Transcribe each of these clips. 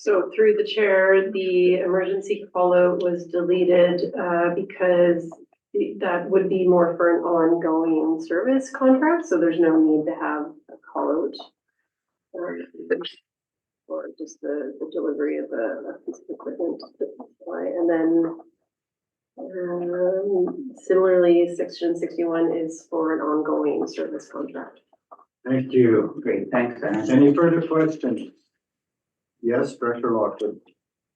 So through the chair, the emergency call out was deleted because that would be more for an ongoing service contract, so there's no need to have a call out. Or just the delivery of a piece of equipment. And then similarly, section 61 is for an ongoing service contract. Thank you. Great, thanks, Anne. Any further questions? Yes, Director Lockwood.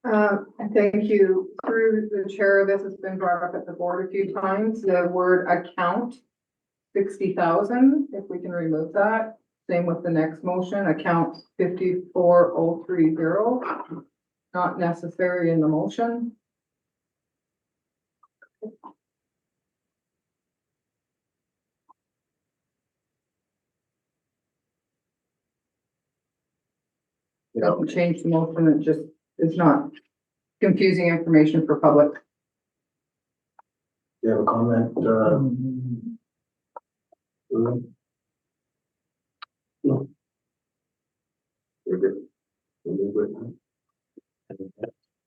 Thank you. Through the chair, this has been brought up at the board a few times, the word account 60,000, if we can remove that. Same with the next motion, account 54030, not necessary in the motion. It doesn't change the motion, it just is not confusing information for public. Do you have a comment? No. You're good. You're good.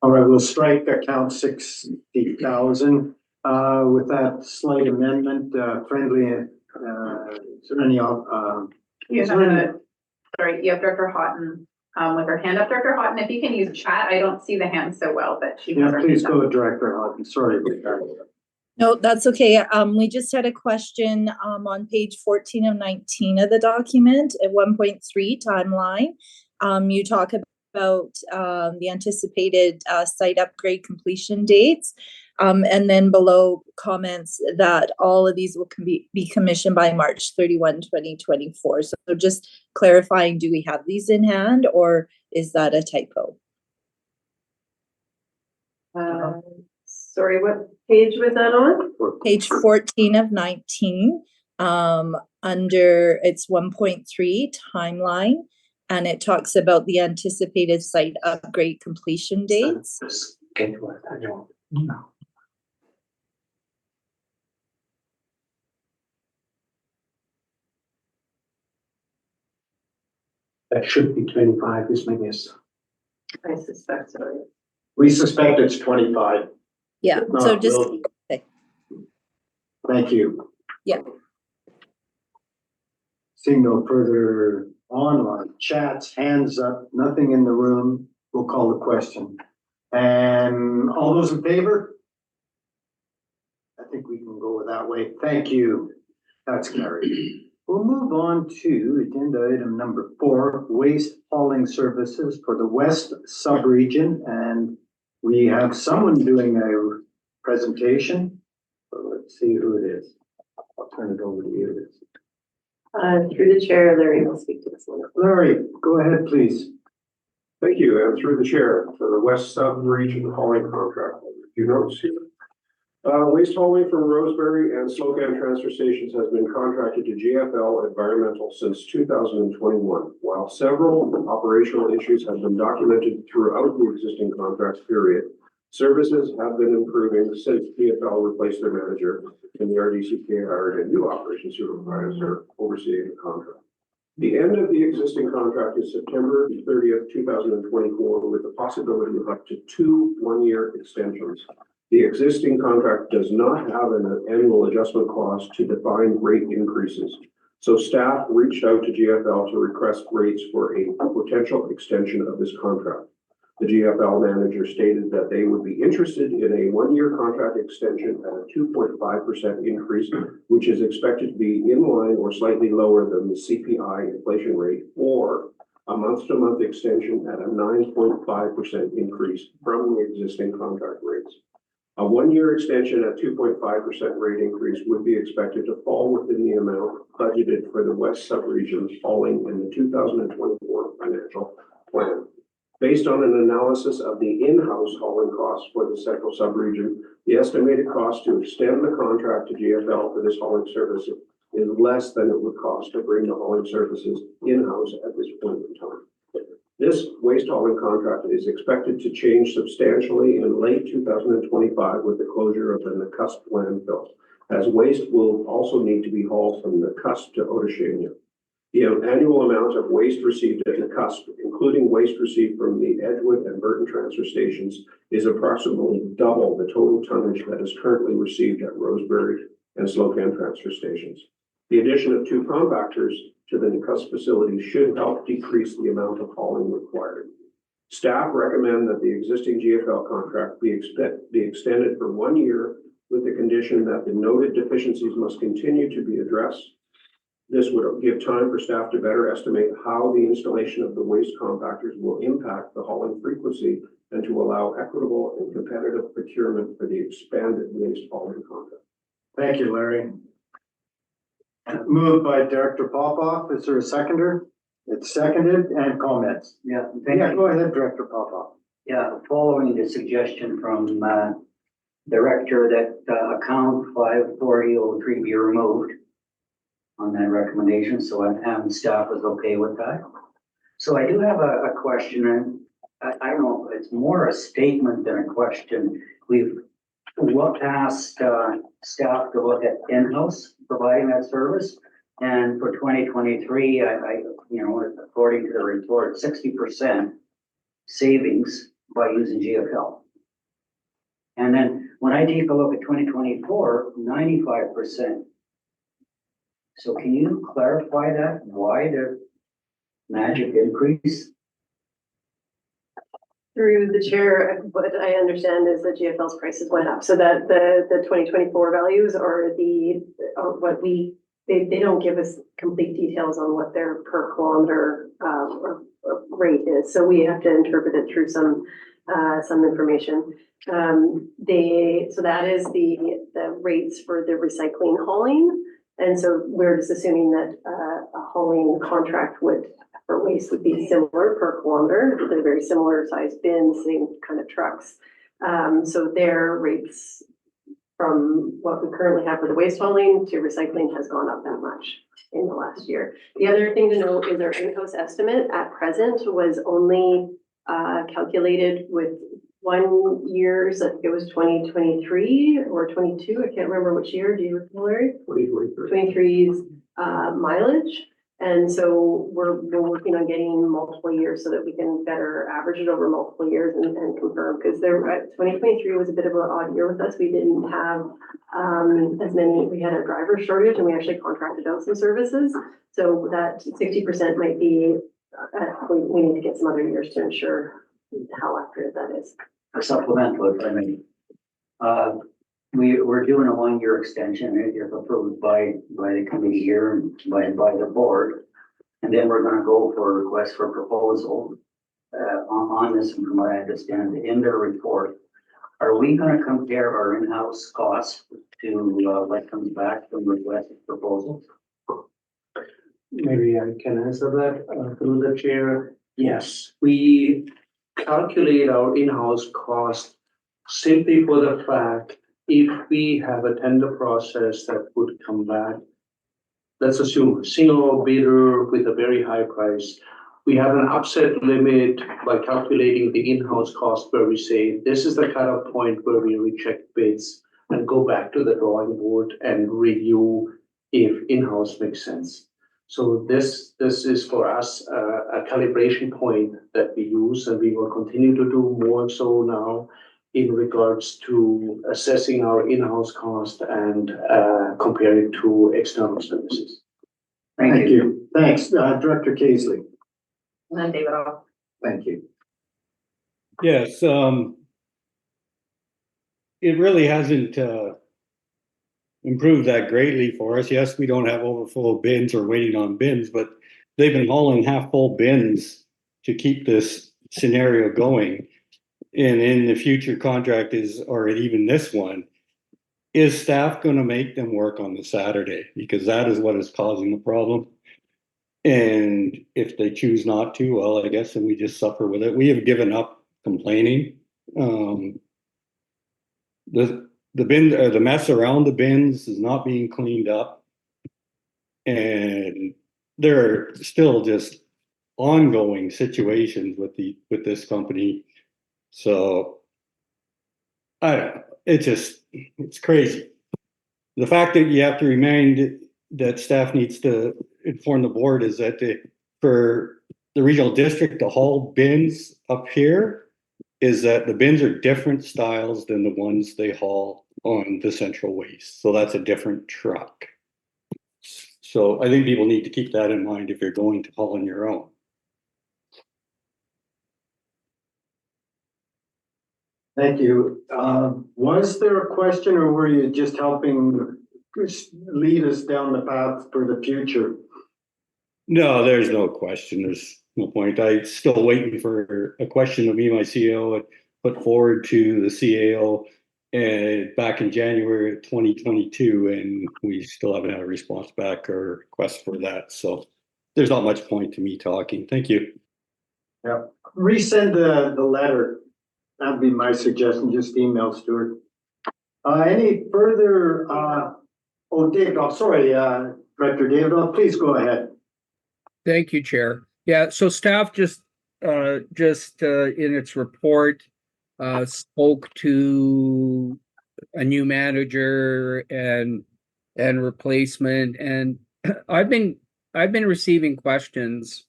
All right, we'll strike account 60,000. With that slight amendment, friendly, is there any, You have, sorry, you have Director Houghton, with her hand up. Director Houghton, if you can use chat, I don't see the hand so well, but she has yeah, her please hand go up. with Director Houghton. Sorry about that. No, that's okay. We just had a question on page 14 of 19 of the document at 1.3 timeline. You talk about the anticipated site upgrade completion dates. And then below comments that all of these will be commissioned by March 31, 2024. So just clarifying, do we have these in hand or is that a typo? Sorry, what page was that on? Page 14 of 19, under it's 1.3 timeline, and it talks about the anticipated site upgrade completion dates. No. That should be 25 is my guess. I suspect so. We suspect it's 25. Yeah, If not, so just, will be. okay. Thank you. Yeah. Seeing no further online chats, hands up, nothing in the room, we'll call the question. And all those in favor? I think we can go that way. Thank you. That's carried. We'll move on to agenda item number 4, waste hauling services for the West Sub-Region. And we have someone doing a presentation. So let's see who it is. I'll turn it over to you. Through the chair, Larry will speak to this one. Larry, go ahead, please. Thank you, and through the chair for the West Sub-Region hauling contract. A few notes here. Waste hauling from Roseberry and Slocan transfer stations has been contracted to GFL Environmental since 2021. While several operational issues have been documented throughout the existing contract period, services have been improving since GFL replaced their manager and the RDCK hired a new operations supervisor overseeing the contract. The end of the existing contract is September 30th, 2024, with the possibility of up to 2 one-year extensions. The existing contract does not have an annual adjustment clause to define rate increases. So staff reached out to GFL to request rates for a potential extension of this contract. The GFL manager stated that they would be interested in a one-year contract extension at a 2.5% increase, which is expected to be in line or slightly lower than the CPI inflation rate, or a month-to-month extension at a 9.5% increase from the existing contract rates. A one-year extension at 2.5% rate increase would be expected to fall within the amount budgeted for the West Sub-Region falling in the 2024 financial plan. Based on an analysis of the in-house hauling costs for the Central Sub-Region, the estimated cost to extend the contract to GFL for this hauling service is less than it would cost to bring the hauling services in-house at this point in time. This waste hauling contract is expected to change substantially in late 2025 with the closure of the Nakusp landfill, as waste will also need to be hauled from Nakusp to Otishania. The annual amount of waste received at the cusp, including waste received from the Edgewood and Burton transfer stations, is approximately double the total tonnage that is currently received at Roseberry and Slocan transfer stations. The addition of 2 compactors to the Cusp facility should help decrease the amount of hauling required. Staff recommend that the existing GFL contract be extended for 1 year with the condition that the noted deficiencies must continue to be addressed. This would give time for staff to better estimate how the installation of the waste compactors will impact the hauling frequency and to allow equitable and competitive procurement for the expanded waste hauling contract. Thank you, Larry. Moved by Director Popoff. Is there a seconder? It's seconded, and comments. Yeah, thank Yeah, you. go ahead, Director Popoff. Yeah, following the suggestion from Director that account 54003 be removed on that recommendation, so and staff was okay with that. So I do have a question, and I don't know, it's more a statement than a question. We've asked staff to look at in-house providing that service. And for 2023, according to the report, 60% savings by using GFL. And then when I take a look at 2024, 95%. So can you clarify that? Why the magic increase? Through the chair, what I understand is that GFL's prices went up, so that the 2024 values are what they don't give us complete details on what their per kilometer rate is, so we have to interpret it through some information. So that is the rates for the recycling hauling, and so we're just assuming that a hauling contract for waste would be similar per kilometer. They're very similar size bins, same kind of trucks. So their rates from what we currently have for the waste hauling to recycling has gone up that much in the last year. The other thing to note is our in-house estimate at present was only calculated with 1 year's, I think it was 2023 or 22, I can't remember which year, do you recall, Larry? 2023. 23's mileage. And so we're working on getting multiple years so that we can better average it over multiple years and confirm, because 2023 was a bit of an odd year with us. We didn't have as many, we had a driver shortage and we actually contracted out some services. So that 60% might be, we need to get some other years to ensure how accurate that is. A supplemental, if I may. We're doing a 1-year extension if approved by the committee here and by the board. And then we're gonna go for a request for proposal on this, and from what I understand, in their report. Are we gonna compare our in-house costs to what comes back from requested proposals? Maybe I can answer that through the chair. Yes, we calculate our in-house cost simply for the fact if we have a tender process that would come back. Let's assume a single bidder with a very high price. We have an upset limit by calculating the in-house cost where we say this is the cutoff point where we reject bids and go back to the drawing board and review if in-house makes sense. So this is for us a calibration point that we use, and we will continue to do more so now in regards to assessing our in-house cost and comparing to external services. Thank you. Thanks, Director Casely. And then David off. Thank you. Yes, it really hasn't improved that greatly for us. Yes, we don't have overfull bins or waiting on bins, but they've been hauling half full bins to keep this scenario going. And in the future contract or even this one, is staff going to make them work on the Saturday? Because that is what is causing the problem. And if they choose not to, well, I guess then we just suffer with it. We have given up complaining. The bin or the mess around the bins is not being cleaned up, and there are still just ongoing situations with this company. So I don't know. It's crazy. The fact that you have to remind that staff needs to inform the board is that for the regional district to haul bins up here is that the bins are different styles than the ones they haul on the central waste. So that's a different truck. So I think people need to keep that in mind if you're going to haul on your own. Thank you. Was there a question or were you just helping lead us down the path for the future? No, there's no question. There's no point. I'm still waiting for a question of me, my CEO had put forward to the CAO back in January of 2022, and we still haven't had a response back or request for that. So there's not much point to me talking. Thank you. Yeah, resend the letter. That'd be my suggestion, just email Stuart. Any further, David, Director David, please go ahead. Thank you, Chair. Yeah, so staff just in its report spoke to a new manager and replacement, and I've been receiving questions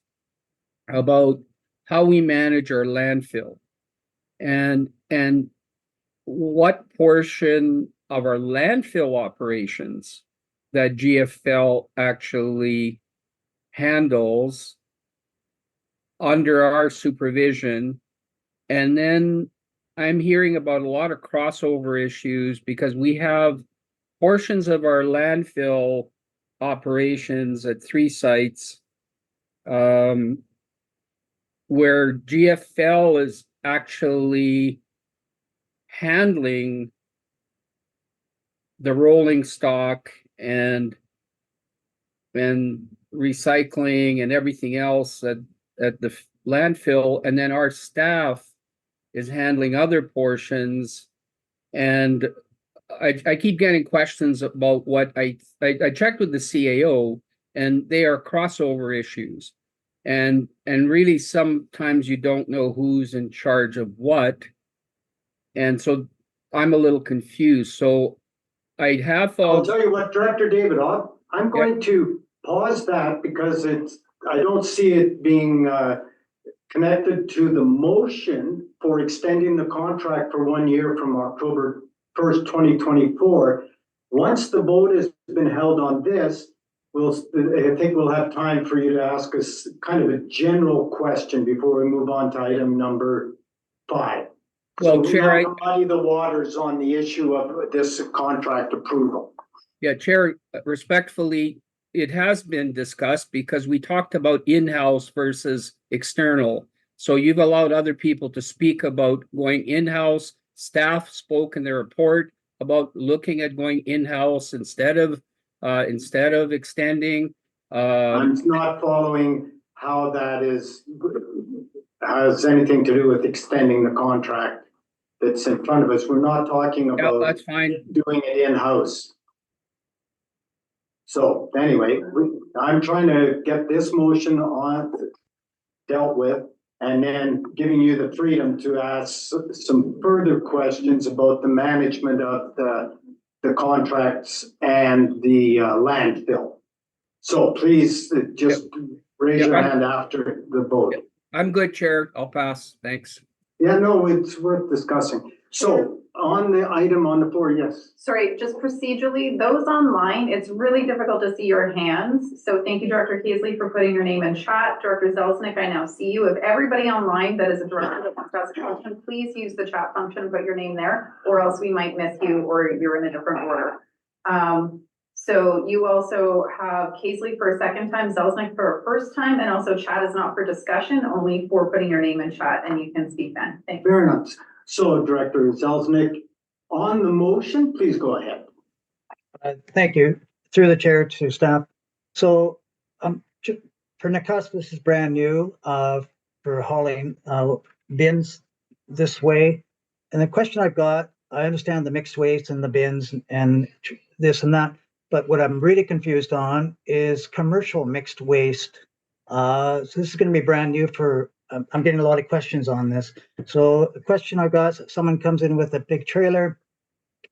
about how we manage our landfill and what portion of our landfill operations that GFL actually handles under our supervision. And then I'm hearing about a lot of crossover issues because we have portions of our landfill operations at 3 sites where GFL is actually handling the rolling stock and recycling and everything else at the landfill, and then our staff is handling other portions. And I keep getting questions about what I checked with the CAO, and they are crossover issues. And really sometimes you don't know who's in charge of what. And so I'm a little confused. So I'd have I'll tell you what, Director David, I'm going to pause that because I don't see it being connected to the motion for extending the contract for 1 year from October 1st, 2024. Once the vote has been held on this, I think we'll have time for you to ask us kind of a general question before we move on to item number 5. Well, so Chair, we'll muddy the waters on the issue of this contract approval. Yeah, Chair, respectfully, it has been discussed because we talked about in-house versus external. So you've allowed other people to speak about going in-house. Staff spoke in their report about looking at going in-house instead of extending. I'm not following how that has anything to do with extending the contract that's in front of us. We're not talking about that's fine. Doing it in-house. So anyway, I'm trying to get this motion dealt with, and then giving you the freedom to ask some further questions about the management of the contracts and the landfill. So please just raise your hand after the vote. I'm good, Chair. I'll pass. Thanks. Yeah, no, it's worth discussing. So on the item on the floor, yes. Sorry, just procedurally, those online, it's really difficult to see your hands. So thank you, Director Keasley, for putting your name in chat. Director Zelznick, I now see you. If everybody online that is a director that wants to ask a question, please use the chat function, put your name there, or else we might miss you or you're in a different order. So you also have Keasley for a second time, Zelznick for a first time, and also chat is not for discussion, only for putting your name in chat, and you can speak then. Thank you. Fair enough. So Director Zelznick, on the motion, please go ahead. Thank you. Through the chair to staff. So for Nakusp, this is brand new for hauling bins this way. And the question I've got, I understand the mixed waste and the bins and this and that, but what I'm really confused on is commercial mixed waste. So this is going to be brand new for, I'm getting a lot of questions on this. So the question I've got, someone comes in with a big trailer,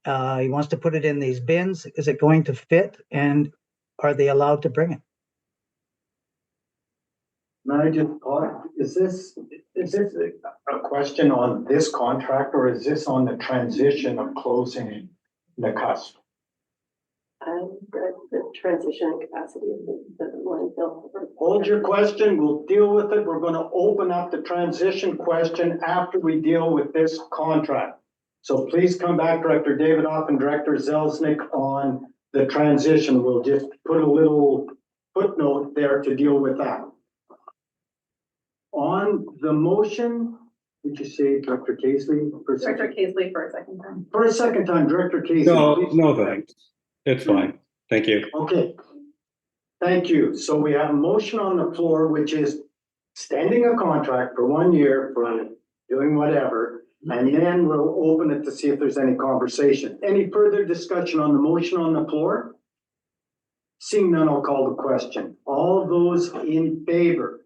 he wants to put it in these bins. Is it going to fit, and are they allowed to bring it? Now, I just, is this a question on this contract or is this on the transition of closing the cusp? The transition and capacity of the landfill. Hold your question, we'll deal with it. We're gonna open up the transition question after we deal with this contract. So please come back, Director Davidoff and Director Zelznick, on the transition. We'll just put a little footnote there to deal with that. On the motion, did you say Director Casely? Director Casely for a second time. For a second time, Director Casely. No, please. no, thanks. It's fine. Thank you. Okay. Thank you. So we have a motion on the floor, which is extending a contract for 1 year for doing whatever. And then we'll open it to see if there's any conversation. Any further discussion on the motion on the floor? Seeing none, I'll call the question. All those in favor?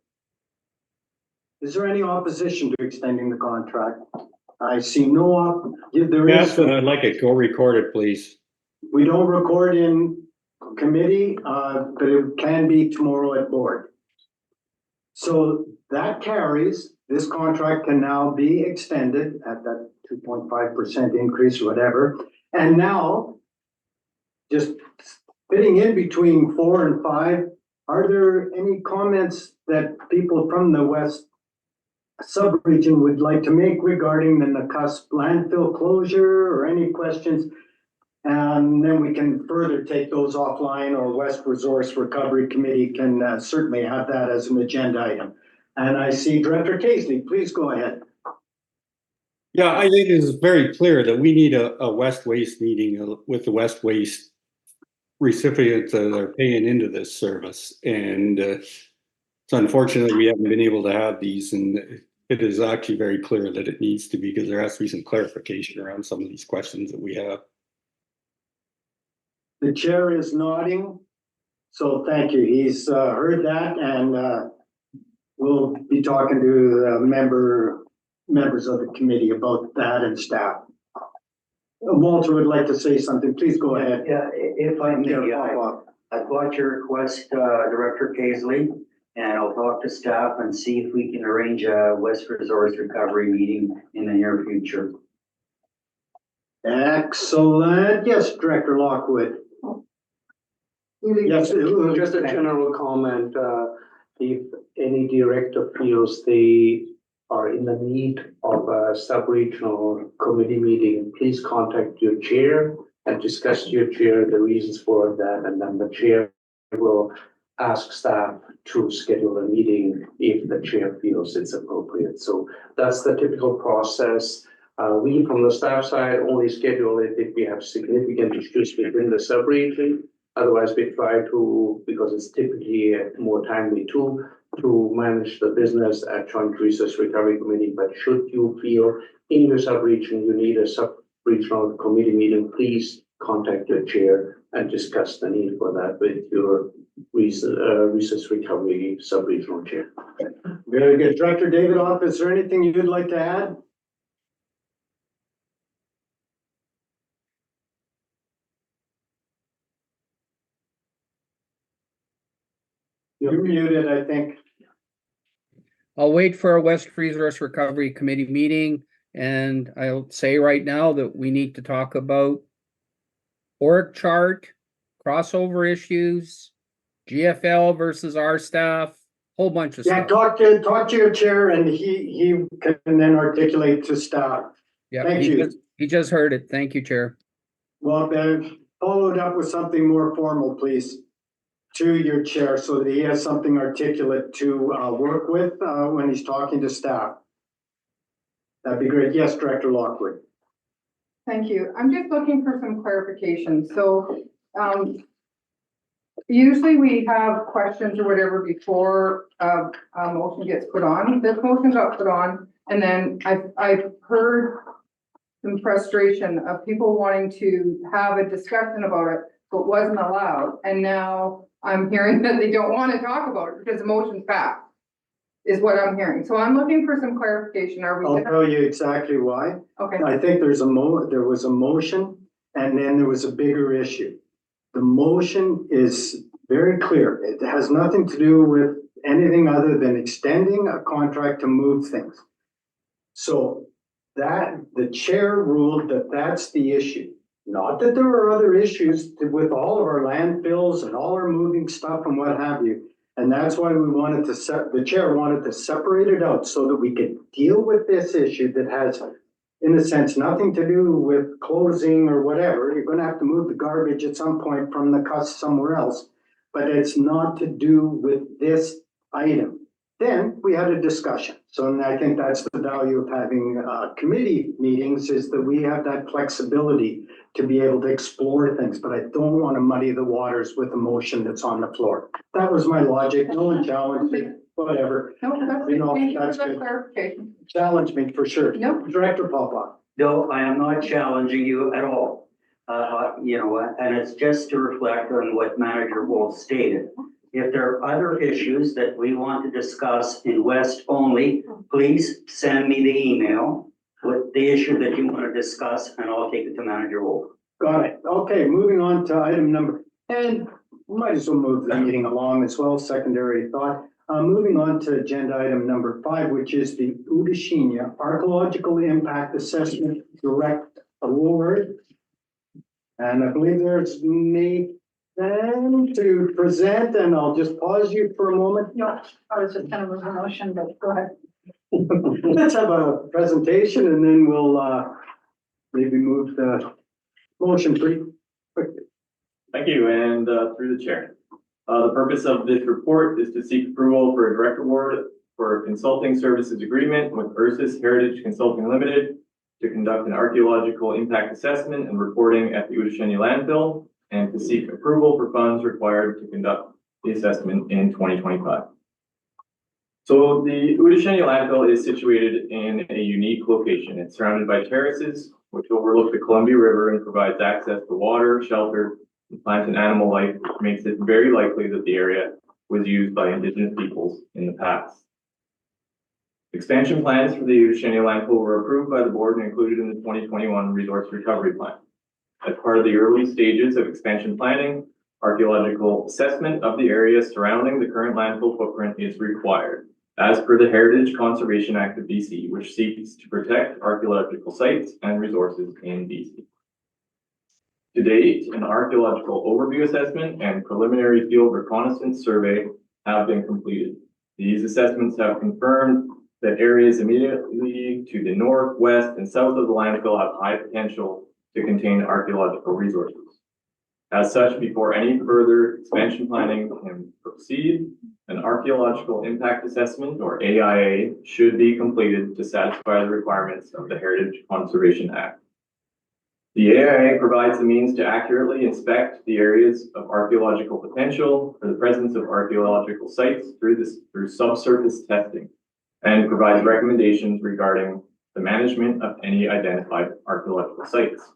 Is there any opposition to extending the contract? I see no there is. Yes, and I'd like it go recorded, please. We don't record in committee, but it can be tomorrow at board. So that carries. This contract can now be extended at that 2.5% increase or whatever. And now, just fitting in between 4 and 5, are there any comments that people from the West sub-region would like to make regarding the Nakusp landfill closure or any questions? And then we can further take those offline, or West Resource Recovery Committee can certainly have that as an agenda item. And I see Director Casely, please go ahead. Yeah, I think it's very clear that we need a West Waste meeting with the West Waste recipients that are paying into this service. And so unfortunately, we haven't been able to have these, and it is actually very clear that it needs to be, because there has to be some clarification around some of these questions that we have. The chair is nodding, so thank you. He's heard that, and we'll be talking to the members of the committee about that and staff. Walter would like to say something. Please go ahead. Yeah, if I may, I've got your request, Director Casely, and I'll talk to staff and see if we can arrange a West Resource Recovery meeting in the near future. Excellent. Yes, Director Lockwood. Yes, Just a general comment, if any director feels they are in the need of a sub-regional committee meeting, please contact your chair and discuss to your chair the reasons for that, and then the chair will ask staff to schedule a meeting if the chair feels it's appropriate. So that's the typical process. We from the staff side only schedule it if we have significant issues within the sub-region. Otherwise, we try to, because it's typically more timely to manage the business at Joint Resource Recovery Committee. But should you feel in your sub-region you need a sub-regional committee meeting, please contact your chair and discuss the need for that with your Resource Recovery sub-regional chair. Very good. Director Davidoff, is there anything you'd like to add? You're muted, I think. I'll wait for a West Resource Recovery Committee meeting, and I'll say right now that we need to talk about org chart, crossover issues, GFL versus our staff, whole bunch of Yeah, stuff. talk to your chair, and he can then articulate to staff. Yeah, Thank you. He just heard it. Thank you, Chair. Well, Ben, follow it up with something more formal, please, to your chair, so that he has something articulate to work with when he's talking to staff. That'd be great. Yes, Director Lockwood. Thank you. I'm just looking for some clarification. So, usually we have questions or whatever before a motion gets put on. This motion got put on, and then I've heard some frustration of people wanting to have a discussion about it, but wasn't allowed. And now I'm hearing that they don't want to talk about it because the motion's passed, is what I'm hearing. So I'm looking for some clarification. Are we? I'll tell you exactly why. Okay. I think there was a motion, and then there was a bigger issue. The motion is very clear. It has nothing to do with anything other than extending a contract to move things. So that, the chair ruled that that's the issue. Not that there were other issues with all of our landfills and all our moving stuff and what have you. And that's why we wanted to the chair wanted to separate it out so that we could deal with this issue that has, in a sense, nothing to do with closing or whatever. You're gonna have to move the garbage at some point from the cuss somewhere else, but it's not to do with this item. Then we had a discussion. So I think that's the value of having committee meetings, is that we have that flexibility to be able to explore things, but I don't want to muddy the waters with the motion that's on the floor. That was my logic. No one challenged me, whatever. No, that's, You know, thank you for that's the good. clarification. Challenge me for sure. Nope. Director Papa. No, I am not challenging you at all. You know, and it's just to reflect on what Manager Wolf stated. If there are other issues that we want to discuss in West only, please send me the email with the issue that you want to discuss, and I'll take it to Manager Wolf. Got it. Okay, moving on to item number, and we might as well move the meeting along as well, secondary thought. Moving on to agenda item number 5, which is the Udashinia Archaeological Impact Assessment Direct Award. And I believe there's Nathan to present, and I'll just pause you for a moment. No, I was just kind of moving motion, but go ahead. Let's have a presentation and then we'll maybe move the motion pretty quickly. Thank you, and through the chair. The purpose of this report is to seek approval for a direct award for a consulting services agreement with Ursus Heritage Consulting Limited to conduct an archaeological impact assessment and reporting at the Udashenia landfill, and to seek approval for funds required to conduct the assessment in 2025. So the Udashenia landfill is situated in a unique location. It's surrounded by terraces, which overlook the Columbia River and provides access to water, shelter, and plant and animal life, which makes it very likely that the area was used by Indigenous peoples in the past. Expansion plans for the Udashenia landfill were approved by the board and included in the 2021 Resource Recovery Plan. As part of the early stages of expansion planning, archaeological assessment of the area surrounding the current landfill footprint is required, as per the Heritage Conservation Act of BC, which seeks to protect archaeological sites and resources in BC. To date, an archaeological overview assessment and preliminary field reconnaissance survey have been completed. These assessments have confirmed that areas immediately to the north, west, and south of the landfill have high potential to contain archaeological resources. As such, before any further expansion planning can proceed, an archaeological impact assessment, or AIA, should be completed to satisfy the requirements of the Heritage Conservation Act. The AIA provides the means to accurately inspect the areas of archaeological potential for the presence of archaeological sites through subsurface testing, and provides recommendations regarding the management of any identified archaeological sites.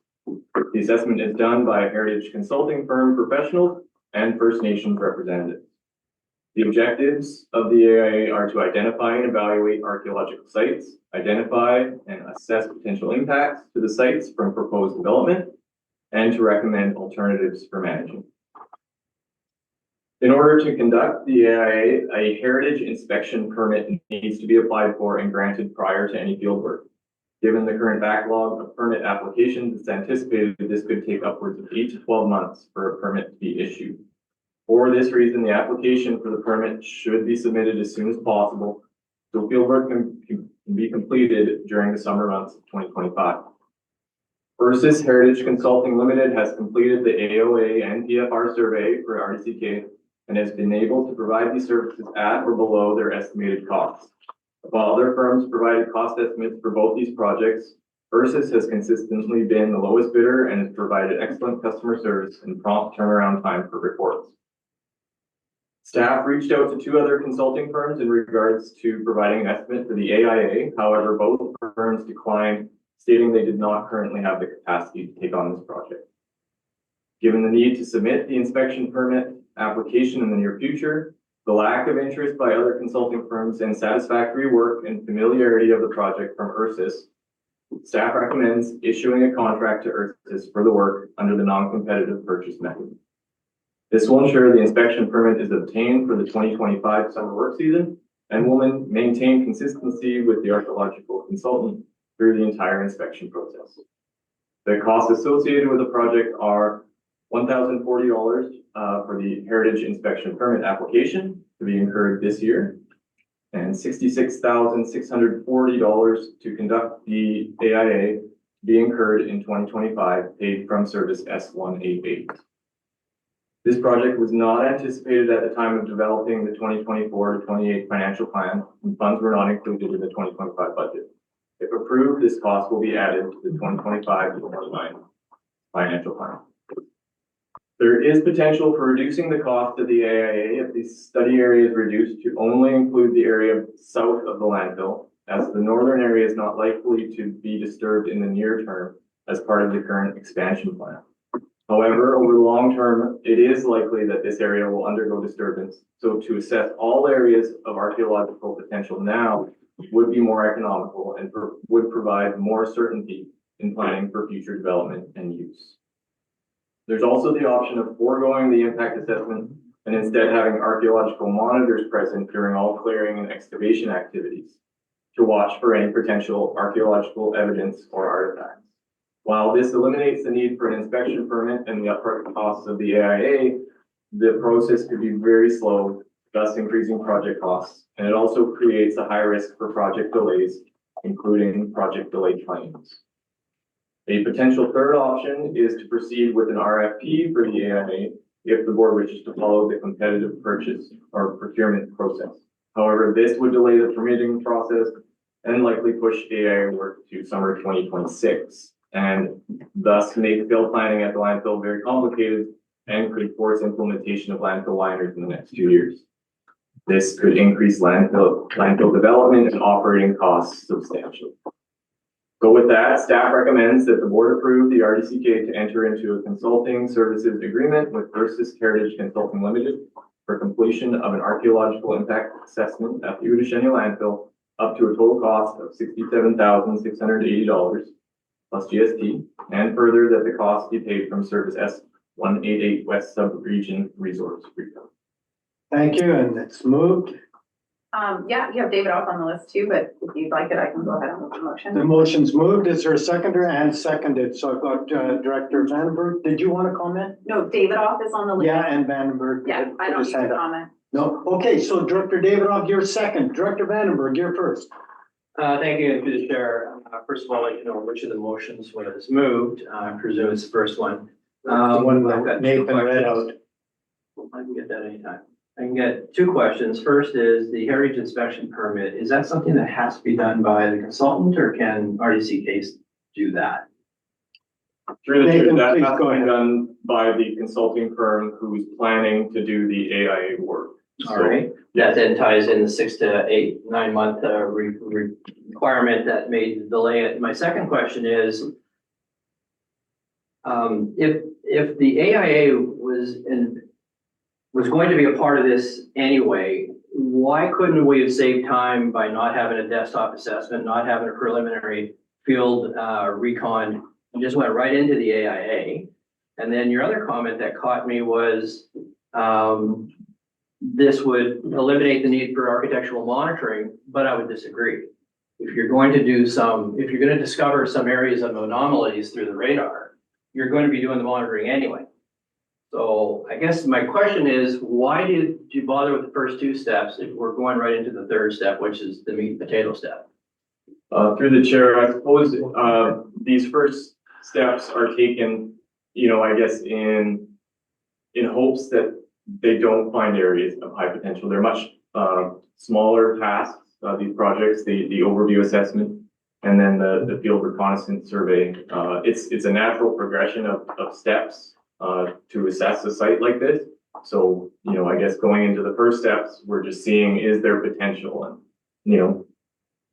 The assessment is done by a heritage consulting firm professionals and First Nations representatives. The objectives of the AIA are to identify and evaluate archaeological sites, identify and assess potential impacts to the sites from proposed development, and to recommend alternatives for management. In order to conduct the AIA, a heritage inspection permit needs to be applied for and granted prior to any fieldwork. Given the current backlog of permit applications, it's anticipated that this could take upwards of 8 to 12 months for a permit to be issued. For this reason, the application for the permit should be submitted as soon as possible, so fieldwork can be completed during the summer months of 2025. Ursus Heritage Consulting Limited has completed the AOA and PFR survey for RDCK and has been able to provide these services at or below their estimated costs. While other firms provided cost estimates for both these projects, Ursus has consistently been the lowest bidder and has provided excellent customer service and prompt turnaround time for reports. Staff reached out to 2 other consulting firms in regards to providing an estimate for the AIA. However, both firms declined, stating they did not currently have the capacity to take on this project. Given the need to submit the inspection permit application in the near future, the lack of interest by other consulting firms, and satisfactory work and familiarity of the project from Ursus, staff recommends issuing a contract to Ursus for the work under the non-competitive purchase mechanism. This will ensure the inspection permit is obtained for the 2025 summer work season and will maintain consistency with the archaeological consultant through the entire inspection process. The costs associated with the project are $1,040 for the heritage inspection permit application to be incurred this year, and $66,640 to conduct the AIA to be incurred in 2025, paid from Service S188. This project was not anticipated at the time of developing the 2024 to 28 financial plan, and funds were not included in the 2025 budget. If approved, this cost will be added to the 2025 to 29 financial plan. There is potential for reducing the cost of the AIA if the study area is reduced to only include the area south of the landfill, as the northern area is not likely to be disturbed in the near term as part of the current expansion plan. However, over the long term, it is likely that this area will undergo disturbance. So to assess all areas of archaeological potential now would be more economical and would provide more certainty in planning for future development and use. There's also the option of foregoing the impact assessment and instead having archaeological monitors present during all clearing and excavation activities to watch for any potential archaeological evidence or artifacts. While this eliminates the need for an inspection permit and the upfront costs of the AIA, the process could be very slow, thus increasing project costs. And it also creates a high risk for project delays, including project delay claims. A potential third option is to proceed with an RFP for the AIA if the board wishes to follow the competitive purchase or procurement process. However, this would delay the permitting process and likely push AIA work to summer 2026. And thus make field planning at the landfill very complicated and could force implementation of landfill liners in the next 2 years. This could increase landfill development and operating costs substantially. So with that, staff recommends that the board approve the RDCK to enter into a consulting services agreement with Versus Heritage Consulting Limited for completion of an archaeological impact assessment at the Udasheni landfill up to a total cost of $67,680 plus GST, and further that the cost be paid from Service S188 West Sub-Region Resource Recon. Thank you, and it's moved. Yeah, you have David off on the list too, but if you'd like it, I can go ahead and move the The motion. motion's moved. Is there a seconder? And seconded. So I've got Director Vandenberg. Did you want to comment? No, David off is on the list. Yeah, and Vandenberg. Yeah, I don't Just need to hand up. comment. No, okay, so Director Davidoff, you're second. Director Vandenberg, you're first. Thank you, through the chair. First of all, I'd like to know which of the motions was moved. I presume it's the first one. The one I've got that two Nathan read questions. out. I can get that anytime. I can get two questions. First is the heritage inspection permit. Is that something that has to be done by the consultant, or can RDCK do that? Through the chair, Nathan, that please has go to be ahead. done by the consulting firm who's planning to do the AIA work. All right, that then ties in the 6 to 8, 9 month requirement that made delay it. My second question is, if the AIA was going to be a part of this anyway, why couldn't we have saved time by not having a desktop assessment, not having a preliminary field recon, and just went right into the AIA? And then your other comment that caught me was, this would eliminate the need for architectural monitoring, but I would disagree. If you're going to discover some areas of anomalies through the radar, you're going to be doing the monitoring anyway. So I guess my question is, why did you bother with the first two steps if we're going right into the third step, which is the meat and potato step? Through the chair, I suppose these first steps are taken, I guess in hopes that they don't find areas of high potential. They're much smaller tasks, these projects, the overview assessment, and then the field reconnaissance survey. It's a natural progression of steps to assess a site like this. So, I guess going into the first steps, we're just seeing, is there potential? And,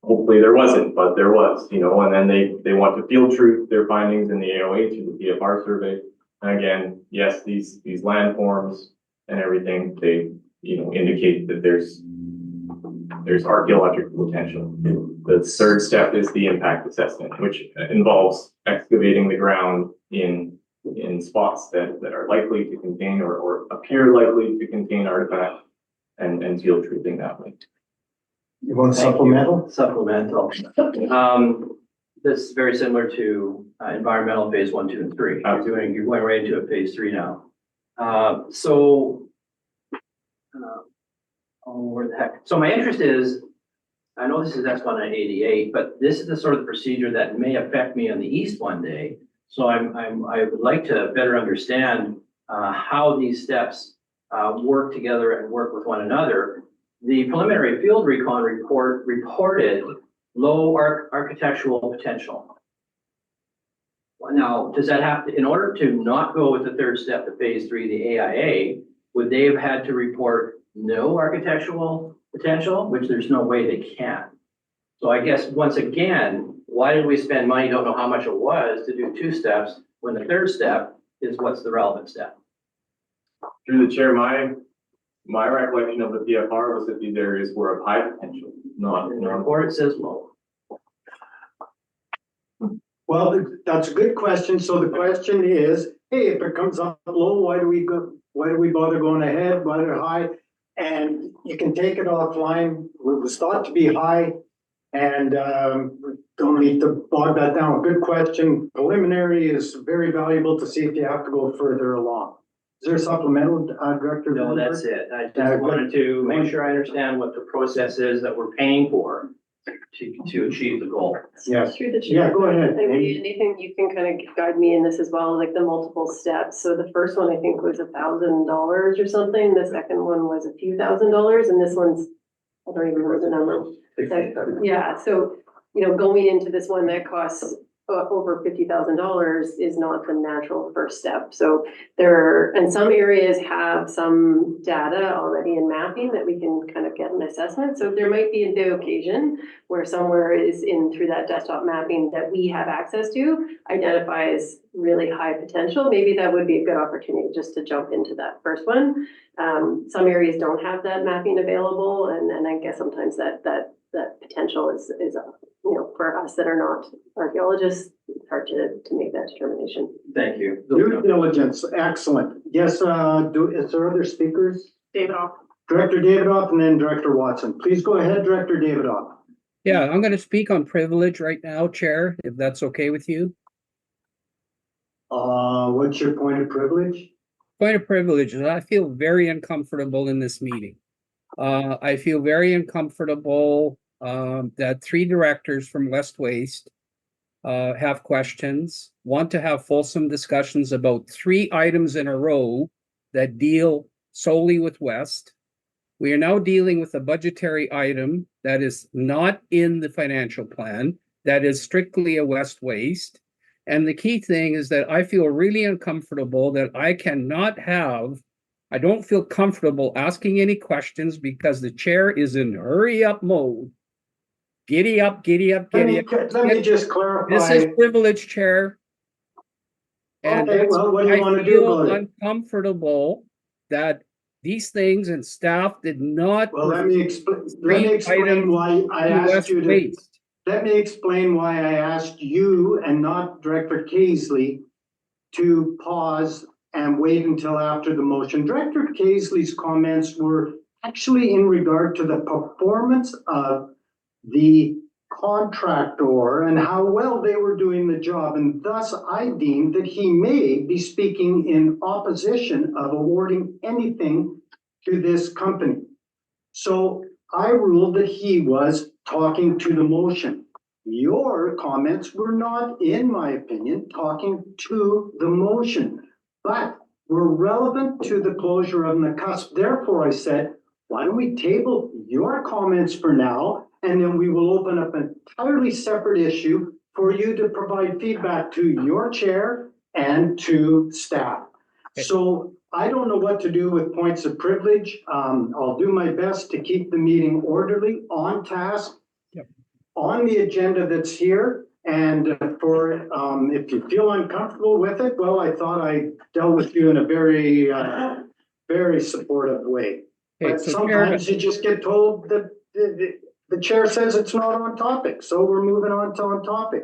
hopefully there wasn't, but there was, and then they want to field truth their findings in the AOA through the PFR survey. And again, yes, these landforms and everything, they, indicate that there's archaeological potential. The third step is the impact assessment, which involves excavating the ground in in spots that are likely to contain or appear likely to contain artifacts and field treating that way. You want Thank you. supplemental? Supplemental. This is very similar to environmental phase 1, 2, and 3. You're going right into a phase 3 now. Where the heck? So my interest is, I know this is S1 and 88, but this is the sort of procedure that may affect me on the east one day. So I would like to better understand how these steps work together and work with one another. The preliminary field recon report reported low architectural potential. Now, does that have to, in order to not go with the third step to phase 3, the AIA, would they have had to report no architectural potential, which there's no way they can? So I guess, once again, why did we spend money, don't know how much it was, to do 2 steps, when the third step is what's the relevant step? Through the chair, my recollection of the PFR was that these areas were of high potential, not. In the report, it says low. Well, that's a good question. So the question is, hey, if it comes up low, why do we bother going ahead? Why are high? And you can take it offline. It was thought to be high, and don't need to bog that down. Good question. Preliminary is very valuable to see if you have to go further along. Is there a supplemental, Director? No, that's it. I just wanted to make sure I understand what the process is that we're paying for to achieve the goal. Yes. Through the chair. Yeah, go ahead. And anything you can kind of guide me in this as well, like the multiple steps. So the first one I think was $1,000 or something. The second one was a few $1,000s, and this one's, I don't even remember the number. Yeah, so, going into this one that costs over $50,000 is not the natural first step. So and some areas have some data already in mapping that we can kind of get an assessment. So there might be the occasion where somewhere is through that desktop mapping that we have access to identifies really high potential. Maybe that would be a good opportunity just to jump into that first one. Some areas don't have that mapping available, and I guess sometimes that potential is for us that are not archaeologists, it's hard to make that determination. Thank you. Due diligence, excellent. Yes, is there other speakers? Davidoff. Director Davidoff and then Director Watson. Please go ahead, Director Davidoff. Yeah, I'm going to speak on privilege right now, Chair, if that's okay with you. What's your point of privilege? Point of privilege is I feel very uncomfortable in this meeting. I feel very uncomfortable that 3 directors from West Waste have questions, want to have fulsome discussions about 3 items in a row that deal solely with West. We are now dealing with a budgetary item that is not in the financial plan, that is strictly a West Waste. And the key thing is that I feel really uncomfortable that I don't feel comfortable asking any questions because the chair is in hurry up mode. Giddy up, giddy up, giddy up. Let me just clarify. This is privilege, Chair. And Okay, well, what do you want to do about it? I feel uncomfortable that these things and staff did not. Well, let me explain why I asked you to. Let me explain why I asked you and not Director Casely to pause and wait until after the motion. Director Casely's comments were actually in regard to the performance of the contractor and how well they were doing the job. And thus I deemed that he may be speaking in opposition of awarding anything to this company. So I ruled that he was talking to the motion. Your comments were not, in my opinion, talking to the motion, but were relevant to the closure of Nakusp. Therefore, I said, why don't we table your comments for now, and then we will open up an entirely separate issue for you to provide feedback to your chair and to staff. So I don't know what to do with points of privilege. I'll do my best to keep the meeting orderly, on task, on the agenda that's here. And if you feel uncomfortable with it, well, I thought I dealt with you in a very, very supportive way. But sometimes you just get told that the chair says it's not on topic, so we're moving on to on topic.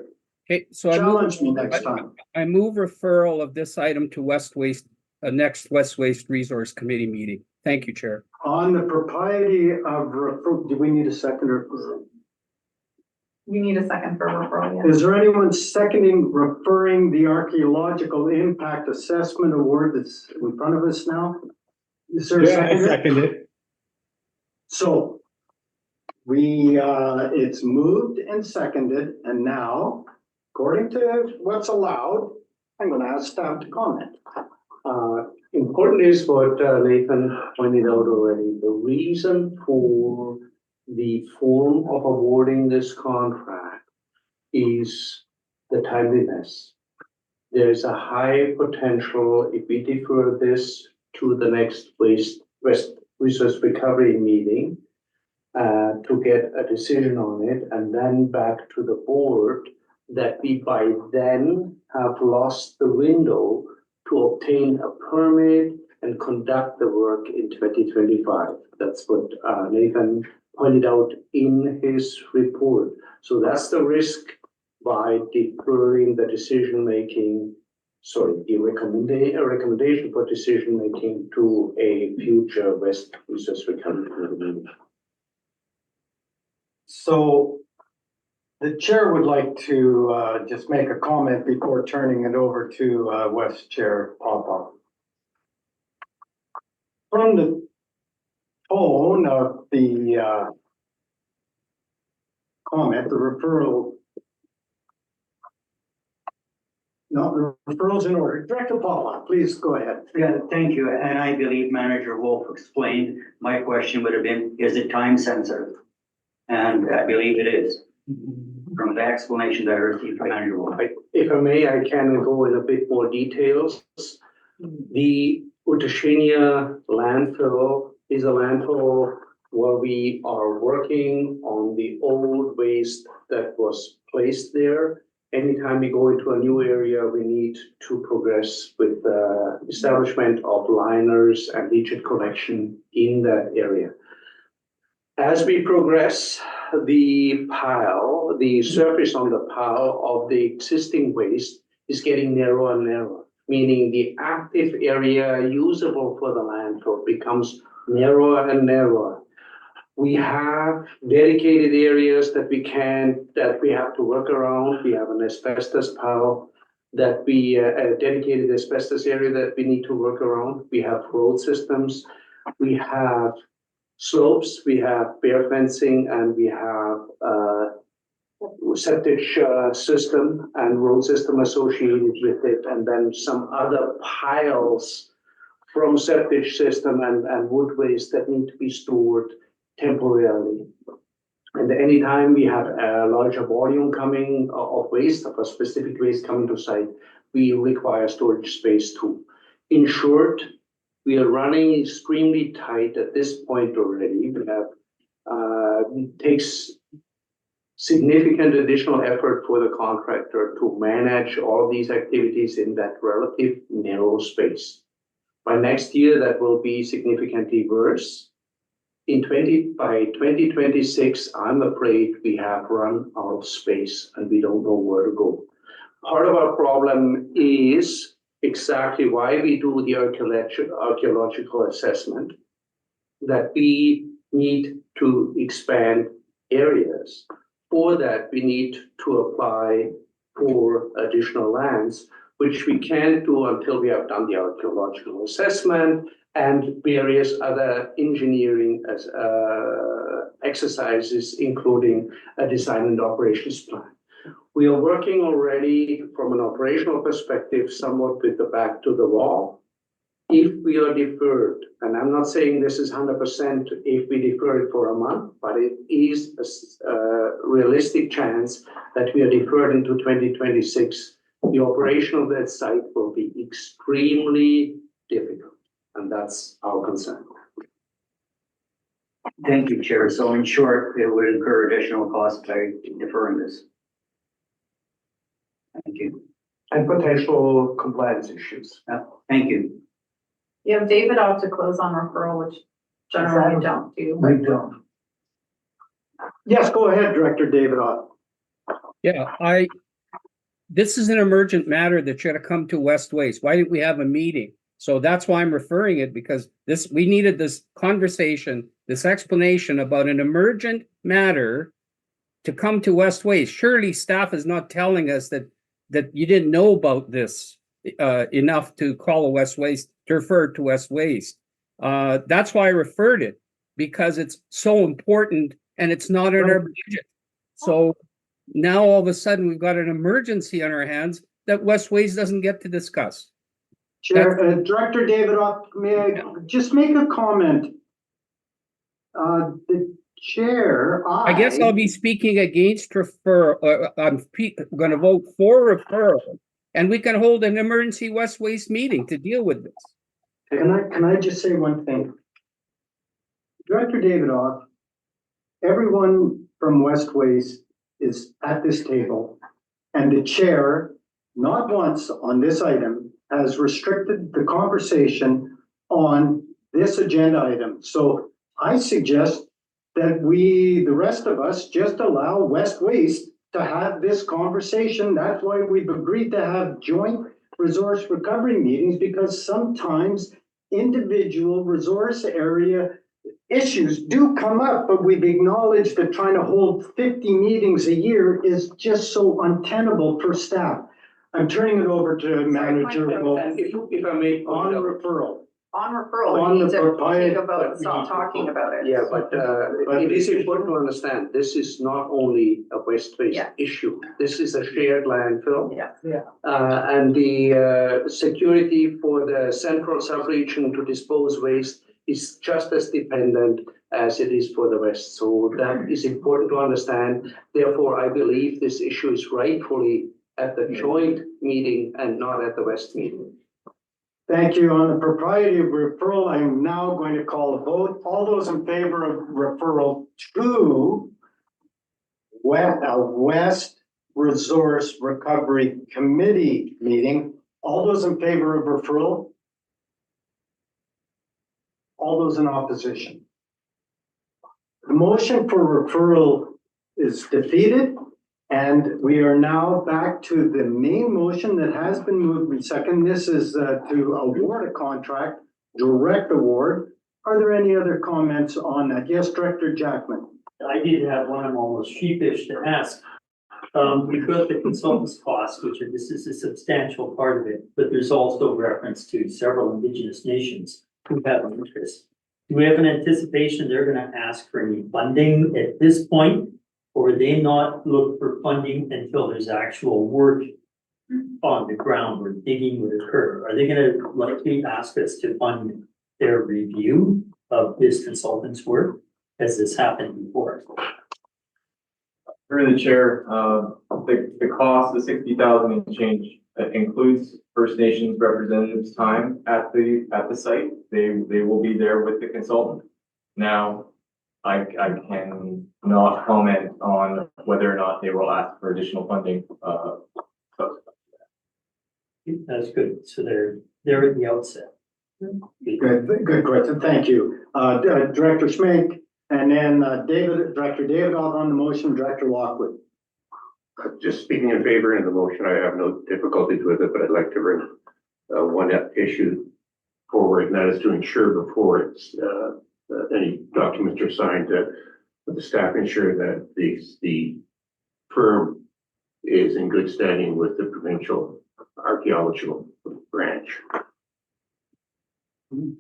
Okay, so Challenge me next time. I move referral of this item to West Waste, next West Waste Resource Committee meeting. Thank you, Chair. On the propriety of, do we need a seconder? You need a second for referral, yeah. Is there anyone seconding referring the archaeological impact assessment award that's in front of us now? Is there a Yeah, I seconder? second it. So it's moved and seconded, and now, according to what's allowed, I'm gonna ask staff to comment. Important is what Nathan pointed out already. The reason for the form of awarding this contract is the timeliness. There's a high potential if we defer this to the next West Resource Recovery meeting to get a decision on it and then back to the board, that we by then have lost the window to obtain a permit and conduct the work in 2025. That's what Nathan pointed out in his report. So that's the risk by deferring the recommendation for decision making to a future West Resource Recovery meeting. So the chair would like to just make a comment before turning it over to West Chair Papa. From the tone of the comment, the referral. No, the referral's in order. Director Papa, please go ahead. Yeah, thank you. And I believe Manager Wolf explained, my question would have been, is it time sensitive? And I believe it is, from the explanation that I received from Manager Wolf. If I may, I can go in a bit more details. The Utashenia landfill is a landfill where we are working on the old waste that was placed there. Anytime we go into a new area, we need to progress with the establishment of liners and leachate collection in that area. As we progress, the surface on the pile of the existing waste is getting narrower and narrower, meaning the active area usable for the landfill becomes narrower and narrower. We have dedicated areas that we have to work around. We have an asbestos pile that a dedicated asbestos area that we need to work around. We have road systems. We have slopes, we have bare fencing, and we have septic system and road system associated with it, and then some other piles from septic system and wood waste that need to be stored temporarily. And anytime we have a larger volume coming of waste, of a specific waste coming to site, we require storage space too. In short, we are running extremely tight at this point already. We have, it takes significant additional effort for the contractor to manage all these activities in that relative narrow space. By next year, that will be significantly worse. By 2026, I'm afraid we have run out of space and we don't know where to go. Part of our problem is exactly why we do the archaeological assessment, that we need to expand areas. For that, we need to apply for additional lands, which we can't do until we have done the archaeological assessment and various other engineering exercises, including a design and operations plan. We are working already from an operational perspective, somewhat with the back to the wall. If we are deferred, and I'm not saying this is 100% if we defer it for a month, but it is a realistic chance that we are deferred into 2026, the operation of that site will be extremely difficult. And that's our concern. Thank you, Chair. So in short, it would incur additional costs by deferring this. Thank you. And potential compliance issues. Thank you. You have David off to close on referral, which generally you don't do. We don't. Yes, go ahead, Director David Ott. Yeah, this is an emergent matter that should have come to West Waste. Why didn't we have a meeting? So that's why I'm referring it, because we needed this conversation, this explanation about an emergent matter to come to West Waste. Surely staff is not telling us that you didn't know about this enough to call a West Waste, to refer to West Waste. That's why I referred it, because it's so important and it's not in our budget. So now all of a sudden we've got an emergency on our hands that West Waste doesn't get to discuss. Chair, Director Davidoff, may I just make a comment? The chair, I guess I'll be speaking against referral. I'm going to vote for referral, and we can hold an emergency West Waste meeting to deal with this. Can I just say one thing? Director Davidoff, everyone from West Waste is at this table, and the chair, not once on this item, has restricted the conversation on this agenda item. So I suggest that the rest of us, just allow West Waste to have this conversation. That's why we've agreed to have joint resource recovery meetings, because sometimes individual resource area issues do come up, but we've acknowledged that trying to hold 50 meetings a year is just so untenable for staff. I'm turning it over to Manager Wilk. If I may. On referral. On referral, On we need the to propriet- take a vote and stop talking about it. Yeah, but it is important to understand, this is not only a West Waste Yeah. issue. This is a shared landfill. Yeah. And the security for the central sub-region to dispose waste is just as dependent as it is for the West. So that is important to understand. Therefore, I believe this issue is rightfully at the joint meeting and not at the West meeting. Thank you. On the propriety of referral, I am now going to call a vote. All those in favor of referral to West Resource Recovery Committee meeting, all those in favor of referral? All those in opposition? The motion for referral is defeated, and we are now back to the main motion that has been moved and second. This is to award a contract, direct award. Are there any other comments on that? Yes, Director Jackman. I did have one I'm almost sheepish to ask. We've got the consultant's costs, this is a substantial part of it, but there's also reference to several Indigenous nations who have an interest. Do we have an anticipation they're gonna ask for any funding at this point? Or would they not look for funding until there's actual work on the ground where digging would occur? Are they gonna likely ask us to fund their review of this consultant's work? Has this happened before? Through the chair, the cost of 60,000 and change includes First Nations representatives' time at the site. They will be there with the consultant. Now, I can not comment on whether or not they will ask for additional funding. That's good. So they're at the outset. Good question. Thank you. Director Schmink, and then Director Davidoff on the motion, Director Lockwood. Just speaking in favor of the motion, I have no difficulties with it, but I'd like to bring one issue forward, and that is to ensure before it's any documents are signed that the staff ensure that the firm is in good standing with the provincial archaeological branch.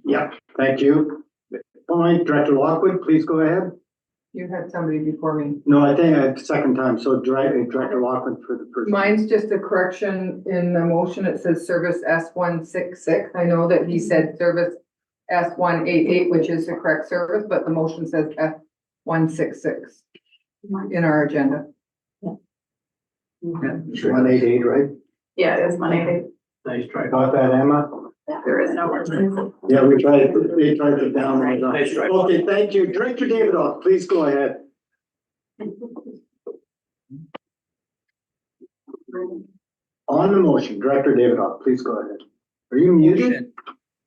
Yeah, thank you. Fine, Director Lockwood, please go ahead. You had somebody before me. No, I think it's second time, so Director Lockwood for the first. Mine's just a correction in the motion. It says service S166. I know that he said service S188, which is the correct service, but the motion says F166 in our agenda. 188, right? Yeah, it is Monday. Nice try. Got that, Emma? There is no emergency. Yeah, we tried it down. Nice try. Okay, thank you. Director Davidoff, please go ahead. On the motion, Director Davidoff, please go ahead. Are you muted?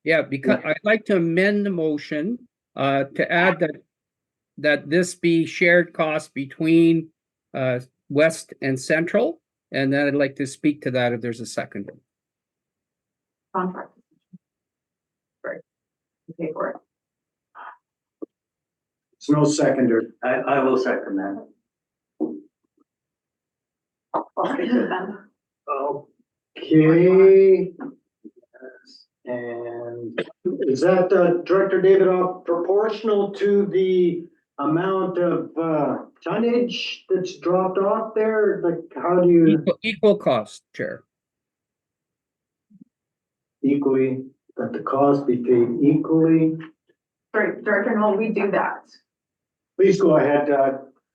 Yeah, because I'd like to amend the motion to add that this be shared costs between West and Central, And then I'd like to speak to that if there's a second. Contract. Right. Pay for it. It's no seconder. I will second that. I'll stick to it then. Okay. And is that, Director Davidoff, proportional to the amount of, tonnage that's dropped off there? Like, how do you Equal cost, Chair. equally, that the cost be paid equally? Right, Director Noel, we do that. Please go ahead.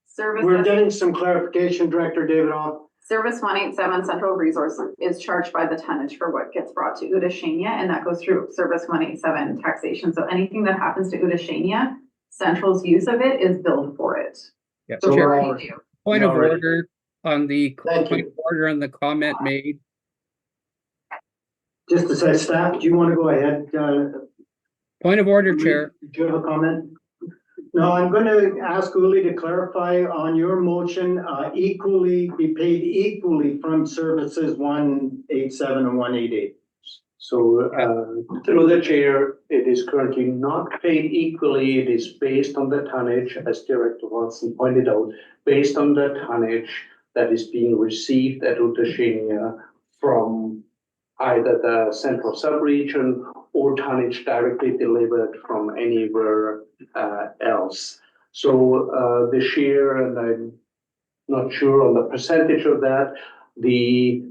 Service. We're getting some clarification, Director Davidoff. Service 187 Central Resources is charged by the tonnage for what gets brought to Udashania, and that goes through Service 187 taxation. So anything that happens to Udashania, Central's use of it is billed for it. Yeah, So Chair, we're all- point of already- order on the Thank point you. of order on the comment made. Just to say, staff, do you want to go ahead? Point of order, Chair. Do you have a comment? No, I'm going to ask Uli to clarify on your motion, equally, be paid equally from services 187 and 188. So, through the chair, it is currently not paid equally. It is based on the tonnage, as Director Watson pointed out, based on the tonnage that is being received at Udashania from either the central subregion or tonnage directly delivered from anywhere else. So the share, and I'm not sure on the percentage of that, the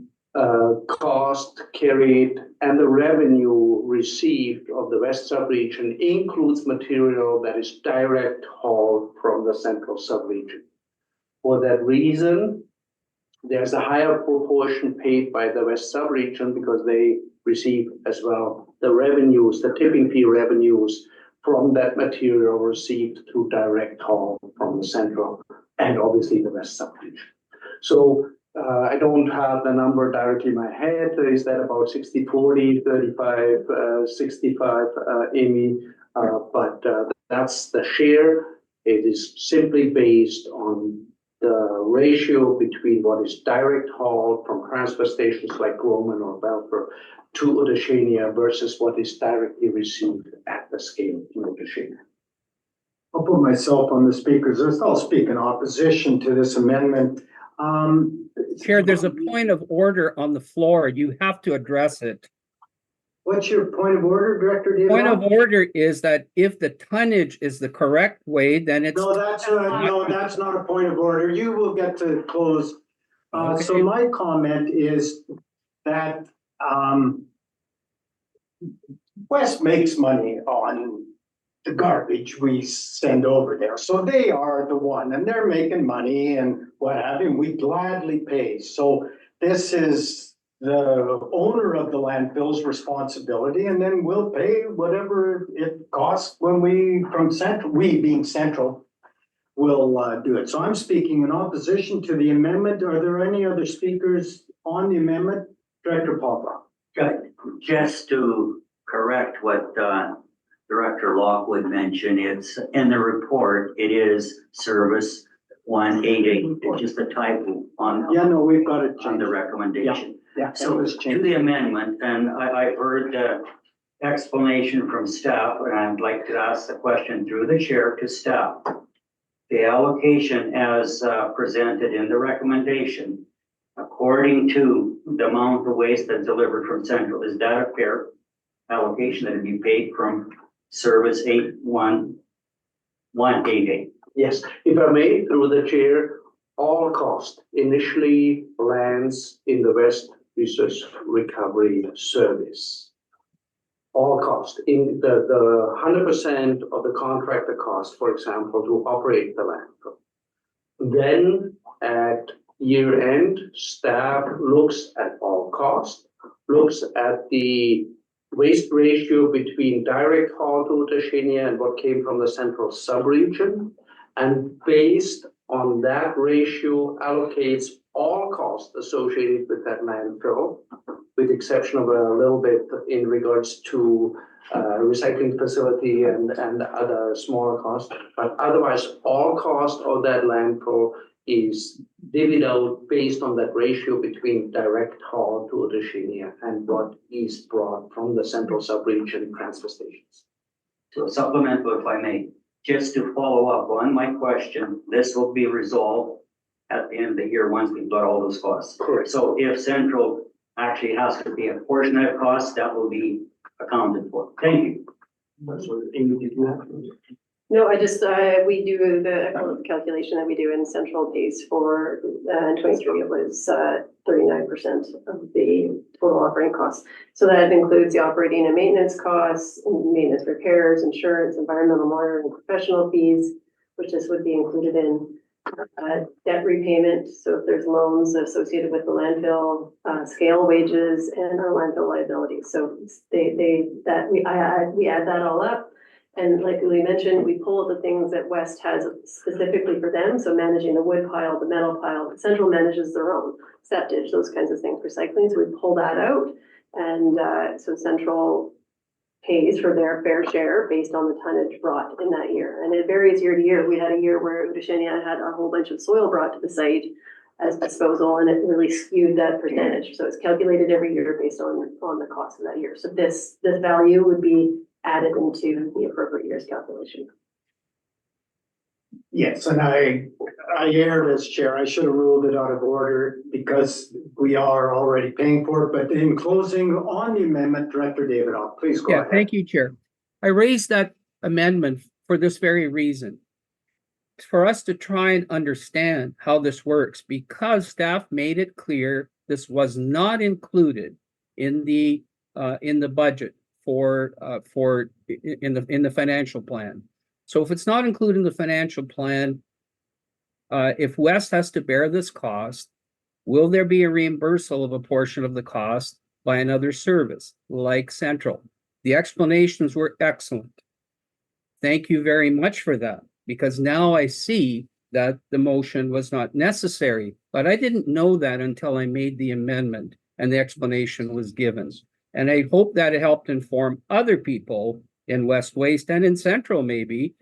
cost carried and the revenue received of the west subregion includes material that is direct hauled from the central subregion. For that reason, there's a higher proportion paid by the west subregion because they receive as well the revenues, the tipping fee revenues from that material received through direct haul from the central and obviously the west subregion. So I don't have the number directly in my head. Is that about 60-40, 35-65, Amy? But that's the share. It is simply based on the ratio between what is direct haul from transfer stations like Roman or Belfort to Udashania versus what is directly received at the scale in Udashania. I'll put myself on the speakers list. I'll speak in opposition to this amendment. Chair, there's a point of order on the floor. You have to address it. What's your point of order, Director Davidoff? Point of order is that if the tonnage is the correct way, then it's. No, that's not a point of order. You will get to close. So Okay. my comment is that, West makes money on the garbage we send over there. So they are the one and they're making money and what have you, and we gladly pay. So this is the owner of the landfill's responsibility, and then we'll pay whatever it costs when we being central, will do it. So I'm speaking in opposition to the amendment. Are there any other speakers on the amendment? Director Papa. Just to correct what Director Lockwood mentioned, it's in the report, it is service 188, it's just a typo on. Yeah, no, we've got it On the changed. recommendation. Yeah, So to the amendment, and I heard the explanation from staff, and I'd like to ask the question through the chair to staff. The allocation as presented in the recommendation, according to the amount of waste that's delivered from central, is that a fair allocation that would be paid from service 188? Yes, if I may, through the chair, all cost initially lands in the West Resource Recovery Service. All cost in the 100% of the contractor cost, for example, to operate the landfill. Then at year end, staff looks at all cost, looks at the waste ratio between direct haul to Udashania and what came from the central subregion, and based on that ratio allocates all costs associated with that landfill, with exception of a little bit in regards to recycling facility and other smaller costs. But otherwise, all cost of that landfill is divvied out based on that ratio between direct haul to Oceania and what is brought from the central sub-region transfer stations. So supplemental, if I may, just to follow up on my question, this will be resolved at the end of the year once we've got all those costs. Correct. So if Central actually has to pay a portion of that cost, that will be accounted for. Thank you. Amy, did you have? No, we do the calculation that we do in central pays for, 23, it was, 39% of the total operating costs. So that includes the operating and maintenance costs, maintenance repairs, insurance, environmental monitoring, professional fees, which this would be included in, debt repayment. So if there's loans associated with the landfill, scale wages and our landfill liabilities. So we add that all up. And like we mentioned, we pull the things that West has specifically for them. So managing the wood pile, the metal pile, Central manages their own septage, those kinds of things, recycling. So we pull that out. And so Central pays for their fair share based on the tonnage brought in that year. And it varies year to year. We had a year where Udashenia had a whole bunch of soil brought to the site as disposal, and it really skewed that percentage. So it's calculated every year based on the cost of that year. So this value would be added into the appropriate year's calculation. Yes, and I erred as chair. I should have ruled it out of order because we are already paying for it. But in closing on the amendment, Director Davidoff, please go Yeah, ahead. thank you, Chair. I raised that amendment for this very reason. For us to try and understand how this works, because staff made it clear this was not included in the budget for in the financial plan. So if it's not included in the financial plan, if West has to bear this cost, will there be a reimbursal of a portion of the cost by another service like Central? The explanations were excellent. Thank you very much for that, because now I see that the motion was not necessary, but I didn't know that until I made the amendment and the explanation was given. And I hope that it helped inform other people in West Waste and in Central maybe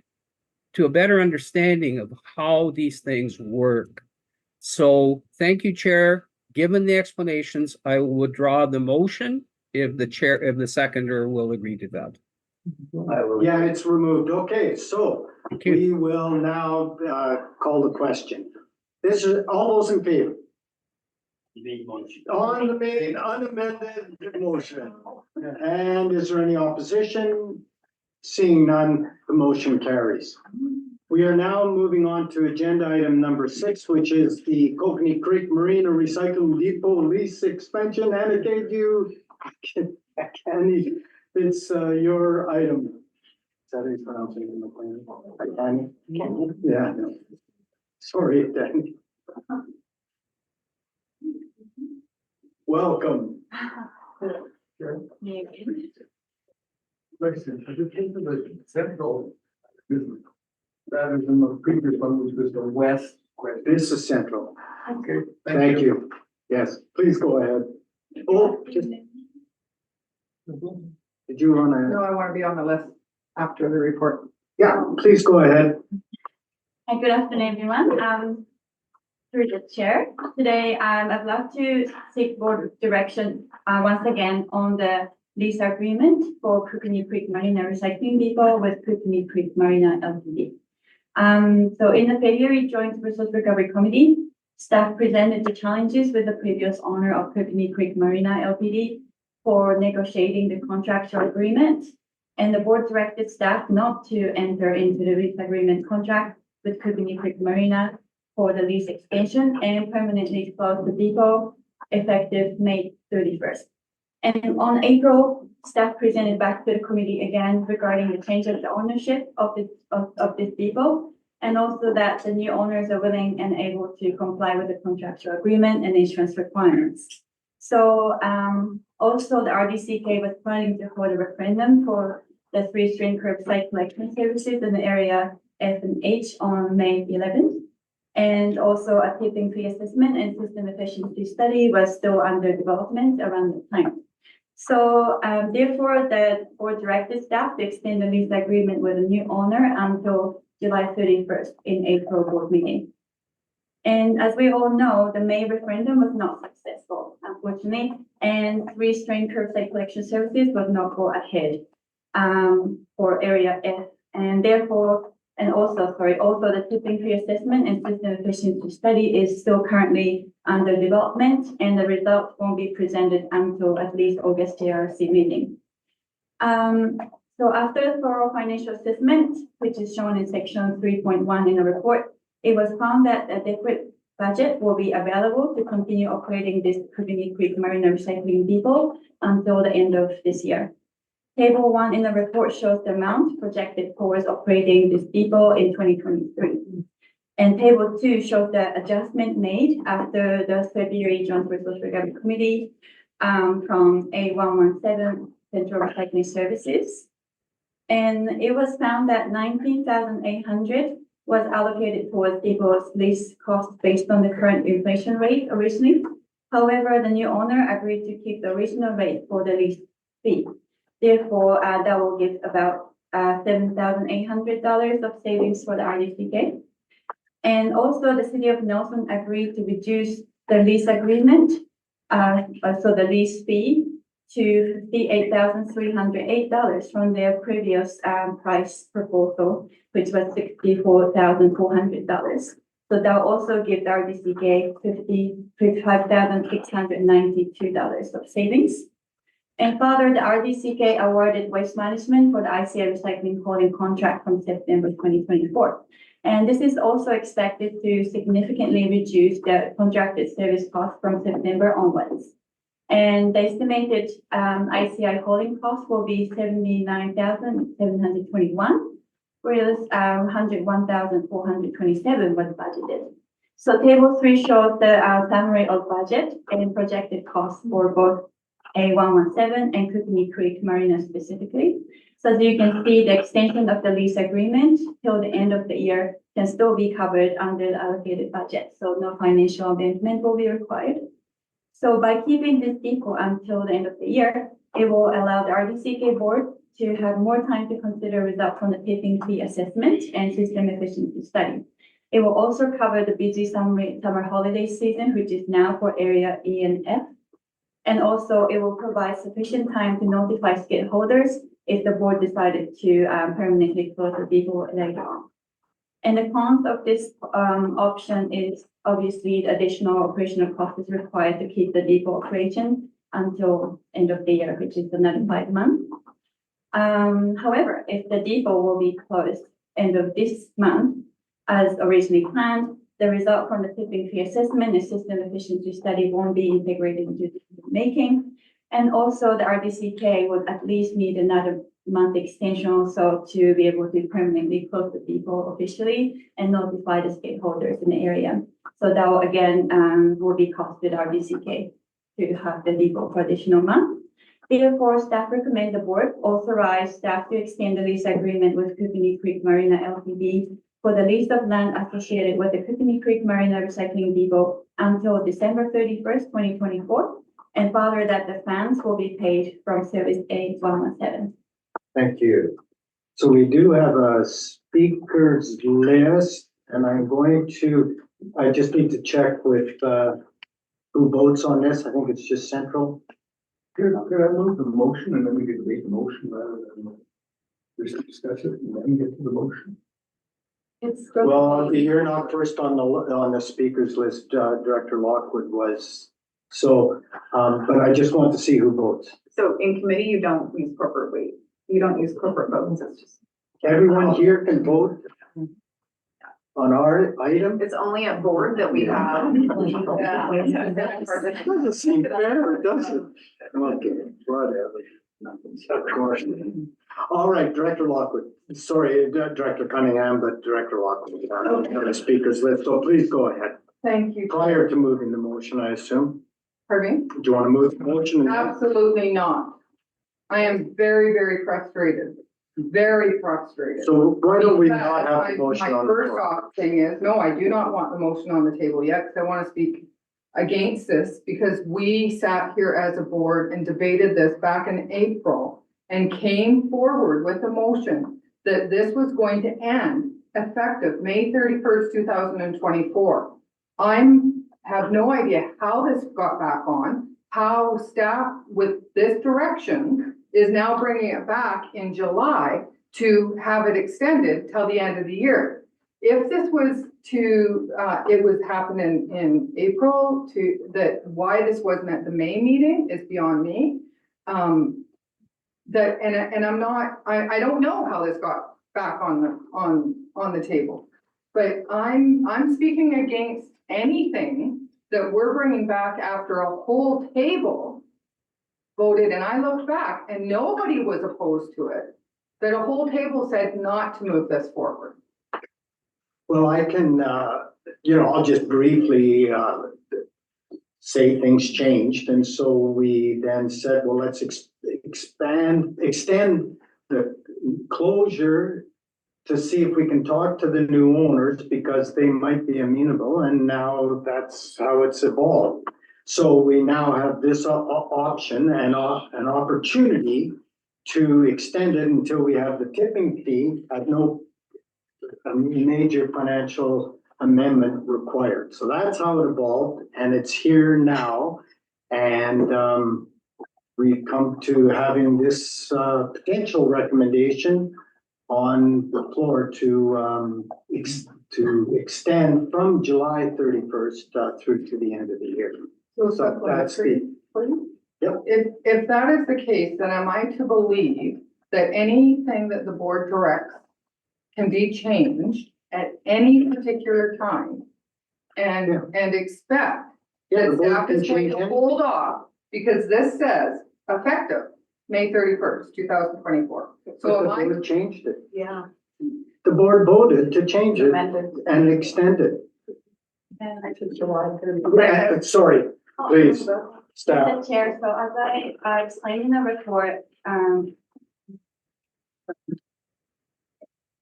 to a better understanding of how these things work. So thank you, Chair. Given the explanations, I will withdraw the motion if the seconder will agree to that. Yeah, it's removed. Okay, so Thank you. we will now call the question. This is all those in favor on the main unamended motion. And is there any opposition? Seeing none, the motion carries. We are now moving on to agenda item number 6, which is the Kokanee Creek Marina Recycling Depot lease expansion. Anna gave you, Kenny, it's your item. Is that how you pronounce it in the plan? Kenny? Yeah. Sorry, Danny. Welcome. Listen, I just came to the central business. That is in the previous one, which was the west. This is central. Okay. Thank you. Yes, please go ahead. Oh, did you want to? No, I want to be on the list after the report. Yeah, please go ahead. Hi, good afternoon, everyone. Through the chair, today I'd love to seek board direction once again on the lease agreement for Kokanee Creek Marina Recycling Depot with Kokanee Creek Marina Ltd. So in the February Joint Resource Recovery Committee, staff presented the challenges with the previous owner of Kokanee Creek Marina Ltd for negotiating the contractual agreement, and the board directed staff not to enter into the lease agreement contract with Kokanee Creek Marina for the lease extension and permanently close the depot effective May 31st. And on April, staff presented back to the committee again regarding the change of the ownership of this depot, and also that the new owners are willing and able to comply with the contractual agreement and insurance requirements. So also the RDCK was planning to hold a referendum for the 3-string curbside collection services in the area F and H on May 11th. And also a tipping fee assessment and system efficiency study was still under development around the time. So therefore, the board directed staff to extend the lease agreement with a new owner until July 31st in April board meeting. And as we all know, the May referendum was not successful, unfortunately, and 3 strain curbside collection services would not go ahead for Area F. And therefore, also the tipping fee assessment and system efficiency study is still currently under development, and the results won't be presented until at least August JRC meeting. So after the thorough financial assessment, which is shown in section 3.1 in the report, it was found that a adequate budget will be available to continue operating this Kootenai Creek Marina Recycling Depot until the end of this year. Table 1 in the report shows the amount projected towards operating this depot in 2023. And table 2 shows the adjustment made after the February Joint Resource Recovery Committee from A117 Central Recycling Services. And it was found that 19,800 was allocated towards depot's lease cost based on the current inflation rate originally. However, the new owner agreed to keep the original rate for the lease fee. Therefore, that will give about $7,800 of savings for the RDCK. And also the city of Nelson agreed to reduce the lease agreement, so the lease fee to $58,308 from their previous price proposal, which was $64,400. So that will also give the RDCK $55,692 of savings. And further, the RDCK awarded waste management for the ICI recycling holding contract from September 2024. And this is also expected to significantly reduce the contracted service cost from September onwards. And the estimated ICI holding cost will be $79,721, whereas $101,427 was budgeted. So table 3 shows the summary of budget and projected costs for both A117 and Kootenai Creek Marina specifically. So as you can see, the extension of the lease agreement till the end of the year can still be covered under the allocated budget. So no financial amendment will be required. So by keeping this depot until the end of the year, it will allow the RDCK board to have more time to consider results from the tipping fee assessment and system efficiency study. It will also cover the busy summer holiday season, which is now for area E and F. And also it will provide sufficient time to notify stakeholders if the board decided to permanently close the depot later on. And the cons of this option is obviously the additional operational cost is required to keep the depot operation until end of the year, which is another 5 months. However, if the depot will be closed end of this month, as originally planned, the result from the tipping fee assessment and system efficiency study won't be integrated into the making. And also the RDCK would at least need another month extension also to be able to permanently close the depot officially and notify the stakeholders in the area. So that will again will be costed RDCK to have the depot for additional month. Therefore, staff recommend the board authorize staff to extend the lease agreement with Kootenai Creek Marina Ltd for the lease of land associated with the Kootenai Creek Marina Recycling Depot until December 31st, 2024, and further that the funds will be paid from Service A117. Thank you. So we do have a speakers list, and I just need to check with who votes on this. I think it's just Central. Could I move the motion and then we could debate the motion rather than just discuss it and then get to the motion? It's Well, you're not first on the speakers list. Director Lockwood was. So, but I just want to see who votes. So in committee, you don't use corporate weight. You don't use corporate votes. It's just. Everyone here can vote on our item. It's only a board that we have. Doesn't seem fair, does it? Okay, whatever. Of course. All right, Director Lockwood. Sorry, Director Cunningham, but Director Lockwood is on the speakers list. So please go ahead. Thank you. Prior to moving the motion, I assume. Pardon me? Do you want to move the motion? Absolutely not. I am very, very frustrated. Very frustrated. So why don't we not have the motion My on the first floor? off thing is, no, I do not want the motion on the table yet, because I want to speak against this, because we sat here as a board and debated this back in April and came forward with a motion that this was going to end effective May 31st, 2024. have no idea how this got back on, how staff with this direction is now bringing it back in July to have it extended till the end of the year. If this was to, it was happening in April why this wasn't at the May meeting is beyond me. I'm not, I don't know how this got back on the table. But I'm speaking against anything that we're bringing back after a whole table voted, and I looked back and nobody was opposed to it. That a whole table said not to move this forward. Well, I can, I'll just briefly, say things changed. And so we then said, well, let's extend the closure to see if we can talk to the new owners because they might be amenable. And now that's how it's evolved. So we now have this option and an opportunity to extend it until we have the tipping fee at no major financial amendment required. So that's how it evolved, and it's here now. And we've come to having this potential recommendation on the floor to extend from July 31st through to the end of the year. So that's the. Yep. If that is the case, then am I to believe that anything that the board directs can be changed at any particular time and expect that staff is going to hold off because this says effective May 31st, 2024. So am I? The board changed it. Yeah. The board voted to change it and extend it. I took July 30th. Sorry, please, staff. Mr. Chair, so as I explained in the report,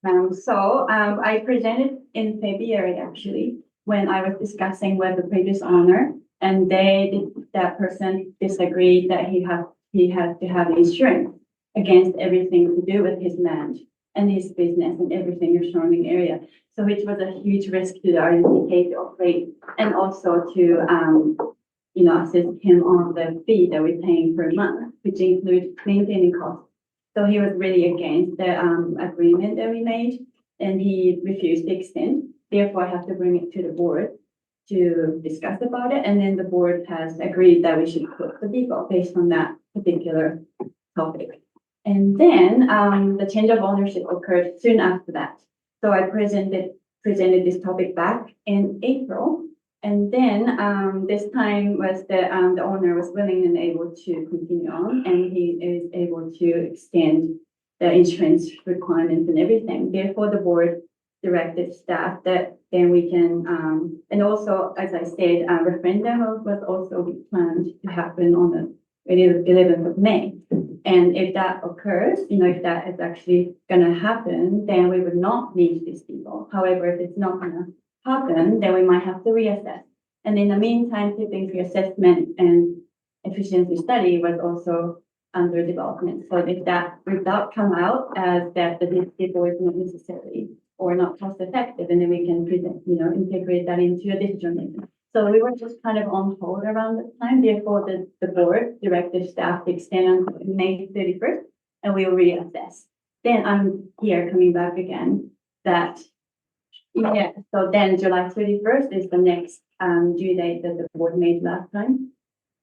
I presented in February actually, when I was discussing with the previous owner, and that person disagreed that he had to have insurance against everything to do with his land and his business and everything in the surrounding area. So which was a huge risk to the RNCK to operate and also to assist him on the fee that we're paying per month, which includes maintaining costs. So he was really against the agreement that we made, and he refused to extend. Therefore, I have to bring it to the board to discuss about it, and then the board has agreed that we should put the default based on that particular topic. And then the change of ownership occurred soon after that. So I presented this topic back in April. And then this time was the owner was willing and able to continue on, and he is able to extend the insurance requirements and everything. Therefore, the board directed staff that then we can, and also, as I said, referendum was also planned to happen on the 11th of May. And if that occurs, if that is actually going to happen, then we would not need these people. However, if it's not going to happen, then we might have to reassess. And in the meantime, tipping fee assessment and efficiency study was also under development. So if that result come out as that the people is not necessary or not cost effective, and then we can present, integrate that into a decision making. So we were just kind of on hold around that time. Therefore, the board directed staff to extend on May 31st, and we will reassess. Then I'm here coming back again that. Yeah, so then July 31st is the next due date that the board made last time.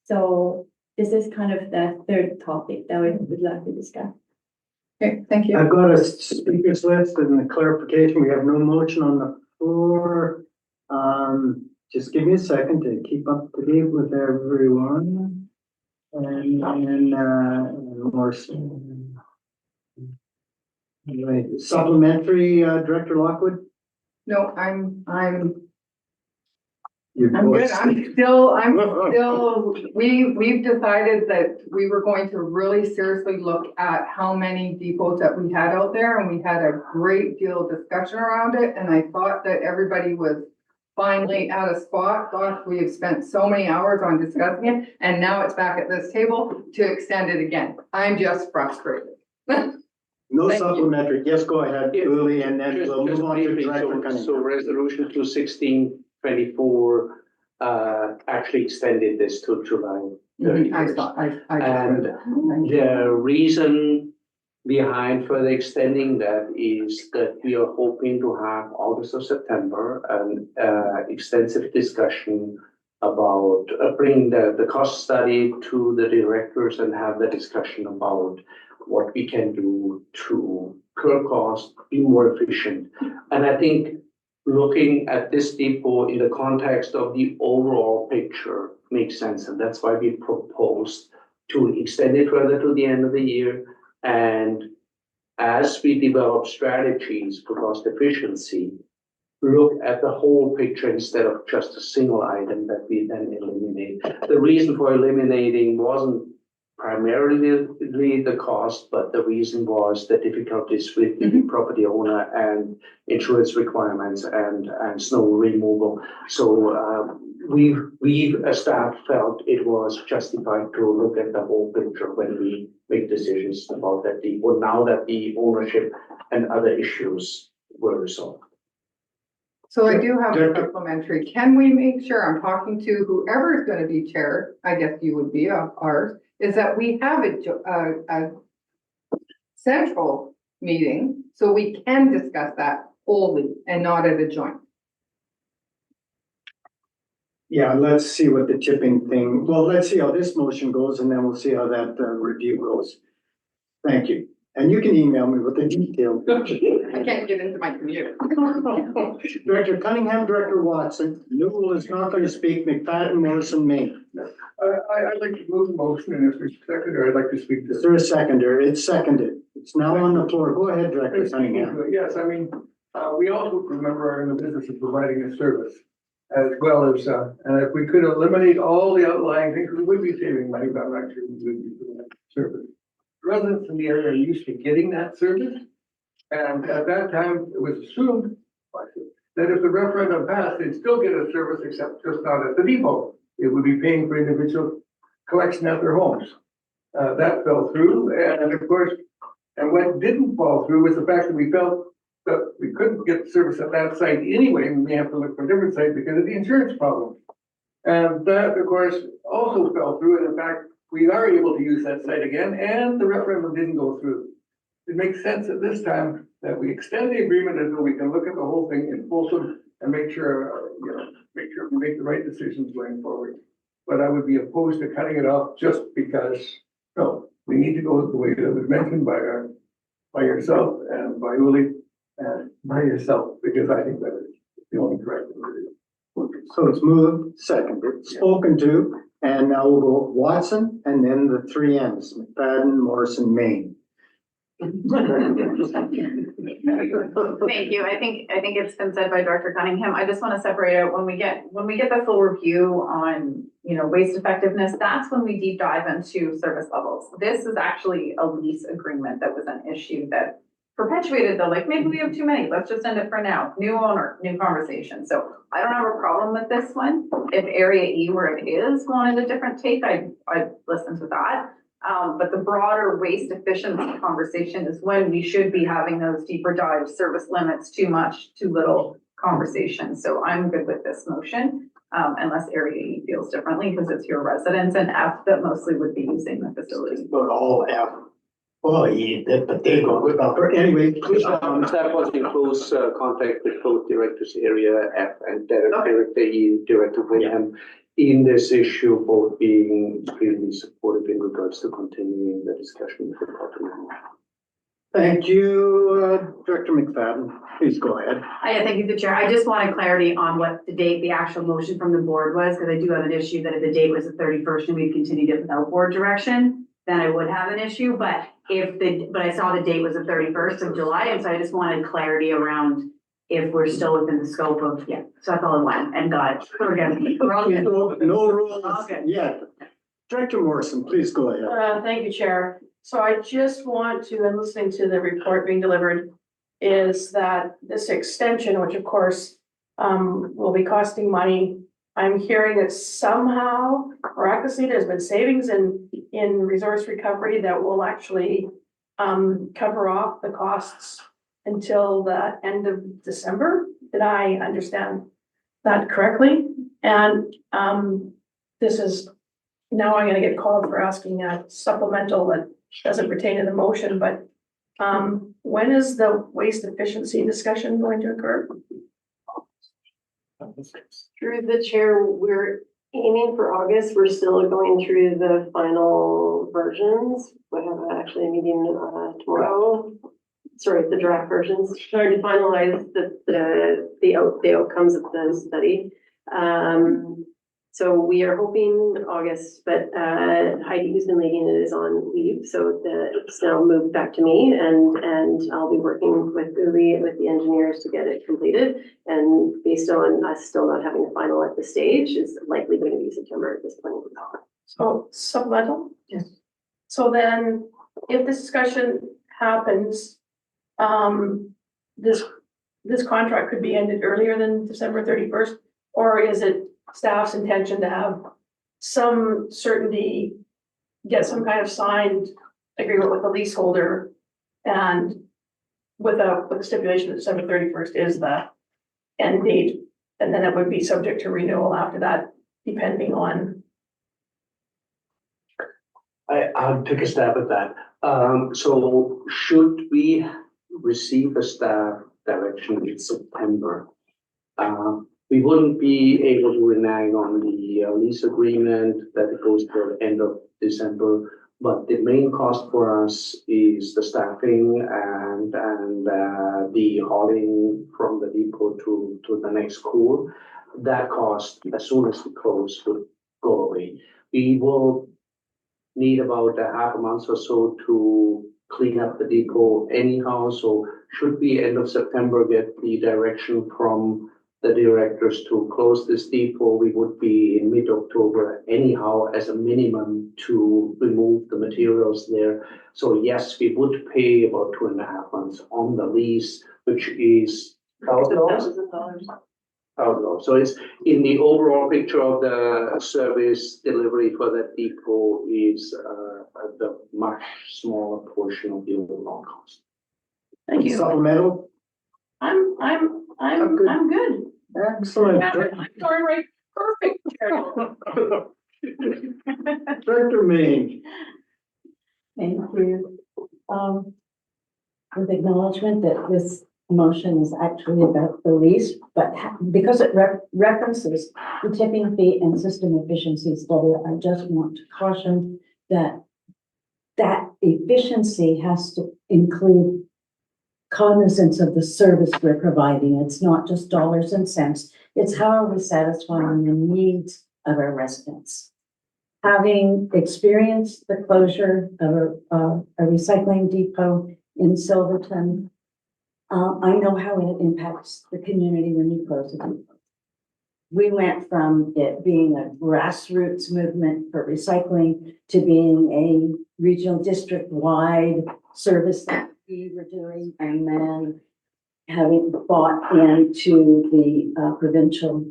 So this is kind of the third topic that we would like to discuss. Okay, thank you. I've got a speakers list and a clarification. We have no motion on the floor. Just give me a second to keep up to date with everyone. And more. Anyway, supplementary, Director Lockwood? No, I'm Your good. voice. We've decided that we were going to really seriously look at how many depots that we had out there, and we had a great deal of discussion around it, and I thought that everybody was finally at a spot. Gosh, we have spent so many hours on discussing it, and now it's back at this table to extend it again. I'm just frustrated. No Thank you. supplementary. Yes, go ahead, Yeah. Uli, and then we'll Just move on to briefly, Director so Cunningham. resolution 216 24 actually extended this to July I 31st. thought, I And the reason behind further extending that is that we are hoping to have August or September an extensive discussion about bringing the cost study to the directors and have the discussion about what we can do to curb cost, be more efficient. And I think looking at this depot in the context of the overall picture makes sense. And that's why we proposed to extend it further to the end of the year. And as we develop strategies for cost efficiency, look at the whole picture instead of just a single item that we then eliminate. The reason for eliminating wasn't primarily the cost, but the reason was the difficulties with the property owner and insurance requirements and snow removal. So we as staff felt it was justified to look at the whole picture when we make decisions about that depot, now that the ownership and other issues were resolved. So I do have a supplementary. Can we make sure, I'm talking to whoever is gonna be chair, I guess you would be of ours, is that we have a central meeting so we can discuss that wholly and not at a joint. Yeah, let's see what the tipping thing, well, let's see how this motion goes and then we'll see how that review goes. Thank you. And you can email me with the details. I can't get into my computer. Director Cunningham, Director Watson, Newell is not going to speak, McFadden, Morrison, May. I'd like to move the motion, and if there's a seconder, I'd like to speak to. Is there a seconder? It's seconded. It's now on the floor. Go ahead, Director Cunningham. Yes, I mean, we also remember are in the business of providing a service as well as, and if we could eliminate all the outlying things, we would be saving money, but I'm not sure we would be providing service. Residents in the area are used to getting that service. And at that time, it was assumed that if the referendum passed, they'd still get a service except just not at the depot. It would be paying for individual collection at their homes. That fell through. And of course, and what didn't fall through was the fact that we felt that we couldn't get the service at that site anyway. We may have to look for a different site because of the insurance problem. And that, of course, also fell through. And in fact, we are able to use that site again, and the referendum didn't go through. It makes sense at this time that we extend the agreement until we can look at the whole thing in fulsome and make sure, make sure we make the right decisions going forward. But I would be opposed to cutting it off just because, no, we need to go the way that was mentioned by yourself and by Uli and by yourself, because I think that is the only correct thing to do. So it's moved, seconded, spoken to, and now we'll go Watson and then the three M's, McFadden, Morrison, Maine. Thank you. I think it's been said by Director Cunningham. I just want to separate out when we get the full review on, waste effectiveness, that's when we deep dive into service levels. This is actually a lease agreement that was an issue that perpetuated maybe we have too many. Let's just end it for now. New owner, new conversation. So I don't have a problem with this one. If Area E, where it is, wanted a different take, I'd listen to that. But the broader waste efficiency conversation is when we should be having those deeper dive service limits, too much, too little conversation. So I'm good with this motion, unless Area E feels differently because it's your residents, and F that mostly would be using the facility. But all F. Oh, yeah, but they go without, anyway. Staff was in close contact with both directors, Area F and Director E, Director William, in this issue, both being extremely supportive in regards to continuing the discussion with the property owner. Thank you, Director McFadden. Please go ahead. Thank you, the chair. I just wanted clarity on what the date, the actual motion from the board was, because I do have an issue that if the date was the 31st and we've continued it without board direction, then I would have an issue. But I saw the date was the 31st of July, and so I just wanted clarity around if we're still within the scope of, so that's all I want, and got it. We're all good. No rules yet. Director Morrison, please go ahead. Thank you, Chair. So I just want to, and listening to the report being delivered, is that this extension, which of course will be costing money, I'm hearing that somehow miraculously there's been savings in resource recovery that will actually cover off the costs until the end of December. Did I understand that correctly. And, this is, now I'm gonna get called for asking a supplemental that doesn't pertain to the motion, but, when is the waste efficiency discussion going to occur? Through the chair, we're aiming for August. We're still going through the final versions. We have actually a meeting tomorrow. Sorry, the draft versions, trying to finalize the outcomes of the study. So we are hoping August, but Heidi, who's been leading it, is on leave, so it's now moved back to me, and I'll be working with Uli, with the engineers to get it completed. And based on us still not having a final at this stage, is likely going to be September at this point. So supplemental? Yes. So then, if this discussion happens, this contract could be ended earlier than December 31st, or is it staff's intention to have some certainty, get some kind of signed agreement with the leaseholder, and with a stipulation that December 31st is the end date, and then it would be subject to renewal after that, depending on. I'll take a stab at that. So should we receive a staff direction in September, we wouldn't be able to renege on the lease agreement that it goes to the end of December. But the main cost for us is the staffing and the hauling from the depot to the next core. That cost, as soon as we close, would go away. We will need about a half a month or so to clean up the depot anyhow. So should we end of September get the direction from the directors to close this depot, we would be in mid-October anyhow as a minimum to remove the materials there. So yes, we would pay about 2.5 months on the lease, which is $1,000. $1,000. So it's in the overall picture of the service delivery for that depot is the much smaller portion of the overall cost. Thank you. Supplemental? I'm good. Excellent. I'm doing right, perfect. Director Main. Thank you. With acknowledgement that this motion is actually about the lease, but because it references the tipping fee and system efficiency study, I just want to caution that that efficiency has to include cognizance of the service we're providing. It's not just dollars and cents. It's how are we satisfying the needs of our residents. Having experienced the closure of a recycling depot in Silverton, I know how it impacts the community when you close a depot. We went from it being a grassroots movement for recycling to being a regional district-wide service that we were doing, and then having bought into the provincial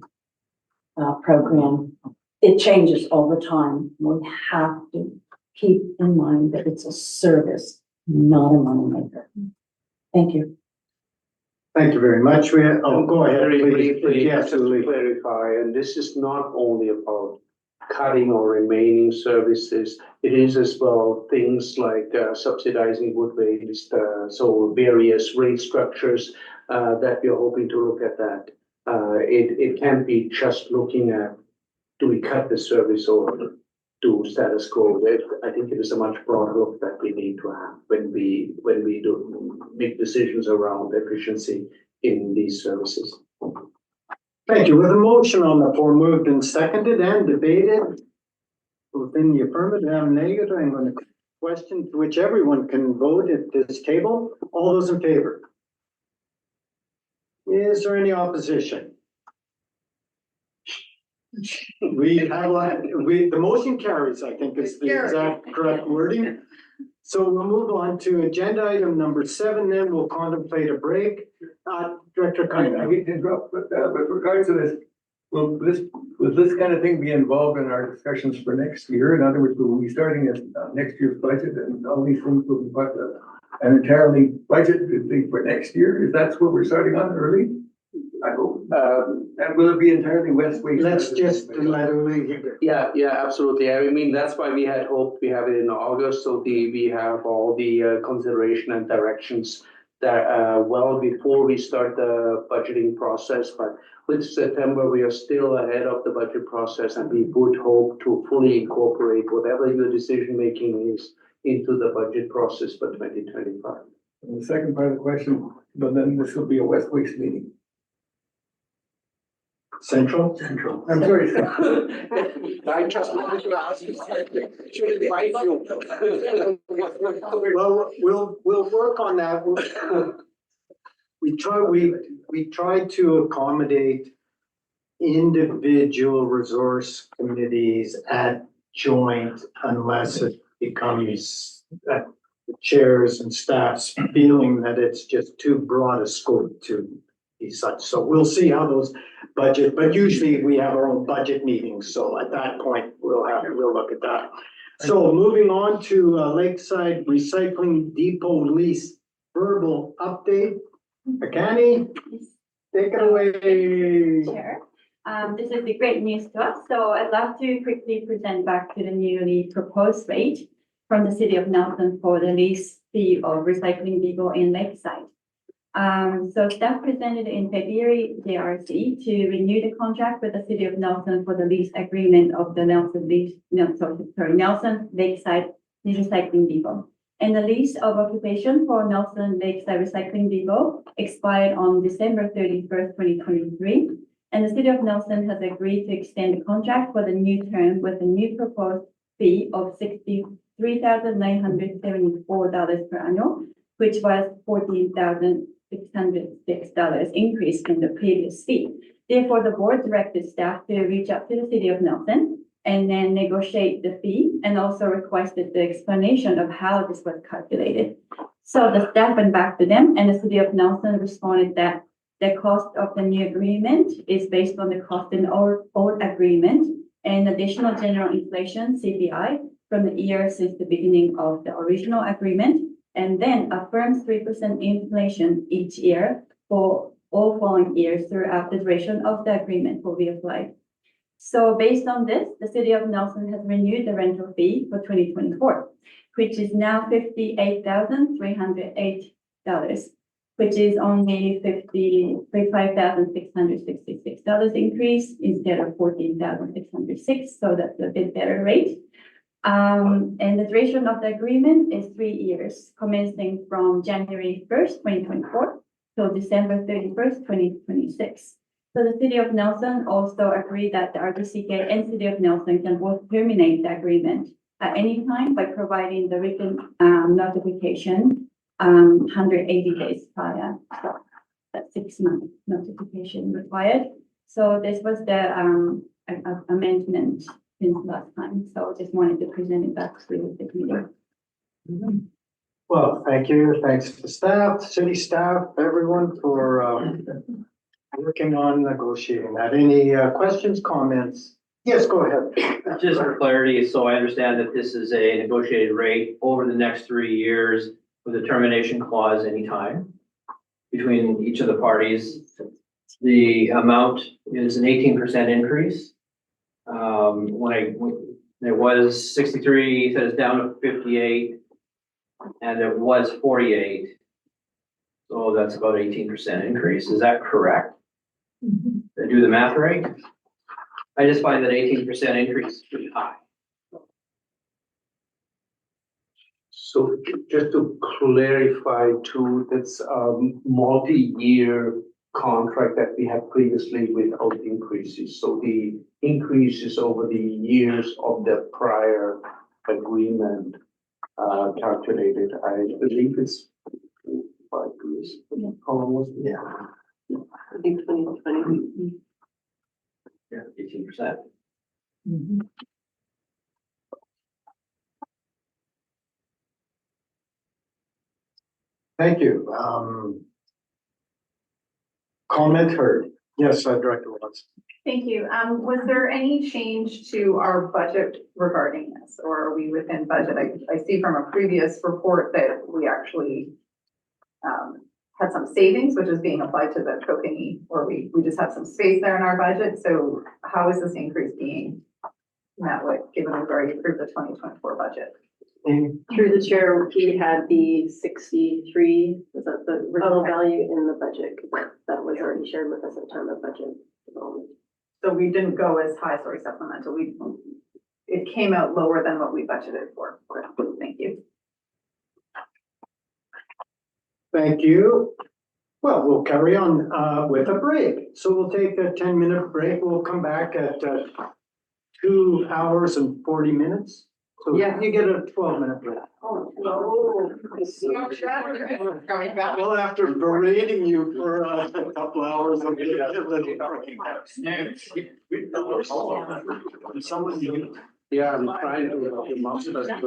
program. It changes all the time. We have to keep in mind that it's a service, not a moneymaker. Thank you. Thank you very much. Go ahead, Very please. briefly, Yes, just to clarify, and this is not only about cutting or remaining services. It is as well things like subsidizing wood waste, so various rate structures that we're hoping to look at that. It can't be just looking at, do we cut the service or do status quo? I think it is a much broader look that we need to have when we do make decisions around efficiency in these services. Thank you. With a motion on the floor moved and seconded and debated within the affirmative and negative, I'm going to question to which everyone can vote at this table. All those in favor? Is there any opposition? The motion carries, I think is the exact correct wording. So we'll move on to agenda item number 7, then we'll contemplate a break. Director I Cunningham. hate to interrupt, but with regards to this, will this kind of thing be involved in our discussions for next year? In other words, will we be starting at next year's budget and all these things will be part of an entirely budgeted thing for next year? Is that what we're starting on early? I hope. And will it be entirely west waste? Let's just let her leave. Yeah, absolutely. I mean, that's why we had hoped we have it in August, so we have all the consideration and directions that well before we start the budgeting process. But with September, we are still ahead of the budget process, and we would hope to fully incorporate whatever your decision making is into the budget process for 2025. And the second part of the question, but then this will be a west waste meeting. Central? Central. I'm sorry. I just wanted to ask you something. Should invite you. Well, we'll work on that. We try to accommodate individual resource committees at joint unless it becomes the chairs and staffs feeling that it's just too broad a scope to be such. So we'll see how those budget, but usually we have our own budget meetings. So at that point, we'll look at that. So moving on to Lakeside Recycling Depot lease verbal update. Akani, take it away. Chair. This is the great news to us. So I'd love to quickly present back to the newly proposed rate from the city of Nelson for the lease fee of recycling depot in Lakeside. So staff presented in February JRC to renew the contract with the city of Nelson for the lease agreement of the Nelson Lakeside Recycling Depot. And the lease of occupation for Nelson Lakeside Recycling Depot expired on December 31st, 2023. And the city of Nelson has agreed to extend the contract for the new term with a new proposed fee of $63,974 per annum, which was $14,606 increase from the previous fee. Therefore, the board directed staff to reach out to the city of Nelson and then negotiate the fee and also requested the explanation of how this was calculated. So the staff went back to them and the city of Nelson responded that the cost of the new agreement is based on the cost in our old agreement and additional general inflation, CPI, from the year since the beginning of the original agreement, and then affirms 3% inflation each year for all following years throughout the duration of the agreement will be applied. So based on this, the city of Nelson has renewed the rental fee for 2024, which is now $58,308, which is only $55,666 increase instead of $14,606. So that's a bit better rate. And the duration of the agreement is 3 years, commencing from January 1st, 2024 till December 31st, 2026. So the city of Nelson also agreed that the RTCK and city of Nelson can both terminate the agreement at any time by providing the written notification 180 days prior. So that's 6 months notification required. So this was the amendment since last time. So just wanted to present it back to the committee. Well, thank you. Thanks to staff, city staff, everyone for working on negotiating that. Any questions, comments? Yes, go ahead. Just for clarity, so I understand that this is a negotiated rate over the next 3 years with a termination clause anytime between each of the parties. The amount is an 18% increase. When it was 63, so it's down to 58, and it was 48. So that's about 18% increase. Is that correct? Did I do the math right? I just find that 18% increase is pretty high. So just to clarify too, that's a multi-year contract that we had previously without increases. So the increases over the years of the prior agreement calculated, I believe it's 5 years. How long was it? I think 2020. Yeah, 18%. Thank you. Comment heard. Yes, Director Watson. Thank you. Was there any change to our budget regarding this, or are we within budget? I see from a previous report that we actually had some savings, which is being applied to the Kokanee, or we just have some space there in our budget. So how is this increase being met with, given we've already approved the 2024 budget? Through the chair, we had the 63, was that the original value in the budget? 'Cause that was already shared with us at time of budget development. So we didn't go as high, sorry, supplemental, it came out lower than what we budgeted for. Thank you. Thank you. Well, we'll carry on with a break. So we'll take a 10-minute break. We'll come back at 2 hours and 40 minutes. So you get a 12-minute break. Well, after berating you for a couple hours, I'm gonna get a little break. Someone, Yeah, I'm trying to, your mouse doesn't.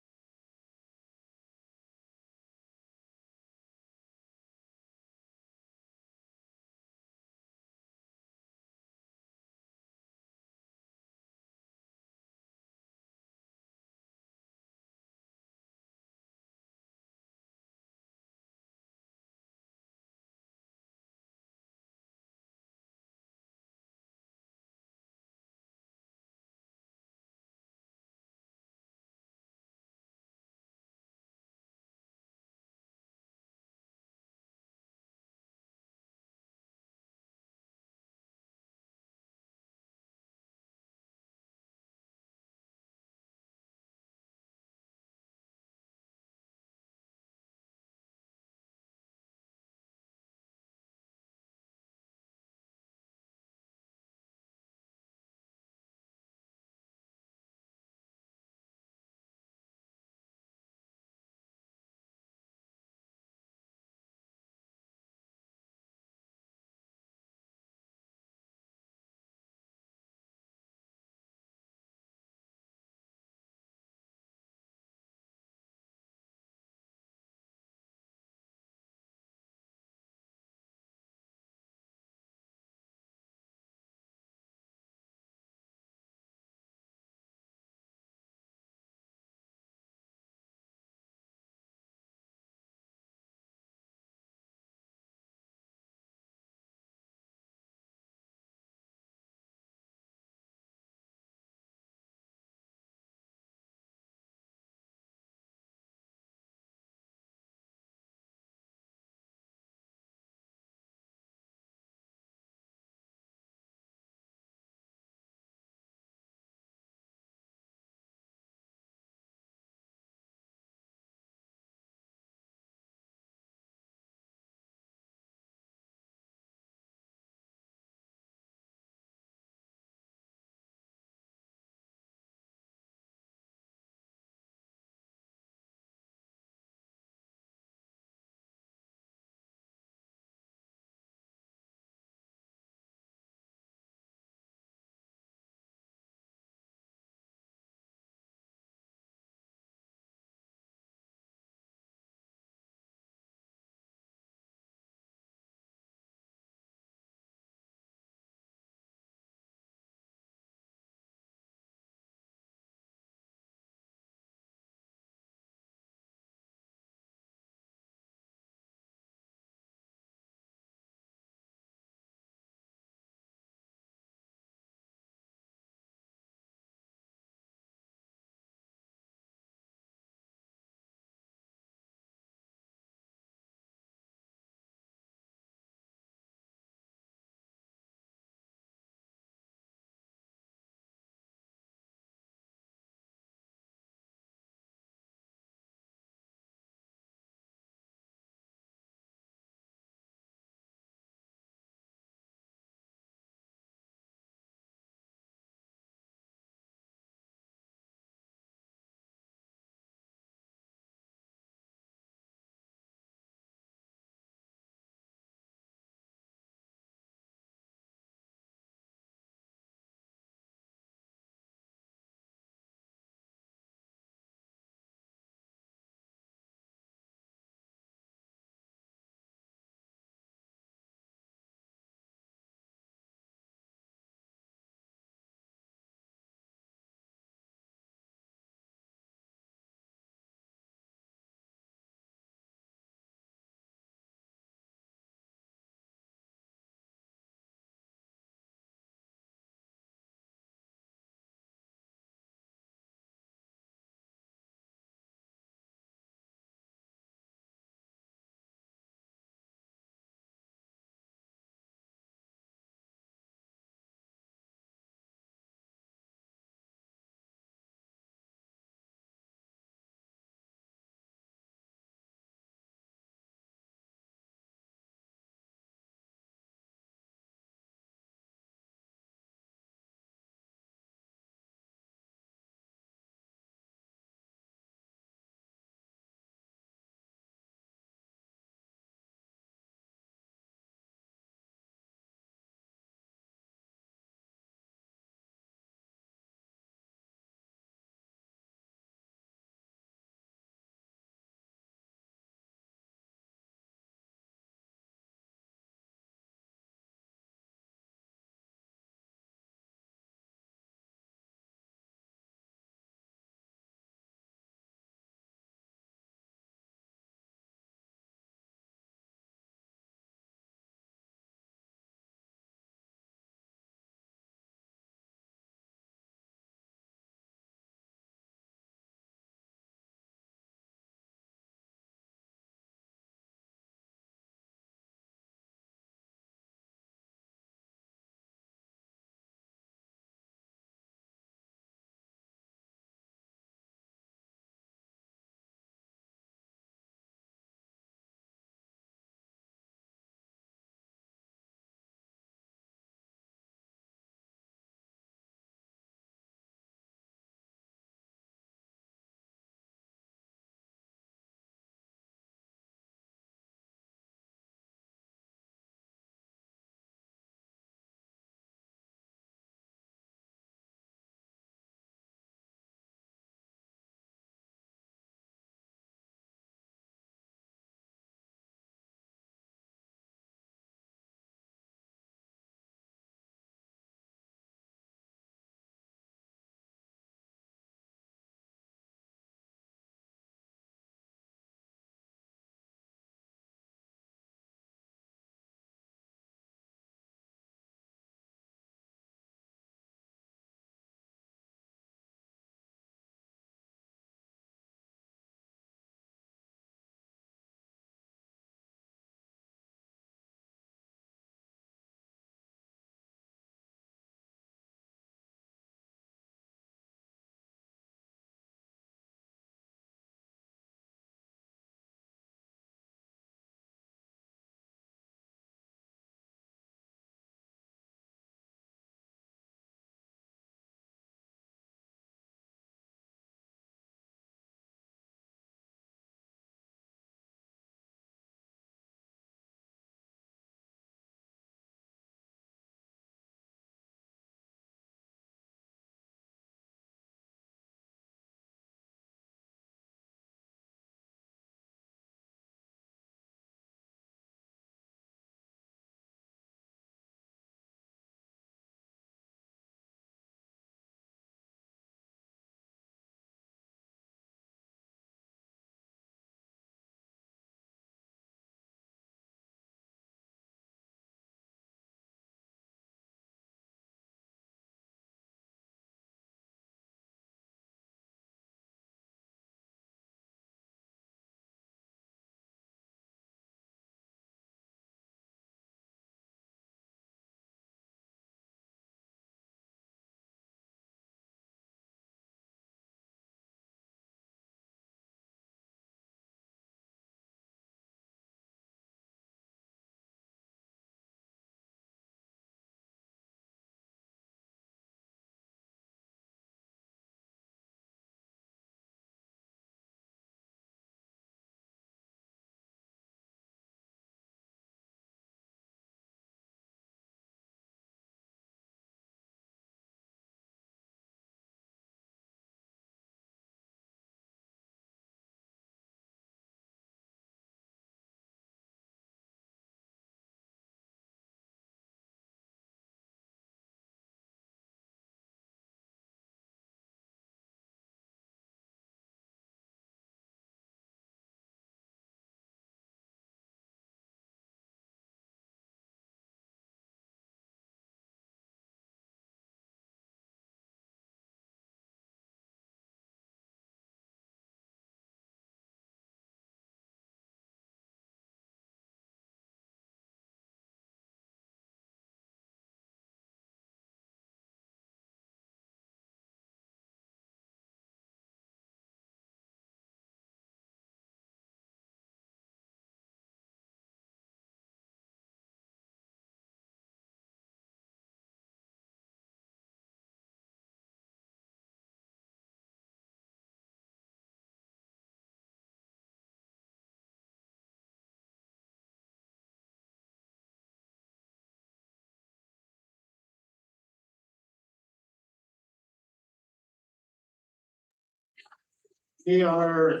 We are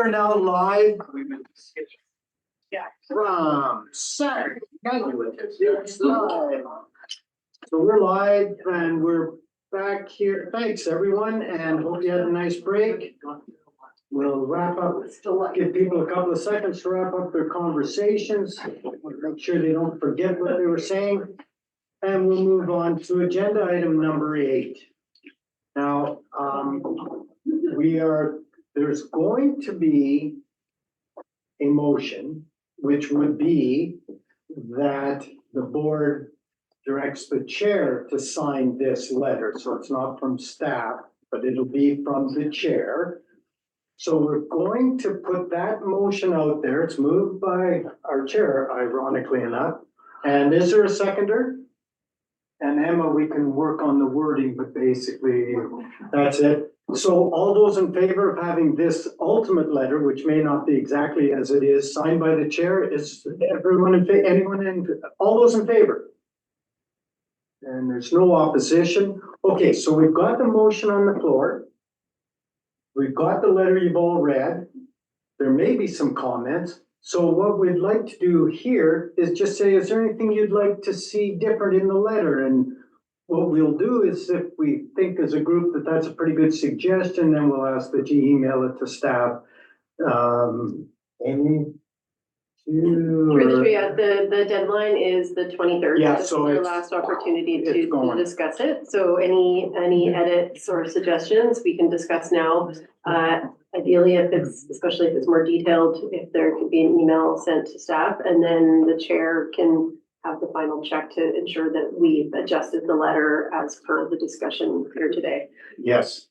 now live from Saturday. It's live. So we're live and we're back here. Thanks, everyone, and hope you had a nice break. We'll wrap up, give people a couple of seconds to wrap up their conversations, make sure they don't forget what they were saying. And we'll move on to agenda item number 8. Now, there's going to be a motion, which would be that the board directs the chair to sign this letter. So it's not from staff, but it'll be from the chair. So we're going to put that motion out there. It's moved by our chair, ironically enough. And is there a seconder? And Emma, we can work on the wording, but basically that's it. So all those in favor of having this ultimate letter, which may not be exactly as it is, signed by the chair, is everyone in favor? Anyone in? All those in favor? And there's no opposition. Okay, so we've got the motion on the floor. We've got the letter you've all read. There may be some comments. So what we'd like to do here is just say, is there anything you'd like to see different in the letter? And what we'll do is if we think as a group that that's a pretty good suggestion, then we'll ask that you email it to staff. Amy? Through the deadline is the 23rd. Yeah, This so is our it's- last opportunity it's to going. discuss it. So any edits or suggestions we can discuss now. Ideally, especially if it's more detailed, if there could be an email sent to staff, and then the chair can have the final check to ensure that we've adjusted the letter as per the discussion here today. Yes.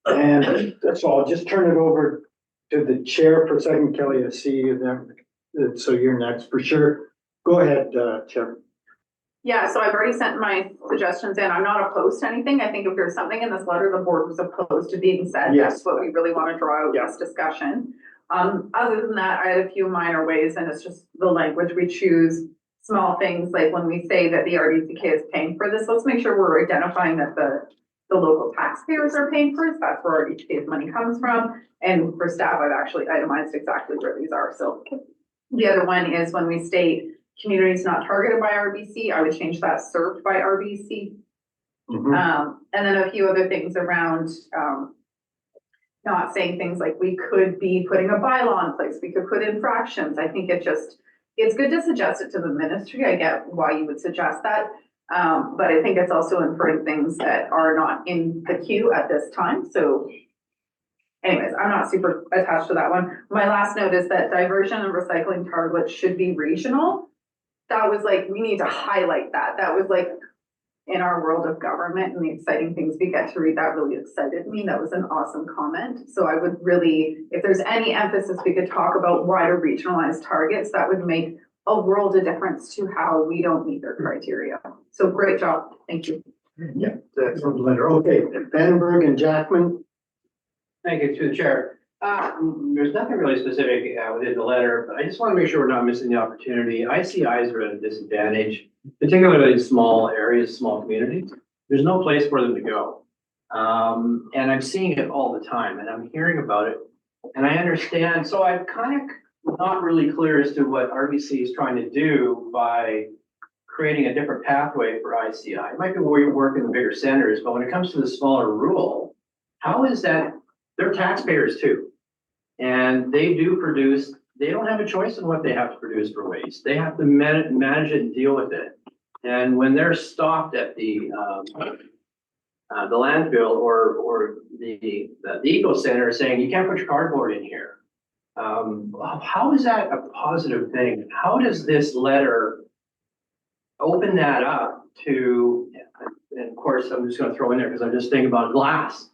And that's all. Just turn it over to the chair for a second. Kelly, I see you there. So you're next for sure. Go ahead, Chair. Yeah, so I've already sent my suggestions in. I'm not opposed to anything. I think if there's something in this letter the board was opposed to being said, Yes. that's what we really want to draw out this discussion. Other than that, I had a few minor ways, and it's just the language we choose, small things like when we say that the RDCK is paying for this, let's make sure we're identifying that the local taxpayers are paying for it. That's where RDCK's money comes from. And for staff, I've actually itemized exactly where these are. So the other one is when we state communities not targeted by RBC, I would change that served by RBC. And then a few other things around, not saying things like we could be putting a bylaw in place, we could put infractions. I think it's good to suggest it to the ministry. I get why you would suggest that. But I think it's also inferring things that are not in the queue at this time. So anyways, I'm not super attached to that one. My last note is that diversion and recycling targets should be regional. That was like, we need to highlight that. That was like, in our world of government and the exciting things we get to read, that really excited me. That was an awesome comment. So I would really, if there's any emphasis we could talk about wider regionalized targets, that would make a world of difference to how we don't meet their criteria. So great job. Thank you. Yeah, that's the letter. Okay, Vandenberg and Jackman. Thank you, through the chair. There's nothing really specific within the letter, but I just want to make sure we're not missing the opportunity. ICIs are at a disadvantage, particularly in small areas, small communities. There's no place for them to go. And I'm seeing it all the time and I'm hearing about it and I understand. So I'm kind of not really clear as to what RBC is trying to do by creating a different pathway for ICI. It might be where you work in the bigger centers, but when it comes to the smaller rural, how is that? They're taxpayers too. And they do produce, they don't have a choice in what they have to produce for waste. They have to manage it and deal with it. And when they're stopped at the landfill or the eco center saying, you can't put your cardboard in here. How is that a positive thing? How does this letter open that up to, and of course, I'm just gonna throw in there because I'm just thinking about glass.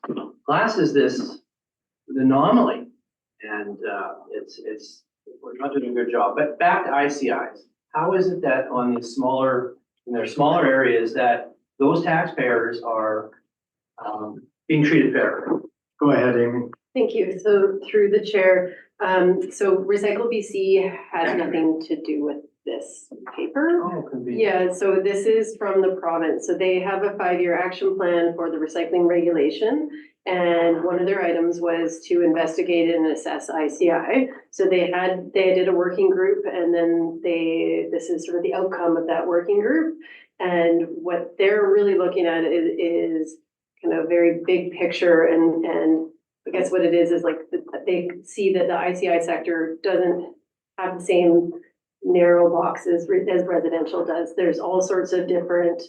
Glass is this anomaly. And we're not doing a good job, but back to ICIs. How is it that on these smaller areas that those taxpayers are being treated fairly? Go ahead, Amy. Thank you. So through the chair, so Recycle BC had nothing to do with this paper. Oh, convenient. Yeah, so this is from the province. So they have a 5-year action plan for the recycling regulation. And one of their items was to investigate and assess ICI. So they did a working group, and then this is sort of the outcome of that working group. And what they're really looking at is kind of very big picture, and I guess what it is like they see that the ICI sector doesn't have the same narrow boxes as residential does. There's all sorts of different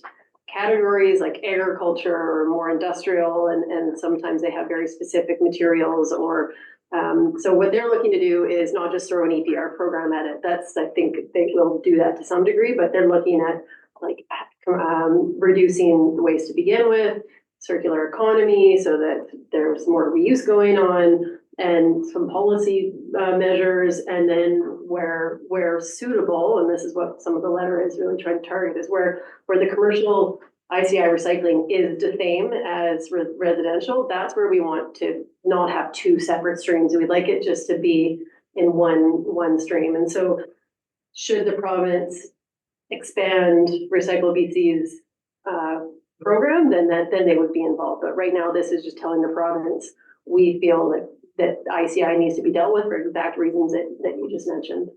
categories like agriculture or more industrial, and sometimes they have very specific materials or so what they're looking to do is not just throw an EPR program at it. I think they will do that to some degree, but they're looking at like reducing the waste to begin with, circular economy so that there's more reuse going on, and some policy measures, and then where suitable, and this is what some of the letter is really trying to target, is where the commercial ICI recycling is the same as residential. That's where we want to not have two separate streams. We'd like it just to be in one stream. And so should the province expand Recycle BC's program, then they would be involved. But right now, this is just telling the province, we feel that ICI needs to be dealt with for exact reasons that you just mentioned.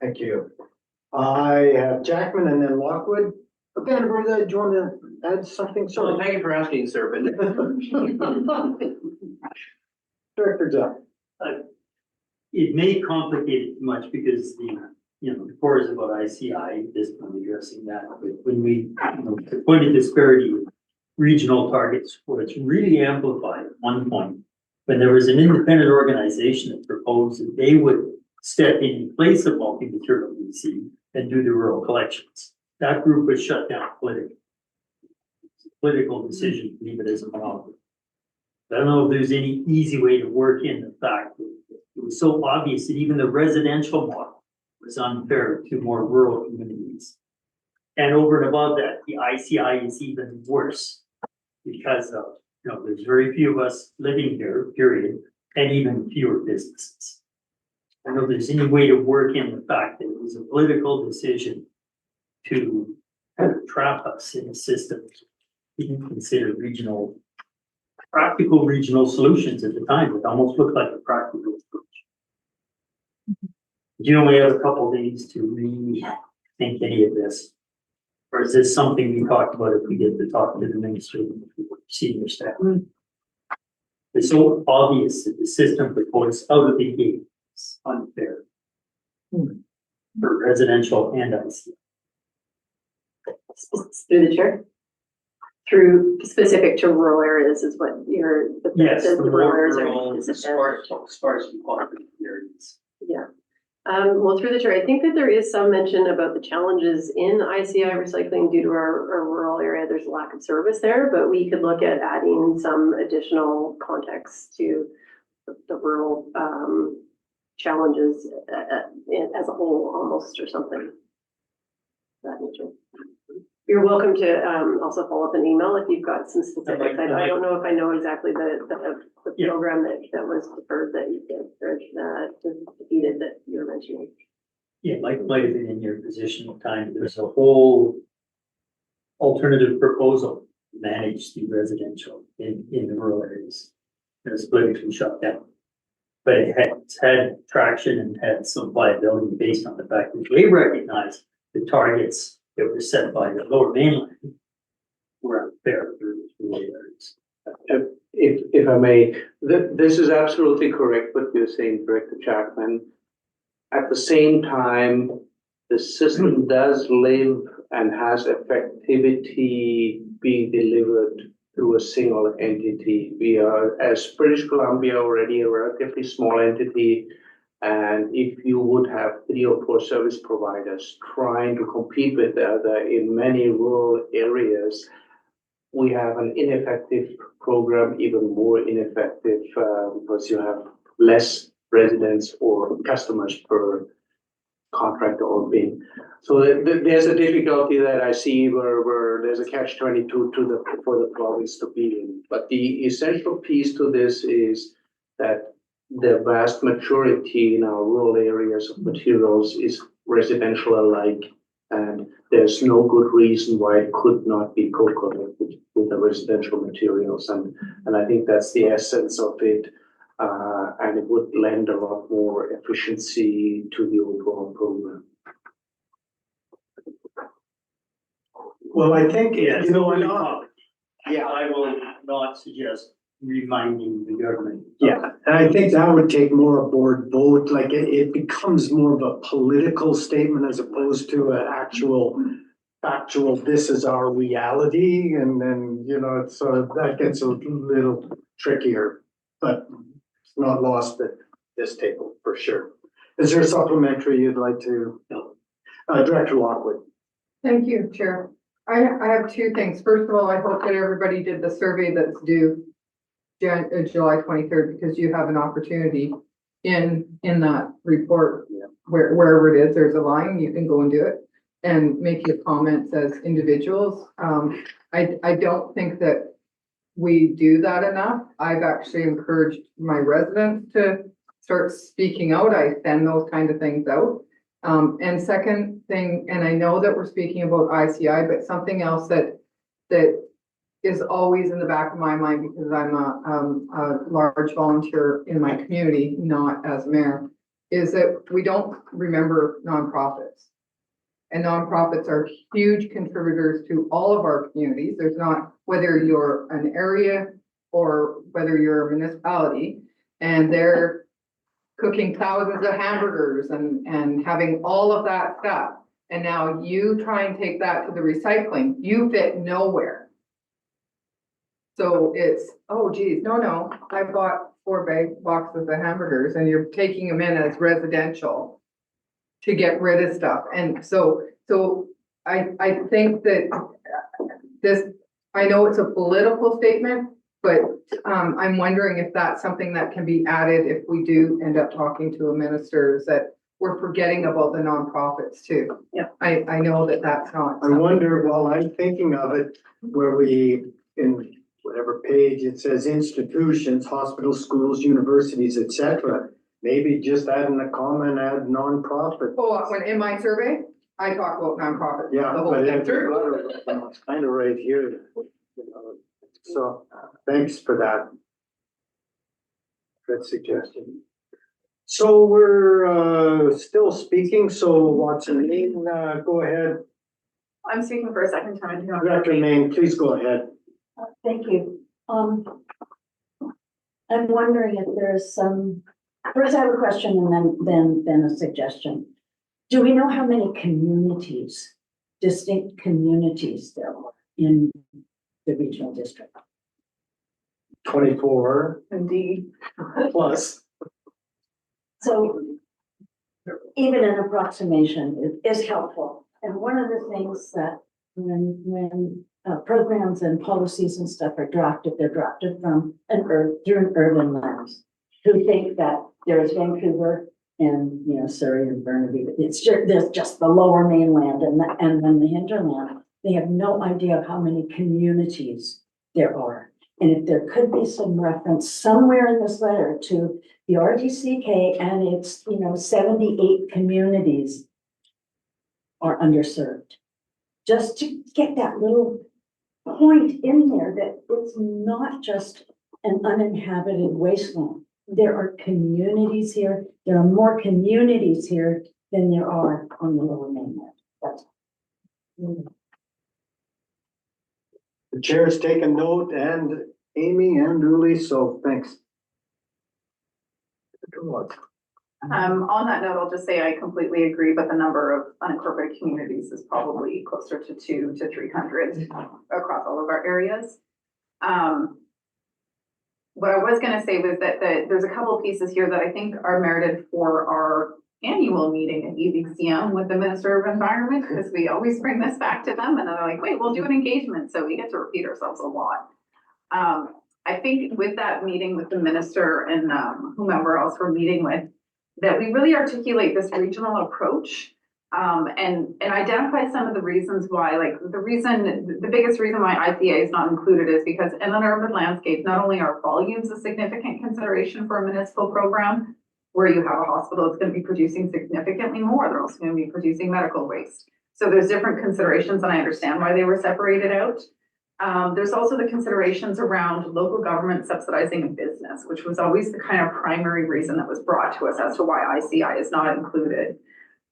Thank you. I have Jackman and then Lockwood. Okay, Rosa, do you want to add something? So thank you for asking, sir, but Director Jack. It may complicate it too much because the report is about ICI, this one addressing that, but when we, the point of disparity, regional targets was really amplified at one point. When there was an independent organization that proposed that they would step in place of multi-material BC and do the rural collections. That group was shut down politically. It's a political decision to leave it as a monopoly. I don't know if there's any easy way to work in the fact that it was so obvious that even the residential model was unfair to more rural communities. And over and above that, the ICI is even worse because of, there's very few of us living here, period, and even fewer businesses. I don't know if there's any way to work in the fact that it was a political decision to kind of trap us in a system we didn't consider practical regional solutions at the time. It almost looked like a practical approach. You only have a couple of days to rethink any of this. Or is this something we talked about if we get to talk to the ministry and senior staff? It's so obvious that the system proposed out of the gate is unfair for residential and ICI. Through the chair. Through specific to rural areas is what you're. Yes, the rural areas are rural, disadvantaged. sparse areas. Yeah. Well, through the chair, I think that there is some mention about the challenges in ICI recycling due to our rural area. There's a lack of service there, but we could look at adding some additional context to the rural challenges as a whole, almost, or something. That nature. You're welcome to also follow up an email if you've got some specifics. I don't know if I know exactly the program that was deferred that you defeated that you're mentioning. Yeah, Mike might have been in your position at the time. There's a whole alternative proposal to manage the residential in the rural areas. It was politically shut down. But it's had traction and had some viability based on the fact that they recognize the targets that were set by the lower mainland were unfair for rural areas. If I may, this is absolutely correct what you're saying, Director Chapman. At the same time, the system does live and has effectivity being delivered through a single entity. We are, as British Columbia, already a relatively small entity. And if you would have 3 or 4 service providers trying to compete with the other in many rural areas, we have an ineffective program, even more ineffective because you have less residents or customers per contractor or bin. So there's a difficulty that I see where there's a catch-22 for the province to be in. But the essential piece to this is that the vast majority in our rural areas of materials is residential alike. And there's no good reason why it could not be co-connected with the residential materials. And I think that's the essence of it. And it would lend a lot more efficiency to the overall program. Well, I think, Yeah, you know, so yeah. I will not suggest reminding the government. Yeah, and I think that would take more a board vote, like it becomes more of a political statement as opposed to an actual factual, this is our reality, and then, you know, it's, that gets a little trickier, but it's not lost at this table, for sure. Is there a supplementary you'd like to? No. Director Lockwood. Thank you, Chair. I have two things. First of all, I hope that everybody did the survey that's due July 23rd, because you have an opportunity in that report, wherever it is, there's a line, you can go and do it and make your comments as individuals. I don't think that we do that enough. I've actually encouraged my residents to start speaking out. I send those kind of things out. And second thing, and I know that we're speaking about ICI, but something else that is always in the back of my mind, because I'm a large volunteer in my community, not as mayor, is that we don't remember nonprofits. And nonprofits are huge contributors to all of our communities. There's not, whether you're an area or whether you're a municipality, and they're cooking thousands of hamburgers and having all of that stuff. And now you try and take that to the recycling, you fit nowhere. So it's, oh geez, no, I bought 4 boxes of hamburgers and you're taking them in as residential to get rid of stuff. And so I think that this, I know it's a political statement, but I'm wondering if that's something that can be added if we do end up talking to a minister, is that we're forgetting about the nonprofits too. Yeah. I know that that's not. I wonder, while I'm thinking of it, where we, in whatever page, it says institutions, hospitals, schools, universities, etc. Maybe just adding a comment, add nonprofit. Oh, when in my survey, I talk about nonprofits. Yeah, the whole but thing it's through. kind of right here, you know. So, thanks for that. Good suggestion. So we're still speaking, so Watson, go ahead. I'm speaking for a second time. Director Main, please go ahead. Thank you. I'm wondering if there's some, first I have a question and then a suggestion. Do we know how many communities, distinct communities there are in the regional district? 24. Indeed. Plus. So even an approximation is helpful. And one of the things that when programs and policies and stuff are drafted, they're drafted from through an urban lens. Who think that there's Vancouver and, you know, Surrey and Burnaby, but there's just the lower mainland and then the hinterland. They have no idea of how many communities there are. And if there could be some reference somewhere in this letter to the RTCK and its, 78 communities are underserved. Just to get that little point in there that it's not just an uninhabited wasteland. There are communities here. There are more communities here than there are on the lower mainland. That's The chair's taken note, and Amy and Julie, so thanks. On that note, I'll just say I completely agree, but the number of unincorporated communities is probably closer to 200 to 300 across all of our areas. What I was going to say was that there's a couple of pieces here that I think are merited for our annual meeting at EBCM with the Minister of Environment, because we always bring this back to them and they're like, wait, we'll do an engagement. So we get to repeat ourselves a lot. I think with that meeting with the minister and whomever else we're meeting with, that we really articulate this regional approach and identify some of the reasons why, like the biggest reason why IPA is not included is because in an urban landscape, not only are volumes a significant consideration for a municipal program, where you have a hospital, it's gonna be producing significantly more. They're also gonna be producing medical waste. So there's different considerations, and I understand why they were separated out. There's also the considerations around local government subsidizing a business, which was always the kind of primary reason that was brought to us as to why ICI is not included.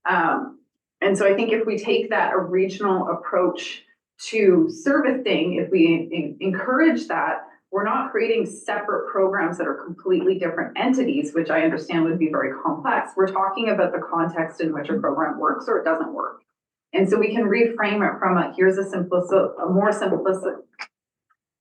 And so I think if we take that a regional approach to servicing, if we encourage that, we're not creating separate programs that are completely different entities, which I understand would be very complex. We're talking about the context in which a program works or it doesn't work. And so we can reframe it from here's a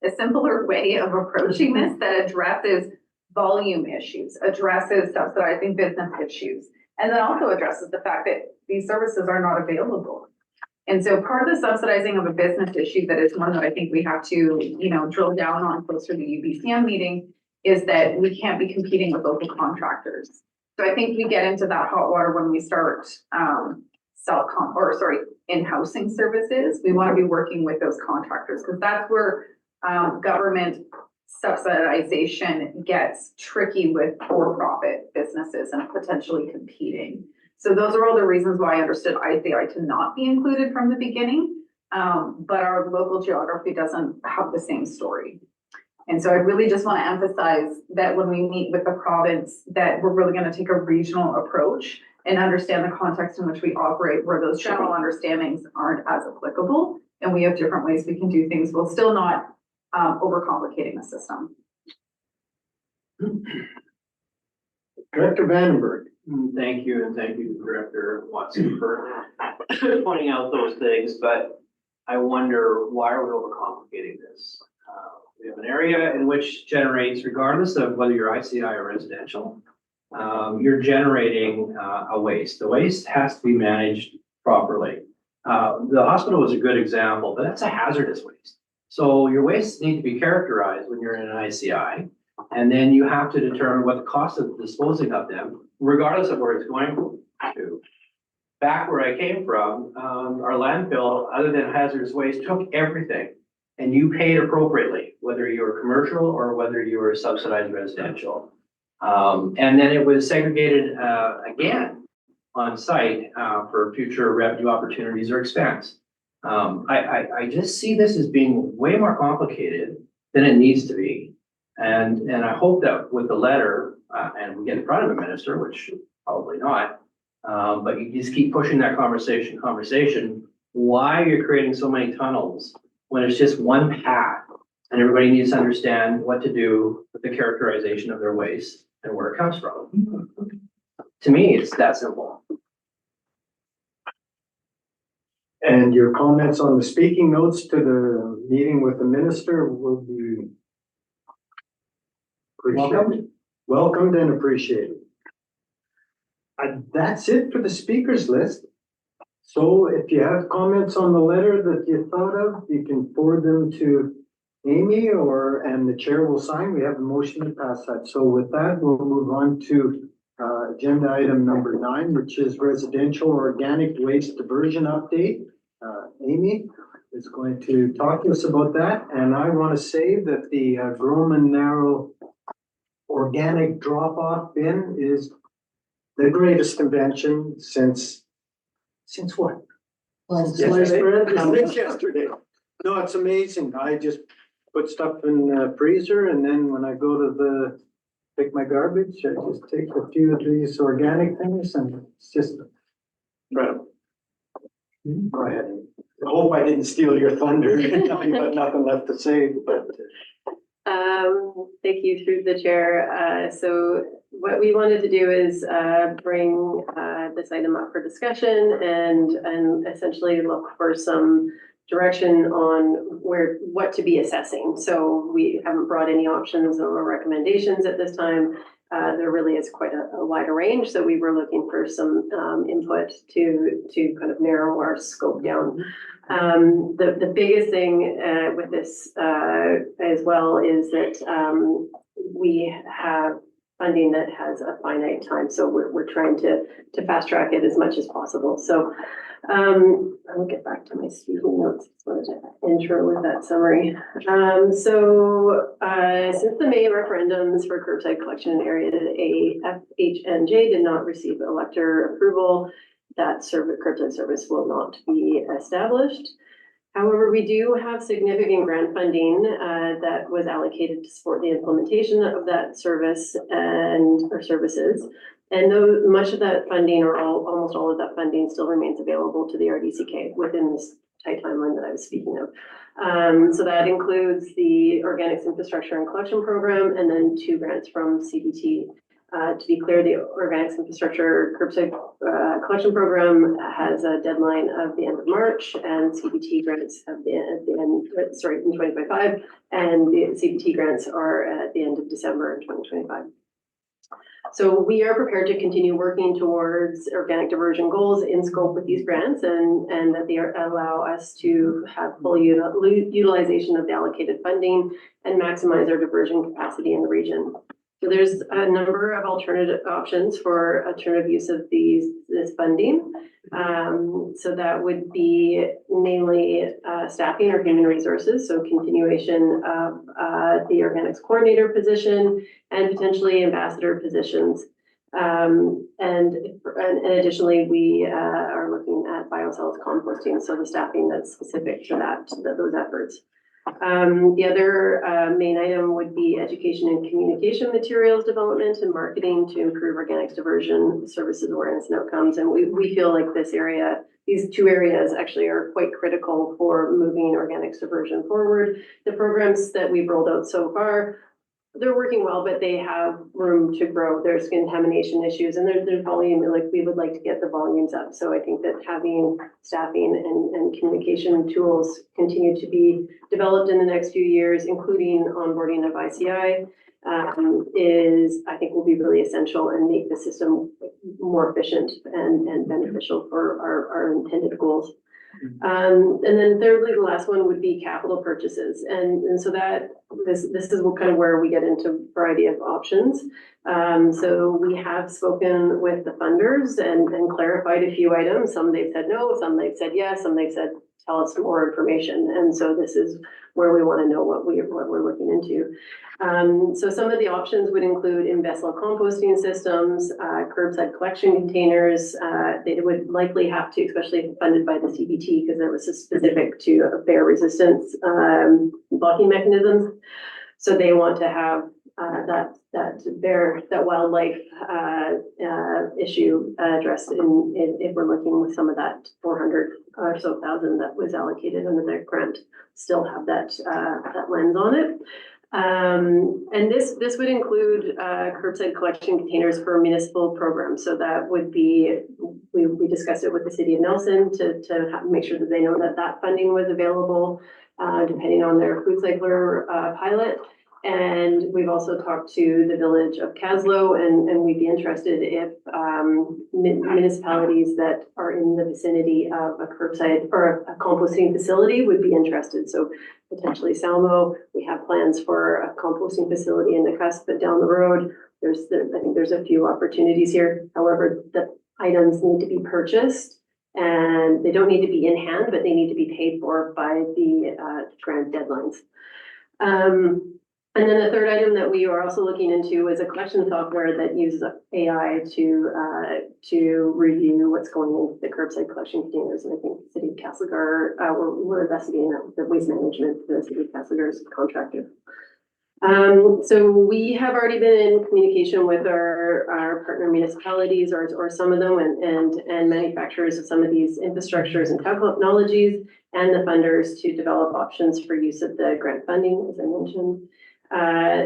simpler way of approaching this that addresses volume issues, addresses subsidizing business issues, and then also addresses the fact that these services are not available. And so part of the subsidizing of a business issue that is one that I think we have to, drill down on closer to the UBCM meeting is that we can't be competing with local contractors. So I think we get into that hot water when we start in-housing services. We want to be working with those contractors because that's where government subsidization gets tricky with for-profit businesses and potentially competing. So those are all the reasons why I understood ICI to not be included from the beginning. But our local geography doesn't have the same story. And so I really just want to emphasize that when we meet with the province, that we're really going to take a regional approach and understand the context in which we operate, where those general understandings aren't as applicable. And we have different ways we can do things while still not overcomplicating the system. Director Vandenberg. Thank you, and thank you, Director Watson, for pointing out those things, but I wonder, why are we overcomplicating this? We have an area in which generates, regardless of whether you're ICI or residential, you're generating a waste. The waste has to be managed properly. The hospital was a good example, but that's a hazardous waste. So your wastes need to be characterized when you're in an ICI, and then you have to determine what the cost of disposing of them, regardless of where it's going to. Back where I came from, our landfill, other than hazardous waste, took everything, and you paid appropriately, whether you were commercial or whether you were subsidized residential. And then it was segregated again on site for future revenue opportunities or expense. I just see this as being way more complicated than it needs to be. And I hope that with the letter, and we get in front of the minister, which probably not, but you just keep pushing that conversation, why you're creating so many tunnels when it's just one path and everybody needs to understand what to do with the characterization of their waste and where it comes from. To me, it's that simple. And your comments on the speaking notes to the meeting with the minister will be appreciated. Welcomed and appreciated. That's it for the speakers list. So if you have comments on the letter that you thought of, you can forward them to Amy and the chair will sign. We have a motion to pass that. So with that, we'll move on to agenda item number 9, which is residential organic waste diversion update. Amy is going to talk to us about that. And I want to say that the Groman Narrow organic drop-off bin is the greatest invention since what? Since yesterday. No, it's amazing. I just put stuff in the freezer, and then when I go to pick my garbage, I just take a few of these organic things, and it's just incredible. Go ahead. I hope I didn't steal your thunder. I've got nothing left to say, but. Thank you through the chair. So what we wanted to do is bring this item up for discussion and essentially look for some direction on what to be assessing. So we haven't brought any options or recommendations at this time. There really is quite a wider range. So we were looking for some input to kind of narrow our scope down. The biggest thing with this as well is that we have funding that has a finite time, so we're trying to fast track it as much as possible. So I'll get back to my speaking notes. Just wanted to intro with that summary. Since the May referendums for curbside collection in area A, FHNJ did not receive elector approval, that curbside service will not be established. However, we do have significant grant funding that was allocated to support the implementation of that service or services. And though much of that funding or almost all of that funding still remains available to the RDCK within this tight timeline that I was speaking of. So that includes the Organics Infrastructure and Collection Program and then 2 grants from CBT. To be clear, the Organics Infrastructure Curbside Collection Program has a deadline of the end of March, and CBT grants have the end, in 2025, and the CBT grants are at the end of December in 2025. So we are prepared to continue working towards organic diversion goals in scope with these grants, and that they allow us to have full utilization of the allocated funding and maximize our diversion capacity in the region. So there's a number of alternative options for alternative use of this funding. So that would be mainly staffing or human resources, so continuation of the organics coordinator position and potentially ambassador positions. And additionally, we are looking at biocells composting, so the staffing that's specific to those efforts. The other main item would be education and communication materials development and marketing to improve organics diversion services awareness and outcomes. And we feel like these 2 areas actually are quite critical for moving organics diversion forward. The programs that we've rolled out so far, they're working well, but they have room to grow. There's contamination issues and there's volume, like we would like to get the volumes up. So I think that having staffing and communication tools continue to be developed in the next few years, including onboarding of ICI, I think will be really essential and make the system more efficient and beneficial for our intended goals. And then thirdly, the last one would be capital purchases. And so this is kind of where we get into a variety of options. So we have spoken with the funders and clarified a few items. Some they've said no, some they've said yes, some they've said tell us more information. And so this is where we want to know what we're looking into. So some of the options would include in-vessel composting systems, curbside collection containers. They would likely have to, especially if funded by the CBT, because there was a specific to bear resistance blocking mechanisms. So they want to have that wildlife issue addressed if we're looking with some of that 400 or so thousand that was allocated under the grant, still have that lens on it. And this would include curbside collection containers for municipal programs. So that would be, we discussed it with the city of Nelson to make sure that they know that funding was available depending on their food cycler pilot. And we've also talked to the village of Caslow, and we'd be interested if municipalities that are in the vicinity of a curbside or a composting facility would be interested. So potentially Salmo, we have plans for a composting facility in the cusp, but down the road, I think there's a few opportunities here. However, the items need to be purchased and they don't need to be in hand, but they need to be paid for by the grant deadlines. And then the third item that we are also looking into is a collection software that uses AI to review what's going into the curbside collection containers. And I think the city of Castlegar, we're investigating that with the waste management, the city of Castlegar's contractor. So we have already been in communication with our partner municipalities or some of them and manufacturers of some of these infrastructures and technologies and the funders to develop options for use of the grant funding, as I mentioned.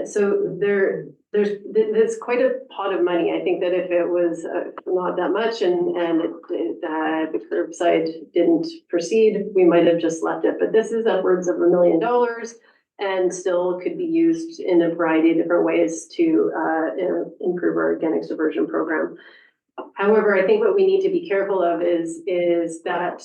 So there's quite a pot of money. I think that if it was not that much and the curbside didn't proceed, we might have just left it. But this is upwards of $1 million and still could be used in a variety of different ways to improve our organics diversion program. However, I think what we need to be careful of is that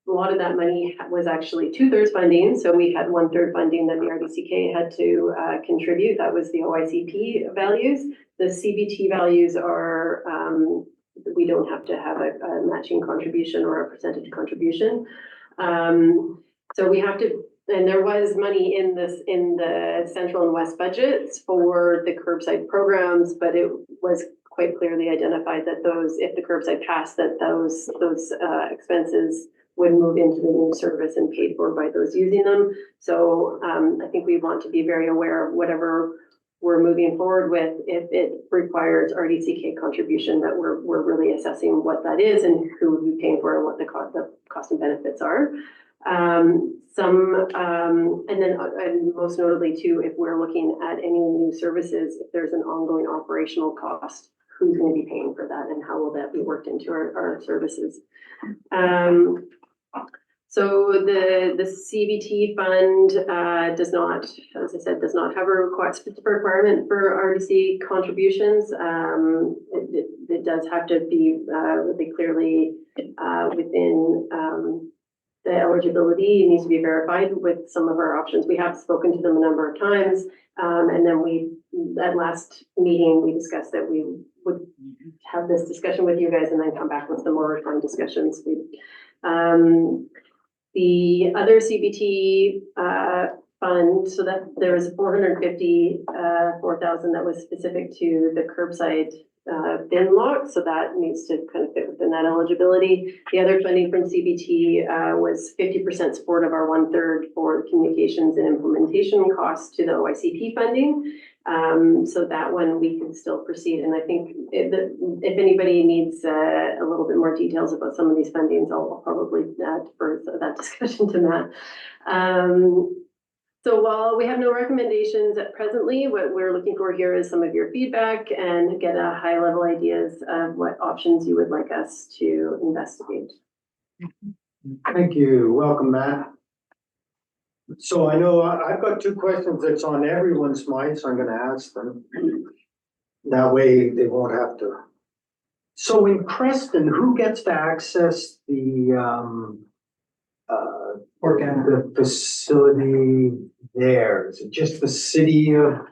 a lot of that money was actually 2/3 funding, so we had 1/3 funding that the RDCK had to contribute. That was the OICP values. The CBT values are, we don't have to have a matching contribution or a percentage contribution. So we have to, and there was money in the central and west budgets for the curbside programs, but it was quite clearly identified that those, if the curbside passed, that those expenses would move into the new service and paid for by those using them. So I think we want to be very aware of whatever we're moving forward with, if it requires RDCK contribution, that we're really assessing what that is and who would be paying for it and what the cost and benefits are. And then and most notably too, if we're looking at any new services, if there's an ongoing operational cost, who's going to be paying for that and how will that be worked into our services? So the CBT fund does not, as I said, does not have a requirement for RDC contributions. It does have to be really clearly within the eligibility. It needs to be verified with some of our options. We have spoken to them a number of times. And then at last meeting, we discussed that we would have this discussion with you guys and then come back with some more refined discussions. The other CBT fund, so that there was 454,000 that was specific to the curbside bin lock, so that needs to kind of fit within that eligibility. The other funding from CBT was 50% support of our 1/3 for communications and implementation costs to the OICP funding. So that one we can still proceed. And I think if anybody needs a little bit more details about some of these fundings, I'll probably defer that discussion to Matt. So while we have no recommendations at presently, what we're looking for here is some of your feedback and get a high level ideas of what options you would like us to investigate. Thank you. Welcome, Matt. So I know I've got two questions that's on everyone's mind, so I'm going to ask them. That way they won't have to. So in Creston, who gets to access the the facility there? Is it just the city of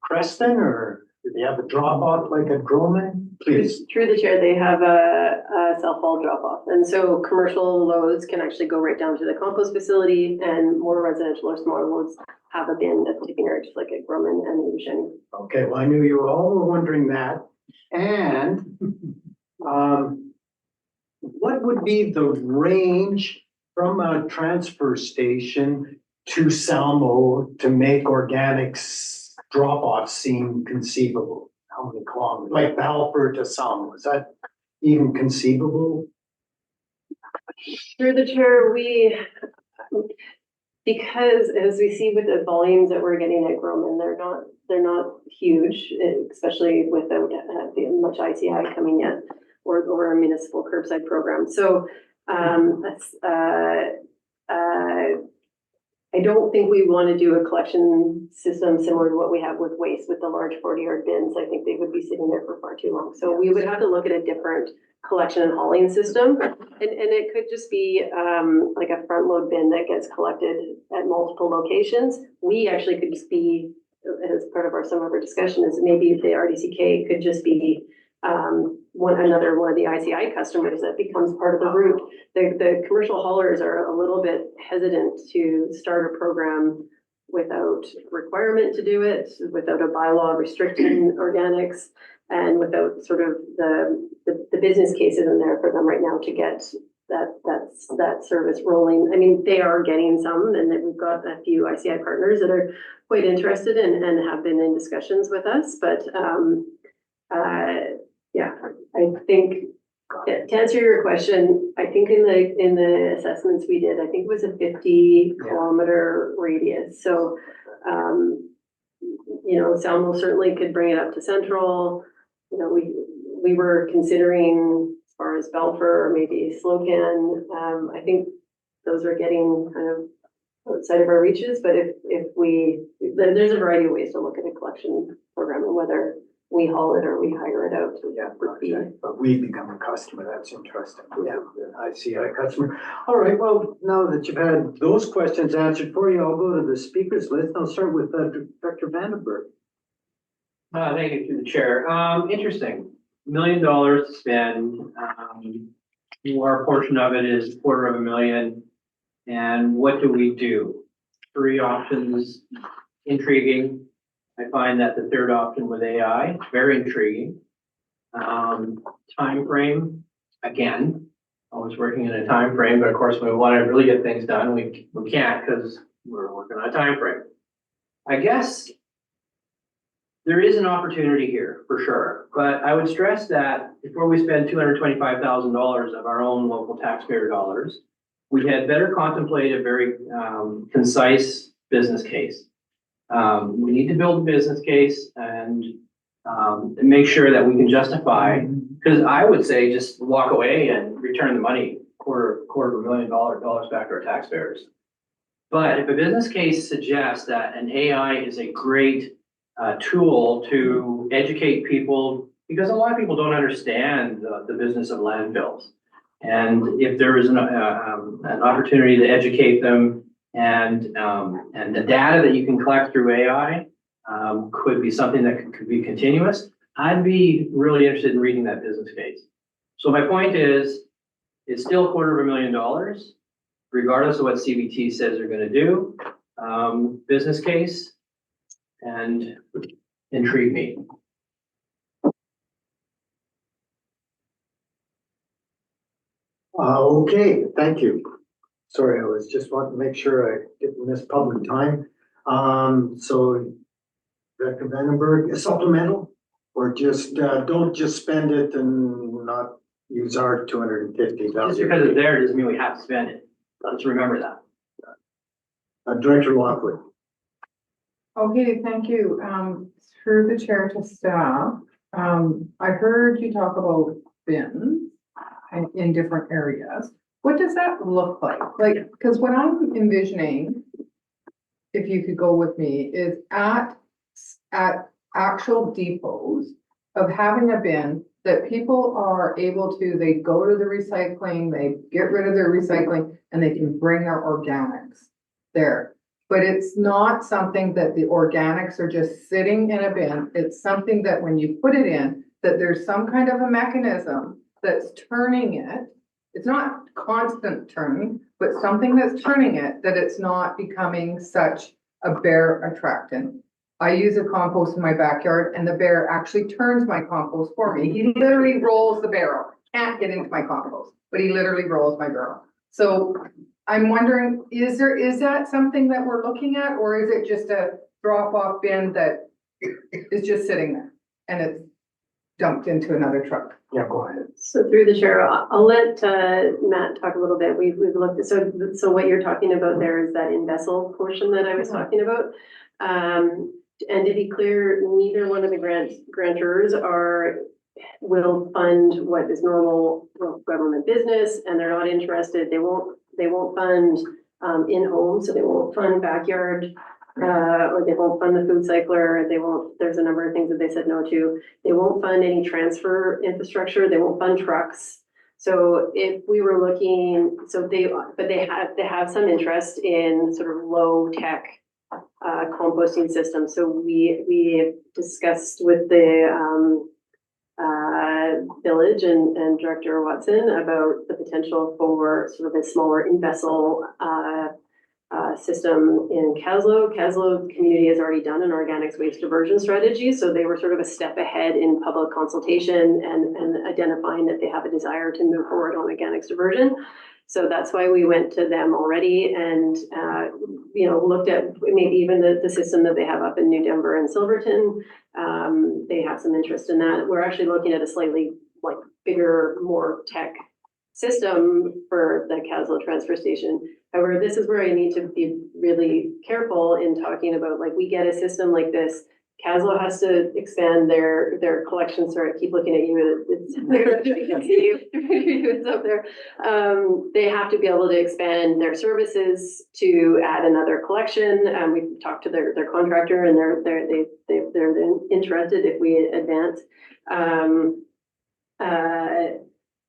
Creston, or do they have a drop off like at Groman? Please. Through the chair, they have a self-haul drop off. And so commercial loads can actually go right down to the compost facility, and more residential or smaller loads have a bin at the tipping area, just like at Groman and Lushen. Okay, well, I knew you all were wondering that. And what would be the range from a transfer station to Salmo to make organics drop-off seem conceivable? How many kilometers? Like Balfour to Salmo, is that even conceivable? Through the chair, because as we see with the volumes that we're getting at Groman, they're not huge, especially without much ICI coming yet, or a municipal curbside program. So I don't think we want to do a collection system similar to what we have with waste with the large 40-yard bins. I think they would be sitting there for far too long. So we would have to look at a different collection and hauling system. And it could just be like a front load bin that gets collected at multiple locations. We actually could just be, as part of some of our discussion, is maybe the RDCK could just be another one of the ICI customers that becomes part of the route. The commercial haulers are a little bit hesitant to start a program without requirement to do it, without a bylaw restricting organics, and without sort of the business cases in there for them right now to get that service rolling. I mean, they are getting some, and we've got a few ICI partners that are quite interested and have been in discussions with us, but yeah, I think to answer your question, I think in the assessments we did, I think it was a 50-kilometer radius. So, Salmo certainly could bring it up to Central. We were considering as far as Balfour or maybe Slocan. I think those are getting kind of outside of our reaches, but if there's a variety of ways to look at a collection program and whether we haul it or we hire it out to the fee. But we become a customer, that's interesting. Yeah, I see a customer. All right, well, now that you've had those questions answered for you, I'll go to the speakers list. I'll start with Director Vandenberg. Thank you through the chair. Interesting. $1 million to spend. Our portion of it is $250,000. And what do we do? 3 options, intriguing. I find that the third option with AI, very intriguing. Time frame, again, always working in a time frame, but of course, when we want to really get things done, we can't because we're working on a time frame. I guess there is an opportunity here for sure, but I would stress that before we spend $225,000 of our own local taxpayer dollars, we had better contemplate a very concise business case. We need to build a business case and make sure that we can justify, because I would say just walk away and return the money, $250,000 back to our taxpayers. But if a business case suggests that an AI is a great tool to educate people, because a lot of people don't understand the business of landfills. And if there is an opportunity to educate them and the data that you can collect through AI could be something that could be continuous, I'd be really interested in reading that business case. So my point is, it's still $250,000, regardless of what CBT says they're going to do. Business case and intrigue me. Okay, thank you. Sorry, I was just wanting to make sure I didn't miss public time. So Director Vandenberg, a supplemental, or just, don't just spend it and not use our $250,000. Just because it's there doesn't mean we have to spend it. Let's remember that. Director Lockwood. Okay, thank you. Through the chair to staff, I heard you talk about bins in different areas. What does that look like? Like, because what I'm envisioning, if you could go with me, is at actual depots of having a bin that people are able to, they go to the recycling, they get rid of their recycling, and they can bring their organics there. But it's not something that the organics are just sitting in a bin. It's something that when you put it in, that there's some kind of a mechanism that's turning it. It's not constant turning, but something that's turning it, that it's not becoming such a bear attractant. I use a compost in my backyard and the bear actually turns my compost for me. He literally rolls the barrel. Can't get into my compost, but he literally rolls my barrel. So I'm wondering, is that something that we're looking at, or is it just a drop-off bin that is just sitting there and it's dumped into another truck? Yeah, go ahead. So through the chair, I'll let Matt talk a little bit. We've looked at, so what you're talking about there is that in-vessel portion that I was talking about. And to be clear, neither one of the grantors will fund what is normal government business, and they're not interested. They won't fund in-home, so they won't fund backyard, or they won't fund the food cycler. There's a number of things that they said no to. They won't fund any transfer infrastructure. They won't fund trucks. So if we were looking, but they have some interest in sort of low tech composting systems. So we have discussed with the village and Director Watson about the potential for sort of a smaller in-vessel system in Caslow. Caslow community has already done an organics waste diversion strategy, so they were sort of a step ahead in public consultation and identifying that they have a desire to move forward on organics diversion. So that's why we went to them already and looked at maybe even the system that they have up in New Denver and Silverton. They have some interest in that. We're actually looking at a slightly bigger, more tech system for the Caslow transfer station. However, this is where I need to be really careful in talking about, we get a system like this. Caslo has to expand their collection, sorry, I keep looking at you, it's up there. They have to be able to expand their services to add another collection. We've talked to their contractor and they're interested if we advance.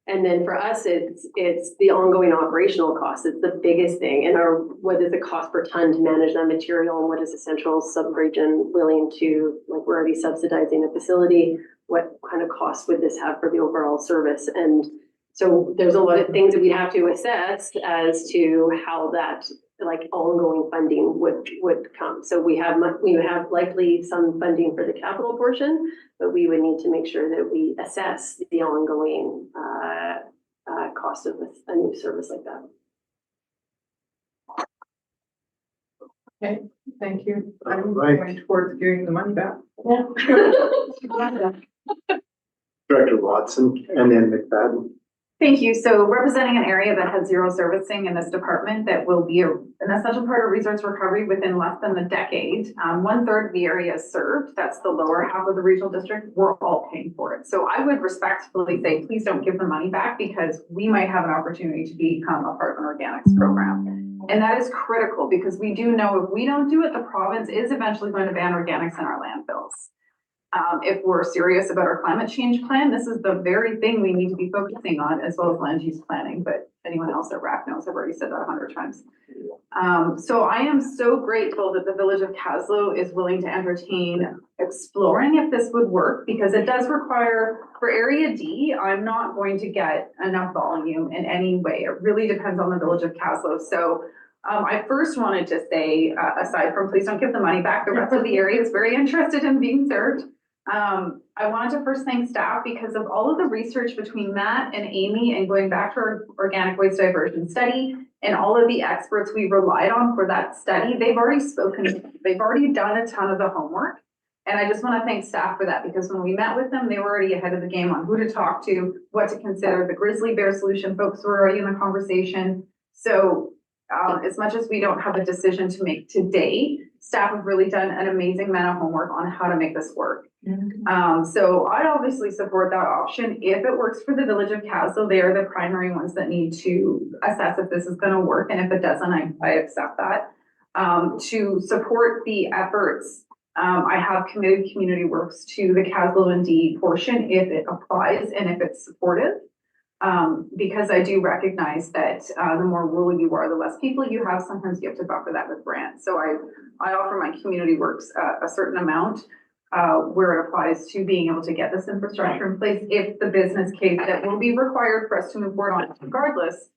And then for us, it's the ongoing operational costs. It's the biggest thing. And what is the cost per ton to manage that material? And what is the central sub-region willing to, like, we're already subsidizing a facility. What kind of cost would this have for the overall service? And so there's a lot of things that we have to assess as to how that, like, ongoing funding would come. So we have likely some funding for the capital portion, but we would need to make sure that we assess the ongoing cost of a new service like that. Okay, thank you. I'm Right. going towards getting the money back. Director Watson and then McFadden. Thank you. So representing an area that has zero servicing in this department that will be an essential part of resource recovery within less than a decade. 1/3 of the area is served. That's the lower half of the regional district. We're all paying for it. So I would respectfully say, please don't give the money back because we might have an opportunity to become a part of an organics program. And that is critical because we do know if we don't do it, the province is eventually going to ban organics in our landfills. If we're serious about our climate change plan, this is the very thing we need to be focusing on, as well as land use planning, but anyone else at RAC knows, I've already said that 100 times. So I am so grateful that the Village of Caslo is willing to entertain exploring if this would work, because it does require, for Area D, I'm not going to get enough volume in any way. It really depends on the Village of Caslo. So I first wanted to say, aside from please don't give the money back, the rest of the area is very interested in being served. I wanted to first thank staff because of all of the research between Matt and Amy and going back to our organic waste diversion study and all of the experts we relied on for that study. They've already spoken, they've already done a ton of the homework. And I just want to thank staff for that because when we met with them, they were already ahead of the game on who to talk to, what to consider. The grizzly bear solution folks were already in the conversation. So as much as we don't have a decision to make today, staff have really done an amazing amount of homework on how to make this work. So I obviously support that option. If it works for the Village of Caslo, they are the primary ones that need to assess if this is going to work. And if it doesn't, I accept that. To support the efforts, I have committed Community Works to the Caslo and D portion if it applies and if it's supportive. Because I do recognize that the more rural you are, the less people you have. Sometimes you have to buffer that with grants. So I offer my Community Works a certain amount where it applies to being able to get this infrastructure in place if the business case that will be required for us to move forward on regardless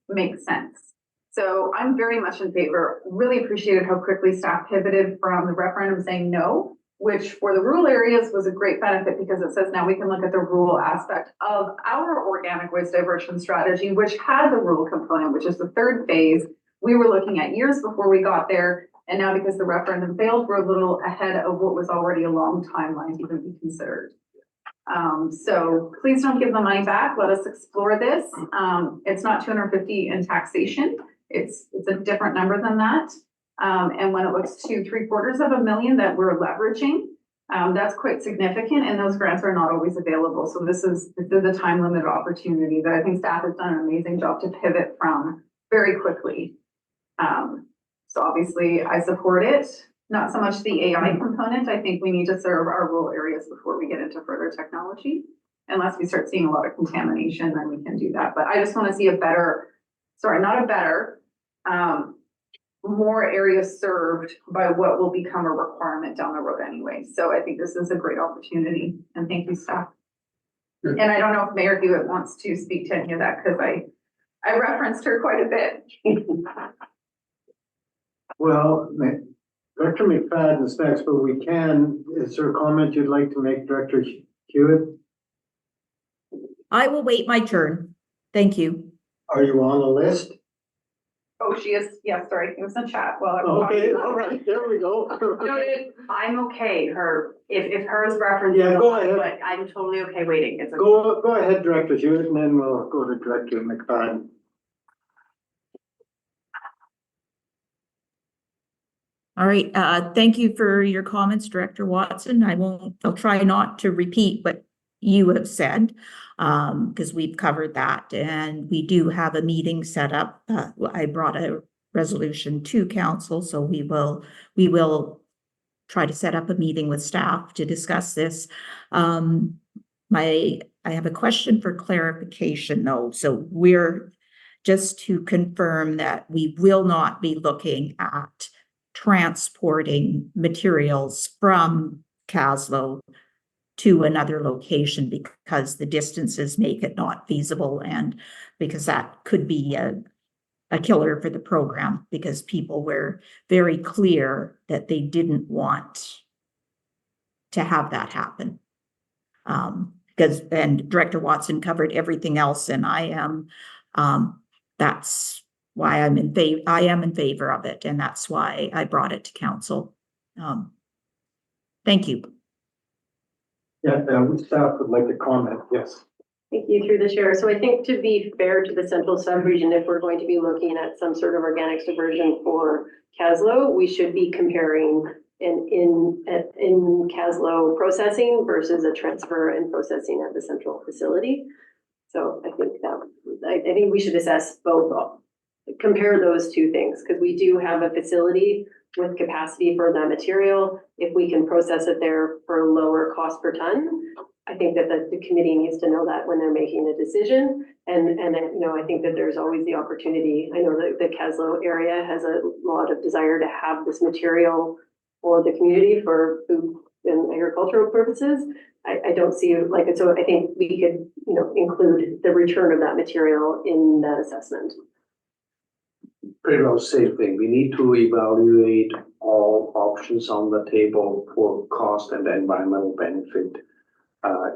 makes sense. So I'm very much in favor. Really appreciated how quickly staff pivoted from the referendum saying no, which for the rural areas was a great benefit because it says now we can look at the rural aspect of our organic waste diversion strategy, which has a rural component, which is the third phase. We were looking at years before we got there. And now because the referendum failed, we're a little ahead of what was already a long timeline to even be considered. So please don't give the money back. Let us explore this. It's not 250 in taxation. It's a different number than that. And when it looks to $750,000 that we're leveraging, that's quite significant. And those grants are not always available. So this is a time limited opportunity that I think staff has done an amazing job to pivot from very quickly. So obviously I support it, not so much the AI component. I think we need to serve our rural areas before we get into further technology. Unless we start seeing a lot of contamination, then we can do that. But I just want to see more areas served by what will become a requirement down the road anyway. So I think this is a great opportunity and thank you, staff. And I don't know if Mayor Hewitt wants to speak to any of that because I referenced her quite a bit. Well, Director McFadden's next, but is there a comment you'd like to make, Director Hewitt? I will wait my turn. Thank you. Are you on the list? Oh, she is. Yeah, sorry. It was in chat. Well, okay, all right, there we go. Noted. I'm okay. If hers references, Yeah, go ahead. but I'm totally okay waiting. It's okay. Go ahead, Director Hewitt, and then we'll go to Director McFadden. All right, thank you for your comments, Director Watson. I'll try not to repeat what you have said, because we've covered that, and we do have a meeting set up. I brought a resolution to council, so we will try to set up a meeting with staff to discuss this. I have a question for clarification, though. So we're just to confirm that we will not be looking at transporting materials from Caslo to another location because the distances make it not feasible, and because that could be a killer for the program, because people were very clear that they didn't want to have that happen. And Director Watson covered everything else, and that's why I am in favor of it, and that's why I brought it to council. Thank you. Yeah, staff would like to comment, yes. Thank you, through the chair. So I think, to be fair to the central sub-region, if we're going to be looking at some sort of organics diversion for Caslo, we should be comparing in Caslo processing versus a transfer and processing at the central facility. So I think I think we should assess both, compare those two things, because we do have a facility with capacity for that material. If we can process it there for lower cost per ton, I think that the committee needs to know that when they're making a decision. And I think that there's always the opportunity. I know that the Caslo area has a lot of desire to have this material for the community for food and agricultural purposes. I don't see so I think we could, include the return of that material in that assessment. Pretty well same thing. We need to evaluate all options on the table for cost and environmental benefit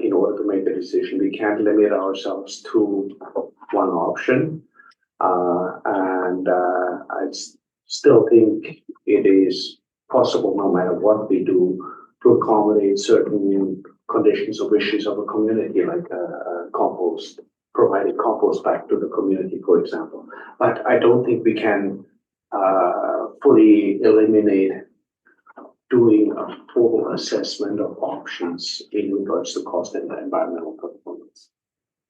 in order to make a decision. We can't limit ourselves to one option. And I still think it is possible, no matter what we do, to accommodate certain conditions or wishes of a community, like compost, providing compost back to the community, for example. But I don't think we can fully eliminate doing a full assessment of options in regards to cost and environmental performance.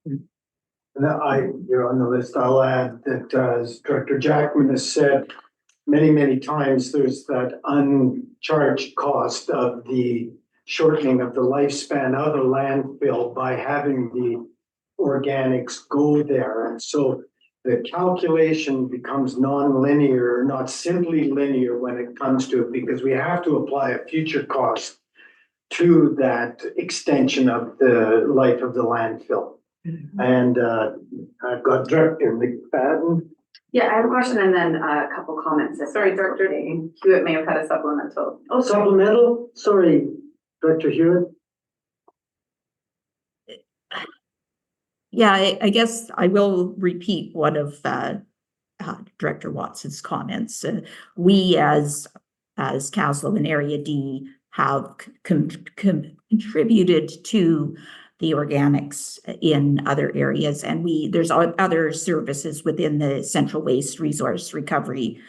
You're on the list. I'll add that, as Director Jackman has said many times, there's that uncharged cost of the shortening of the lifespan of the landfill by having the organics go there. And so the calculation becomes non-linear, not simply linear when it comes to it, because we have to apply a future cost to that extension of the life of the landfill. And I've got Director McFadden. Yeah, I have a question and then a couple comments. Sorry, Director Hewitt may have had a supplemental. Oh, supplemental? Sorry, Director Hewitt. Yeah, I guess I will repeat one of Director Watson's comments. We as Caslo and Area D have contributed to the organics in other areas, and there's other services within the Central Waste Resource Recovery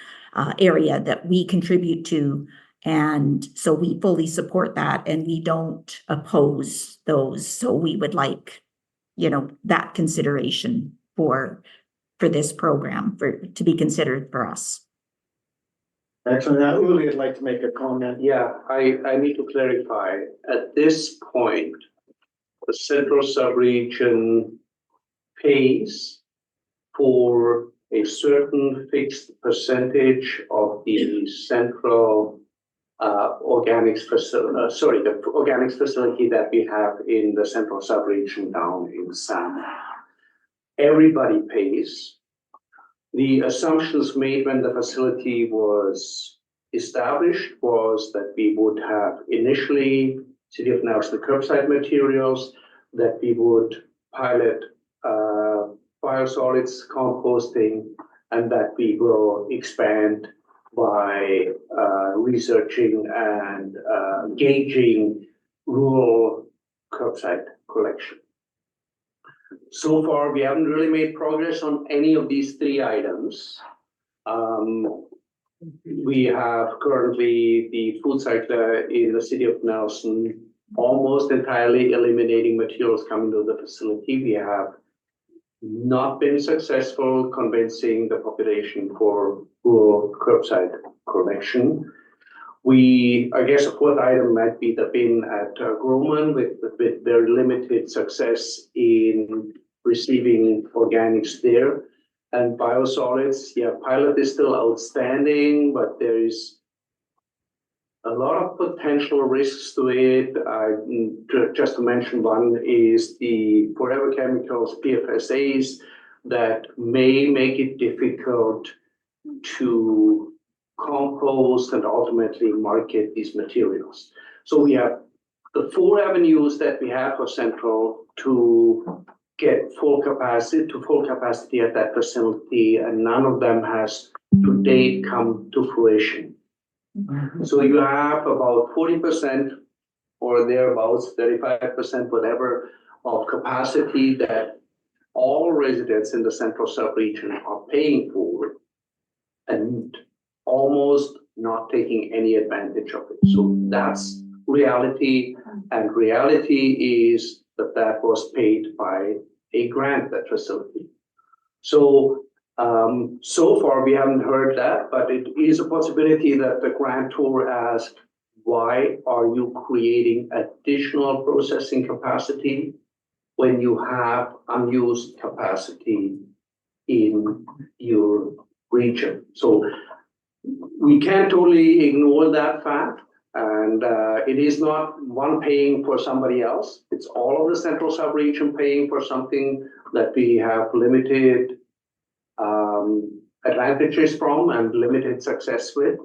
area that we contribute to, and so we fully support that, and we don't oppose those. So we would like, that consideration for this program to be considered for us. Excellent. Now, Uli would like to make a comment. Yeah, I need to clarify. At this point, the central sub-region pays for a certain fixed percentage of the central organics facility that we have in the central sub-region down in Sam. Everybody pays. The assumptions made when the facility was established was that we would have initially City of Nelson curbside materials, that we would pilot biosolids composting, and that we will expand by researching and gauging rural curbside collection. So far, we haven't really made progress on any of these three items. we have currently the food sector in the city of Nelson almost entirely eliminating materials coming to the facility. We have not been successful convincing the population for rural curbside collection. I guess a fourth item might be the bin at Groman with very limited success in receiving organics there. And biosolids, yeah, pilot is still outstanding, but there is a lot of potential risks to it. Just to mention one is the forever chemicals, PFSAs, that may make it difficult to compost and ultimately market these materials. So we have the 4 avenues that we have for Central to get full capacity at that facility, and none of them has to date come to fruition. So you have about 40% or thereabouts, 35%, whatever, of capacity that all residents in the Central Subregion are paying for and almost not taking any advantage of it. So that's reality, and reality is that was paid by a grant, that facility. So so far we haven't heard that, but it is a possibility that the grantor asked, why are you creating additional processing capacity when you have unused capacity in your region? So we can't totally ignore that fact. And it is not one paying for somebody else. It's all of the Central Subregion paying for something that we have limited advantages from and limited success with.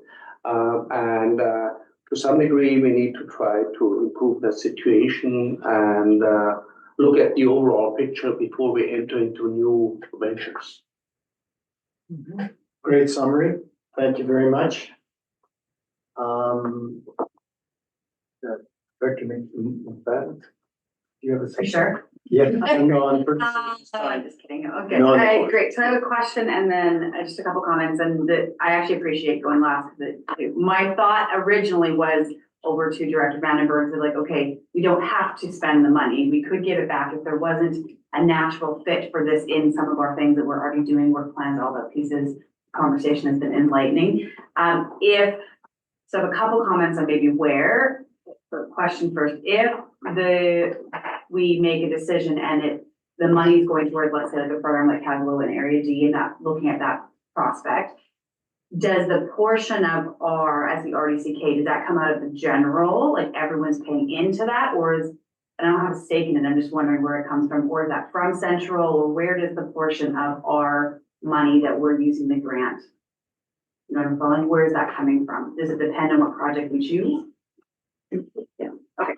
And to some degree, we need to try to improve the situation and look at the overall picture before we enter into new ventures. Great summary. Thank you very much. Director McFadden, do you have a For sure. Yeah, no, on purpose. I'm just kidding. Okay, No, no. great. So I have a question and then just a couple comments, and I actually appreciate going last. My thought originally was over to Director Vandenberg, like, okay, we don't have to spend the money. We could give it back if there wasn't a natural fit for this in some of our things that we're already doing, work plans, all the pieces. Conversation has been enlightening. So I have a couple comments on maybe where. Question first, if we make a decision and the money is going towards, let's say, like a program like Cavalo in Area D, and that looking at that prospect, does the portion of our, as the RDCK, does that come out of the general, like everyone's paying into that, or is, and I don't have a stake in it, I'm just wondering where it comes from, or is that from Central, or where does the portion of our money that we're using the grant, you know what I'm following, where is that coming from? Does it depend on what project we choose? Yeah, okay.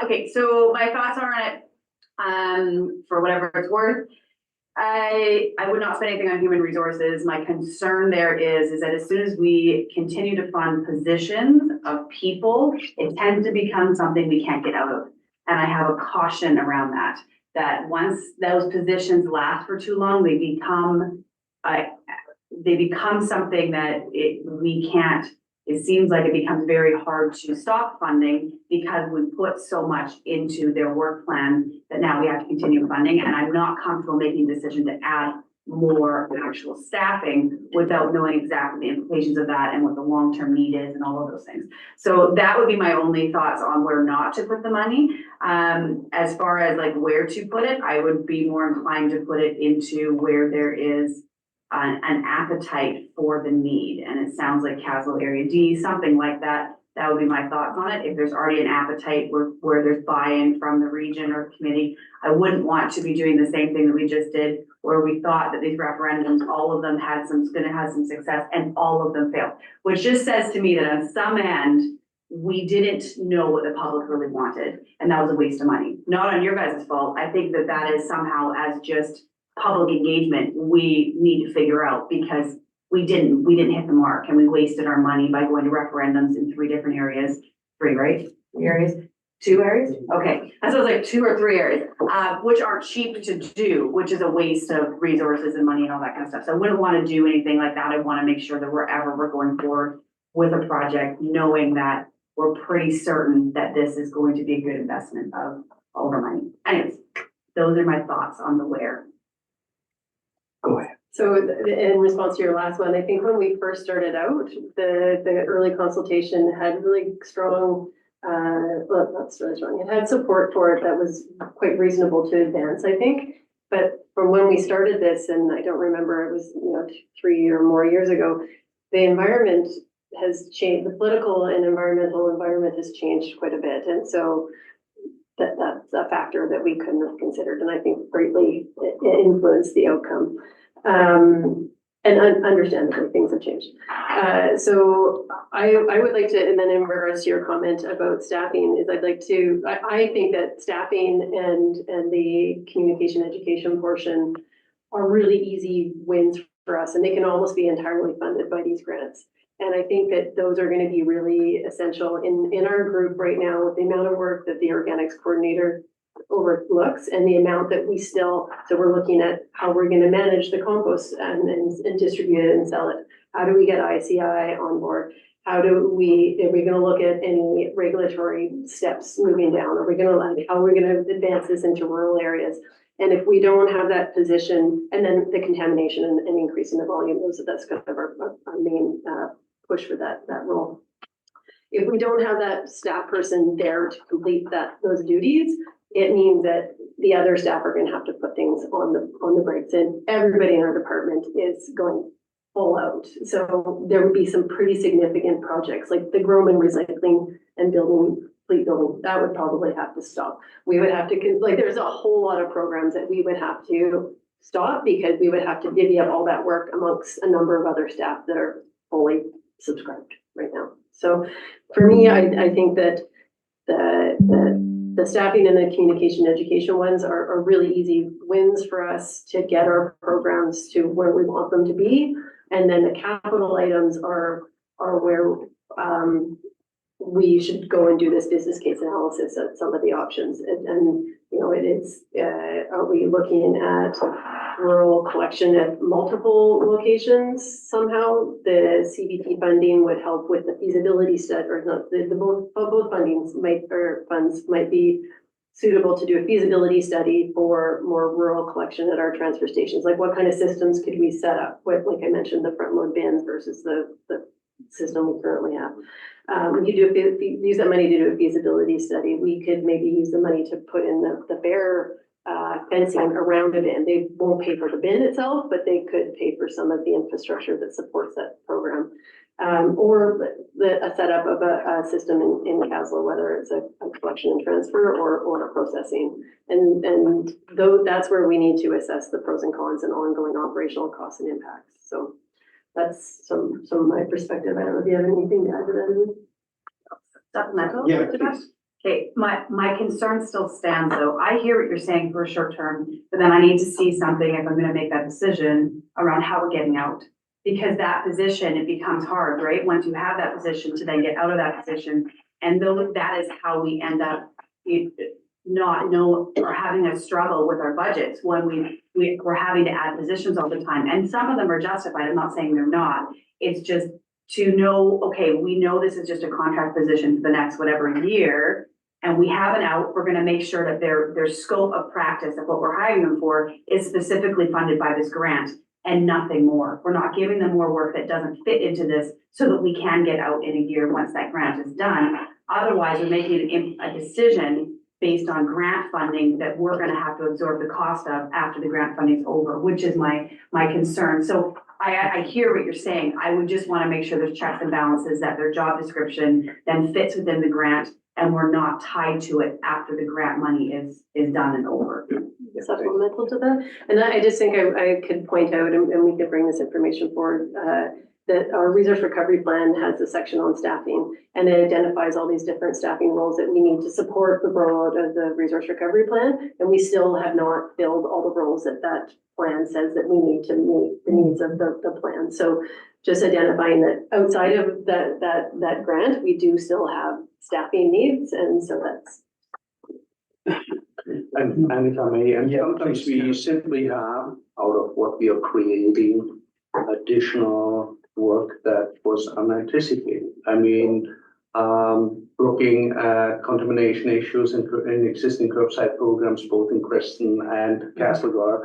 Okay, so my thoughts are on it, for whatever it's worth. I would not spend anything on human resources. My concern there is that as soon as we continue to fund positions of people, it tends to become something we can't get out of. And I have a caution around that once those positions last for too long, they become something that we can't. It seems like it becomes very hard to stop funding because we put so much into their work plan that now we have to continue funding. And I'm not comfortable making a decision to add more actual staffing without knowing exactly the implications of that and what the long-term need is and all of those things. So that would be my only thoughts on where not to put the money. As far as like where to put it, I would be more inclined to put it into where there is an appetite for the need. And it sounds like Castle Area D, something like that. That would be my thoughts on it. If there's already an appetite where there's buy-in from the region or committee, I wouldn't want to be doing the same thing that we just did, where we thought that these referendums, all of them gonna have some success and all of them failed, which just says to me that on some end, we didn't know what the public really wanted. And that was a waste of money. Not on your guys' fault. I think that is somehow as just public engagement, we need to figure out, because we didn't hit the mark and we wasted our money by going to referendums in 3 different areas, 3, right? 3 areas. 2 areas? Okay, and so it's like 2 or 3 areas, which aren't cheap to do, which is a waste of resources and money and all that kind of stuff. So I wouldn't want to do anything like that. I want to make sure that wherever we're going forward with a project, knowing that we're pretty certain that this is going to be a good investment of all of our money. Anyways, those are my thoughts on the where. Go ahead. So in response to your last one, I think when we first started out, the early consultation had really strong, well, not really strong, it had support for it that was quite reasonable to advance, I think. But from when we started this, and I don't remember, it was, 3 or more years ago, the environment has changed, the political and environmental environment has changed quite a bit. And so that's a factor that we couldn't have considered, and I think greatly influenced the outcome. And understandably, things have changed. So I would like to, and then in regards to your comment about staffing, is I'd like to, I think that staffing and the communication education portion are really easy wins for us, and they can almost be entirely funded by these grants. And I think that those are going to be really essential in our group right now, with the amount of work that the organics coordinator overlooks and the amount that we still, so we're looking at how we're going to manage the compost and distribute it and sell it. How do we get ICI on board? Are we going to look at any regulatory steps moving down? How are we going to advance this into rural areas? And if we don't have that position, and then the contamination and increasing the volume, that's kind of our main push for that role. If we don't have that staff person there to complete those duties, it means that the other staff are going to have to put things on the brakes, and everybody in our department is going full out. So there would be some pretty significant projects like the Groman recycling and fleet building, that would probably have to stop. We would have to, there's a whole lot of programs that we would have to stop, because we would have to divvy up all that work amongst a number of other staff that are fully subscribed right now. So for me, I think that the staffing and the communication education ones are really easy wins for us to get our programs to where we want them to be. And then the capital items are where we should go and do this business case analysis of some of the options. And are we looking at rural collection at multiple locations somehow? The CBT funding would help with the feasibility study, or not, both funds might be suitable to do a feasibility study for more rural collection at our transfer stations. Like, what kind of systems could we set up with, like I mentioned, the front load bins versus the system we currently have. We could use that money to do a feasibility study. We could maybe use the money to put in the bare fencing around the bin. They won't pay for the bin itself, but they could pay for some of the infrastructure that supports that program. Or a setup of a system in Caslo, whether it's a collection and transfer or a processing. And though that's where we need to assess the pros and cons and ongoing operational costs and impacts. So that's some of my perspective. I don't know if you have anything to add to that. Supplemental? Yeah, please. Okay, my concern still stands though. I hear what you're saying for a short term, but then I need to see something if I'm gonna make that decision around how we're getting out. Because that position, it becomes hard, right? Once you have that position to then get out of that position. And though that is how we end up not know or having a struggle with our budgets when we're having to add positions all the time. And some of them are justified. I'm not saying they're not. It's just to know, okay, we know this is just a contract position for the next whatever year, and we have an out. We're going to make sure that their scope of practice of what we're hiring them for is specifically funded by this grant and nothing more. We're not giving them more work that doesn't fit into this so that we can get out in a year once that grant is done. Otherwise, we're making a decision based on grant funding that we're going to have to absorb the cost of after the grant funding is over, which is my concern. So I hear what you're saying. I would just want to make sure there's checks and balances, that their job description then fits within the grant, and we're not tied to it after the grant money is done and over. Supplemental to that. And I just think I could point out, and we could bring this information forward, that our resource recovery plan has a section on staffing, and it identifies all these different staffing roles that we need to support the rollout of the resource recovery plan. And we still have not filled all the roles that plan says that we need to meet the needs of the plan. So just identifying that outside of that grant, we do still have staffing needs. And so And if I may, and sometimes we simply have, out of what we are creating, additional work that was unanticipated. I mean, looking at contamination issues in existing curbside programs, both in Creston and Castlegar,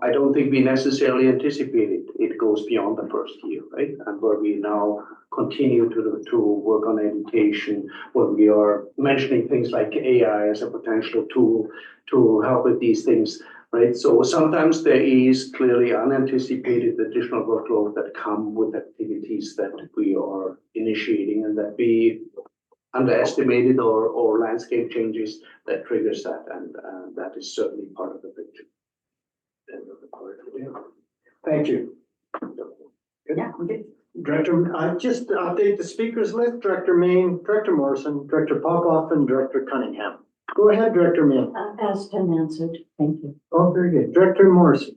I don't think we necessarily anticipated it goes beyond the first year, right? And where we now continue to work on education, where we are mentioning things like AI as a potential tool to help with these things, right? So sometimes there is clearly unanticipated additional workload that come with activities that we are initiating and that we underestimated or landscape changes that triggers that, and that is certainly part of the picture. Thank you. Yeah, okay. Director, just to update the speakers list, Director Main, Director Morrison, Director Popoff, and Director Cunningham. Go ahead, Director Main. Asked and answered. Thank you. Oh, very good. Director Morrison.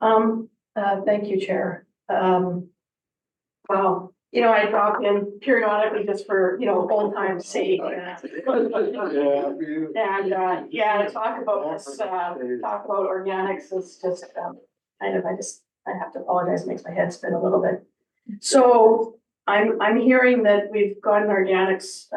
Thank you, Chair. Wow, you know, I drop in periodically just for, you know, old time's sake. And, yeah, to talk about this, talk about organics is just, kind of, I have to apologize, it makes my head spin a little bit. So I'm hearing that we've got an organics,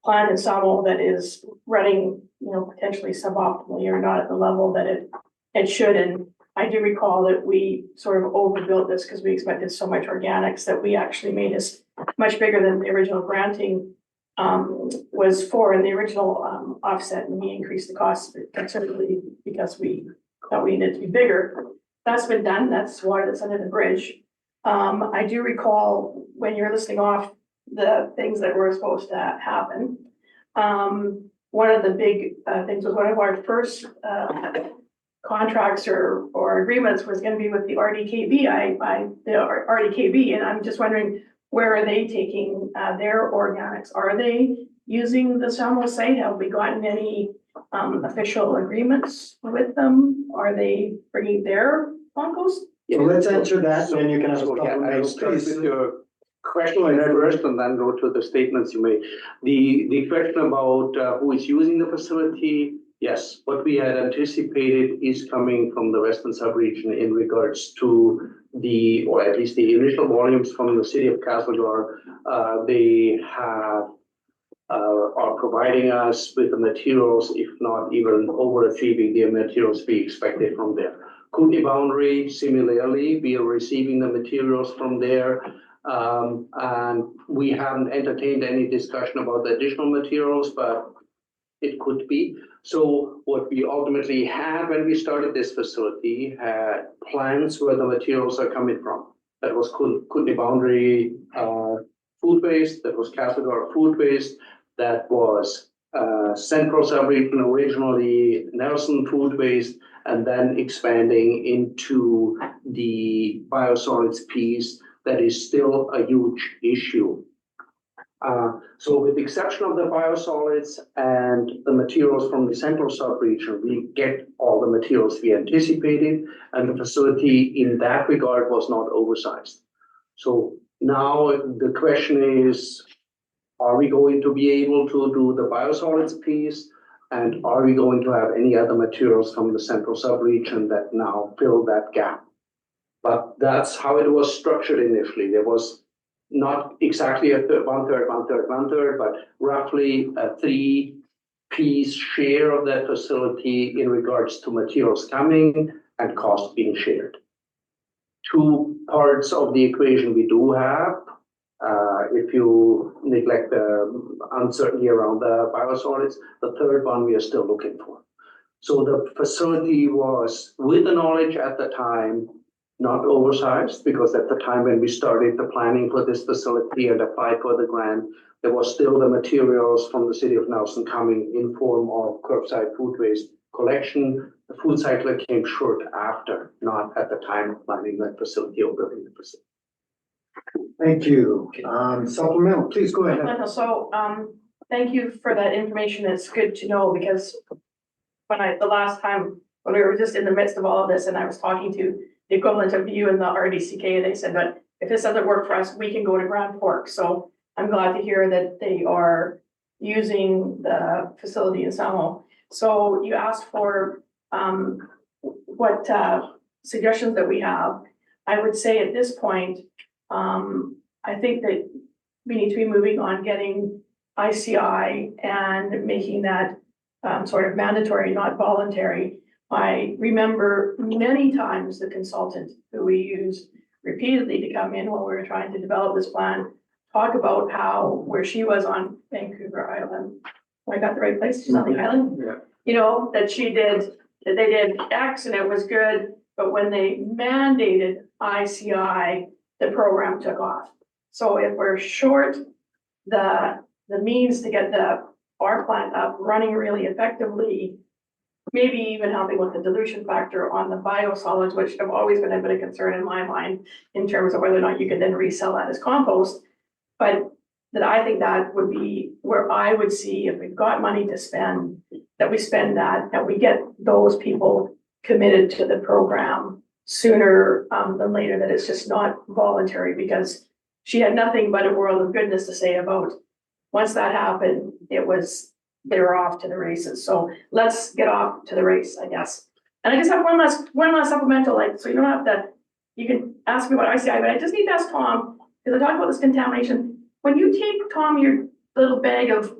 plant in Sawmill that is running, you know, potentially suboptimally or not at the level that it should. And I do recall that we sort of overbuilt this because we expected so much organics that we actually made this much bigger than the original granting was for in the original offset, and we increased the cost considerably because we thought we needed to be bigger. That's been done. That's water that's under the bridge. I do recall when you're listing off the things that were supposed to happen. One of the big things was one of our first contracts or agreements was going to be with the RDKB, the RDKB, and I'm just wondering, where are they taking their organics? Are they using the Sawmill site? Have we gotten any official agreements with them? Are they bringing their compost? So let's answer that, and then you can have a I'll start with please. your question first and then go to the statements you made. The question about who is using the facility, yes, what we had anticipated is coming from the Western subregion in regards to or at least the initial volumes from the city of Castlegar. They are providing us with the materials, if not even overachieving the materials we expected from there. Kootenay Boundary, similarly, we are receiving the materials from there. And we haven't entertained any discussion about the additional materials, but it could be. So what we ultimately had when we started this facility had plans where the materials are coming from. That was Kootenay Boundary food waste, that was Castlegar food waste, that was Central Subregion, originally Nelson food waste, and then expanding into the biosolids piece that is still a huge issue. So with the exception of the biosolids and the materials from the Central Subregion, we get all the materials we anticipated, and the facility in that regard was not oversized. So now the question is, are we going to be able to do the biosolids piece? And are we going to have any other materials from the Central Subregion that now fill that gap? But that's how it was structured initially. There was not exactly a one-third, but roughly a 3-piece share of that facility in regards to materials coming and cost being shared. 2 parts of the equation we do have. If you neglect the uncertainty around the biosolids, the third one we are still looking for. So the facility was, with the knowledge at the time, not oversized, because at the time when we started the planning for this facility and applied for the grant, there was still the materials from the city of Nelson coming in form of curbside food waste collection. The food cycler came short after, not at the time of planning that facility or building the facility. Thank you. Supplemental, please go ahead. So, thank you for that information. It's good to know because the last time when we were just in the midst of all of this and I was talking to the equivalent of you and the RDCK, they said, but if this doesn't work for us, we can go to Grand Forks. So I'm glad to hear that they are using the facility in Samo. So you asked for, what, suggestions that we have. I would say at this point, I think that we need to be moving on getting ICI and making that, sort of mandatory, not voluntary. I remember many times the consultant who we used repeatedly to come in while we were trying to develop this plan, talk about how, where she was on Vancouver Island. I got the right place, she's on the island. Yeah. You know, that they did X and it was good, but when they mandated ICI, the program took off. So if we're short the means to get our plant up running really effectively, maybe even helping with the dilution factor on the biosolids, which have always been a bit of concern in my mind in terms of whether or not you could then resell that as compost. But that I think that would be where I would see, if we've got money to spend, that we spend that, and we get those people committed to the program sooner than later, that it's just not voluntary, because she had nothing but a world of goodness to say about, once that happened, they were off to the races. So let's get off to the race, I guess. And I just have one last supplemental, like, so you don't have to, you can ask me about ICI, but I just need to ask Tom, because I talked about this contamination. When you take, Tom, your little bag of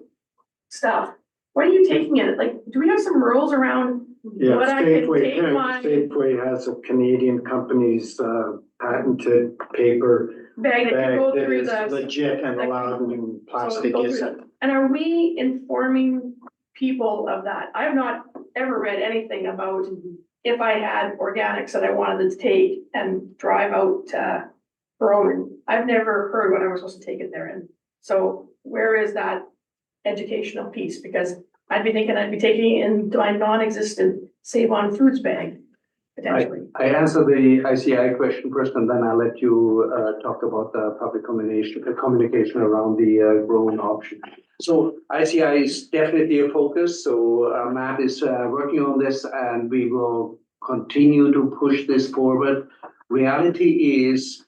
stuff, where are you taking it? Like, do we have some rules around Yeah, what I can take my Safeway has a Canadian company's patented paper bag that bag you go that through is legit and allowed in plastic. go Yes. through? And are we informing people of that? I have not ever read anything about if I had organics that I wanted to take and drive out to Roman. I've never heard what I was supposed to take it there in. So where is that educational piece? Because I'd be thinking I'd be taking it into my non-existent Save on Foods bag, potentially. I answer the ICI question first, and then I'll let you talk about the public communication around the growing option. So ICI is definitely a focus. So Matt is working on this, and we will continue to push this forward. Reality is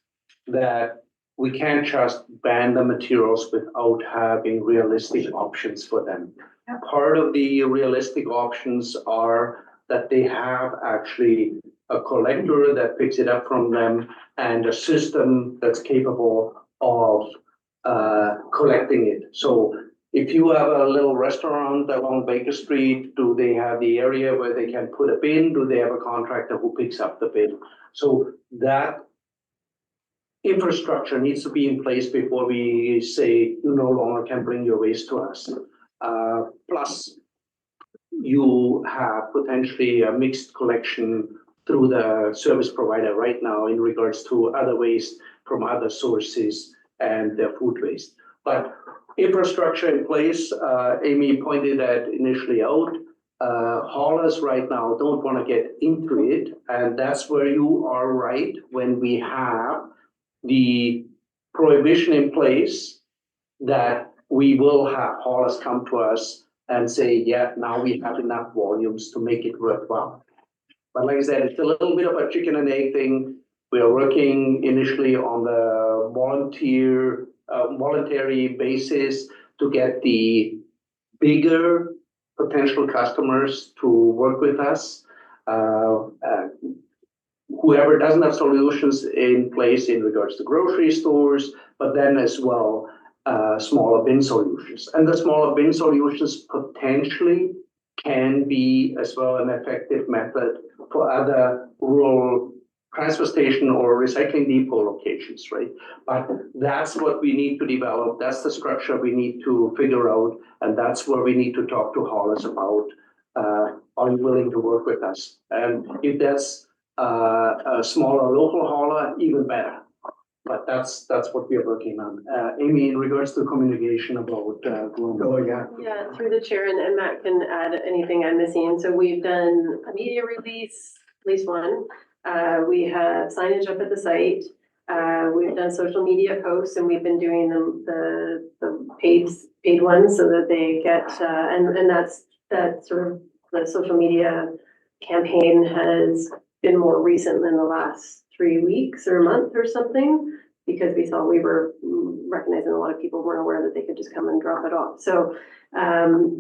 that we can't just ban the materials without having realistic options for them. Part of the realistic options are that they have actually a collector that picks it up from them and a system that's capable of collecting it. So if you have a little restaurant along Baker Street, do they have the area where they can put a bin? Do they have a contractor who picks up the bin? So that infrastructure needs to be in place before we say you no longer can bring your waste to us. Plus, you have potentially a mixed collection through the service provider right now in regards to other waste from other sources and their food waste. But infrastructure in place, Amy pointed that initially out. Haulers right now don't want to get into it, and that's where you are right. When we have the prohibition in place, that we will have haulers come to us and say, yeah, now we have enough volumes to make it worthwhile. But like I said, it's a little bit of a chicken and egg thing. We are working initially on the voluntary basis to get the bigger potential customers to work with us. Whoever doesn't have solutions in place in regards to grocery stores, but then as well, smaller bin solutions. And the smaller bin solutions potentially can be as well an effective method for other rural transfer station or recycling depot locations, right? But that's what we need to develop. That's the structure we need to figure out. And that's where we need to talk to haulers about, are you willing to work with us? And if that's a smaller local hauler, even better. But that's what we are working on. Amy, in regards to communication about Oh, yeah. Yeah, through the chair, and Matt can add anything I'm missing. So we've done a media release, at least one. We have signage up at the site. We've done social media posts, and we've been doing the paid ones so that they get, and that sort of the social media campaign has been more recent than the last 3 weeks or a month or something, because we saw we were recognizing a lot of people weren't aware that they could just come and drop it off. So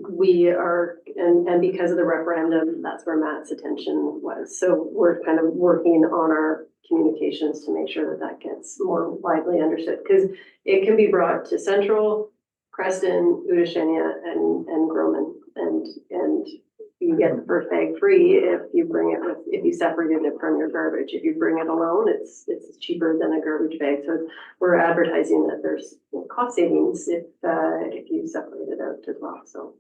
we are, and because of the referendum, that's where Matt's attention was. So we're kind of working on our communications to make sure that that gets more widely understood, because it can be brought to Central, Preston, Udashenia, and Groman, and you get the first bag free if you bring it with, if you separated it from your garbage. If you bring it alone, it's cheaper than a garbage bag. So we're advertising that there's cost savings if you separate it out as well, so.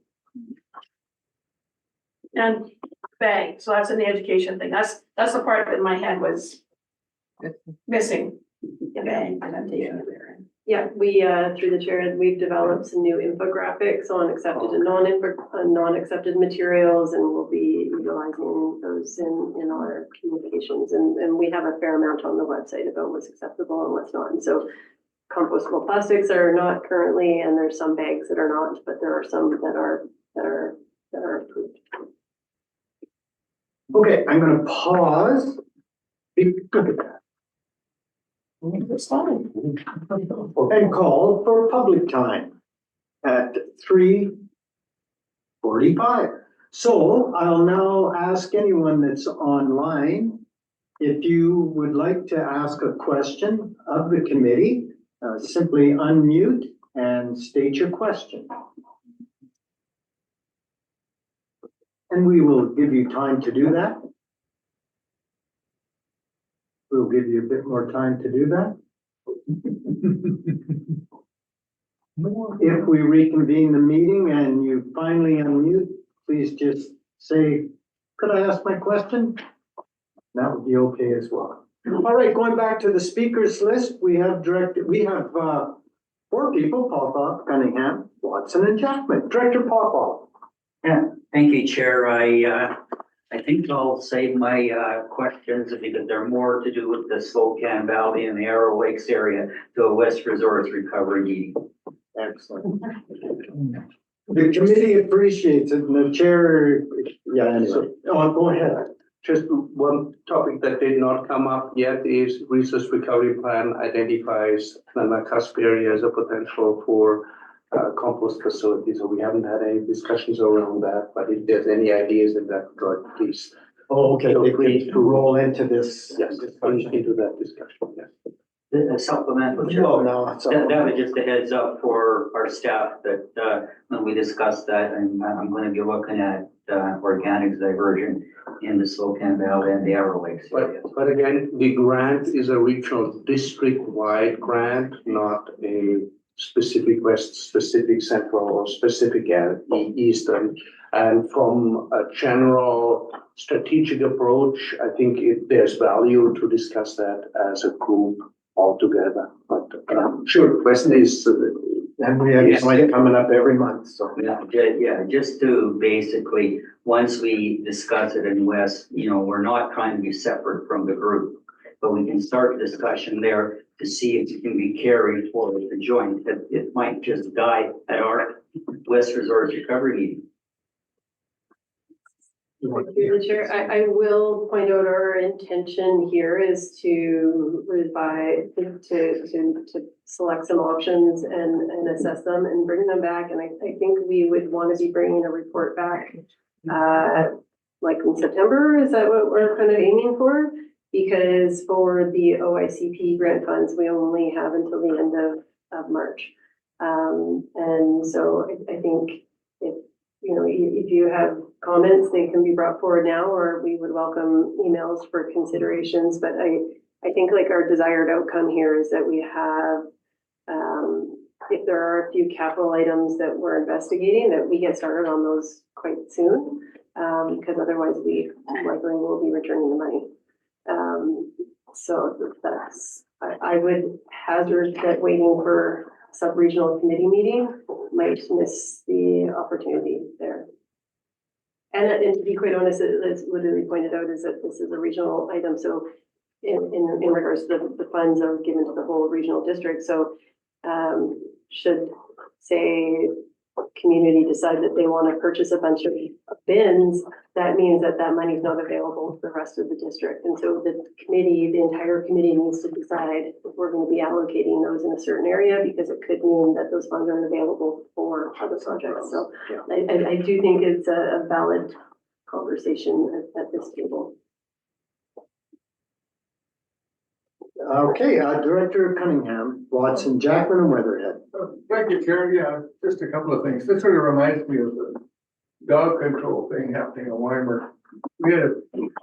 And bag, so that's in the education thing. That's the part that in my head was missing. The bag, and I'm taking it there. Yeah, we, through the chair, we've developed some new infographics on accepted and non-accepted materials, and we'll be utilizing those in our communications. And we have a fair amount on the website about what's acceptable and what's not. And so compostable plastics are not currently, and there's some bags that are not, but there are some that are approved. Okay, I'm gonna pause. Look at that. It's fine. And call for public time at 3:45. So I'll now ask anyone that's online, if you would like to ask a question of the committee, simply unmute and state your question. And we will give you time to do that. We'll give you a bit more time to do that. If we reconvene the meeting and you finally unmute, please just say, could I ask my question? That would be okay as well. All right, going back to the speakers list, we have 4 people, Popoff, Cunningham, Watson, and Jackman. Director Popoff. Yeah, thank you, Chair. I think I'll save my questions because they're more to do with the Spokane Valley and the Arrow Lakes area to a West Resorts recovery meeting. Excellent. The committee appreciates it, and the chair, yeah, anyway. Oh, go ahead. Just one topic that did not come up yet is resource recovery plan identifies Nanakasp area as a potential for compost facility. So we haven't had any discussions around that, but if there's any ideas in that regard, please. Oh, okay. Feel free to roll into this. Yes, into that discussion, yes. The supplemental. Chair. No, no. That was just a heads up for our staff that when we discussed that, and I'm going to be looking at organics diversion in the Spokane Valley and the Arrow Lakes area. But again, the grant is a regional district-wide grant, not a specific west, specific central, or specific eastern. And from a general strategic approach, I think there's value to discuss that as a group altogether. But sure, West is. And we have something coming up every month, so. Yeah, just to basically, once we discuss it in West, we're not trying to be separate from the group, but we can start a discussion there to see if it can be carried forward the joint. It might just die at our West Resorts recovery meeting. Through the chair, I will point out our intention here is to revise, to select some options and assess them and bring them back. And I think we would want to be bringing a report back, like in September. Is that what we're kind of aiming for? Because for the OICP grant funds, we only have until the end of March. And so I think if you have comments, they can be brought forward now, or we would welcome emails for considerations. But I think like our desired outcome here is that we have, if there are a few capital items that we're investigating, that we get started on those quite soon, because otherwise we likely will be returning the money. So that's, I would hazard that waiting for sub-regional committee meeting might miss the opportunity there. And to be quite honest, as literally pointed out, is that this is a regional item. So in regards to the funds are given to the whole regional district. So should say community decide that they want to purchase a bunch of bins, that means that that money is not available to the rest of the district. And so the committee, the entire committee needs to decide if we're going to be allocating those in a certain area, because it could mean that those funds aren't available for other projects. So I do think it's a valid conversation at this table. Okay, Director Cunningham, Watson, Jackman and Weatherhead. Thank you, Chair. Yeah, just a couple of things. This sort of reminds me of the dog control thing happening in Weimar. We had a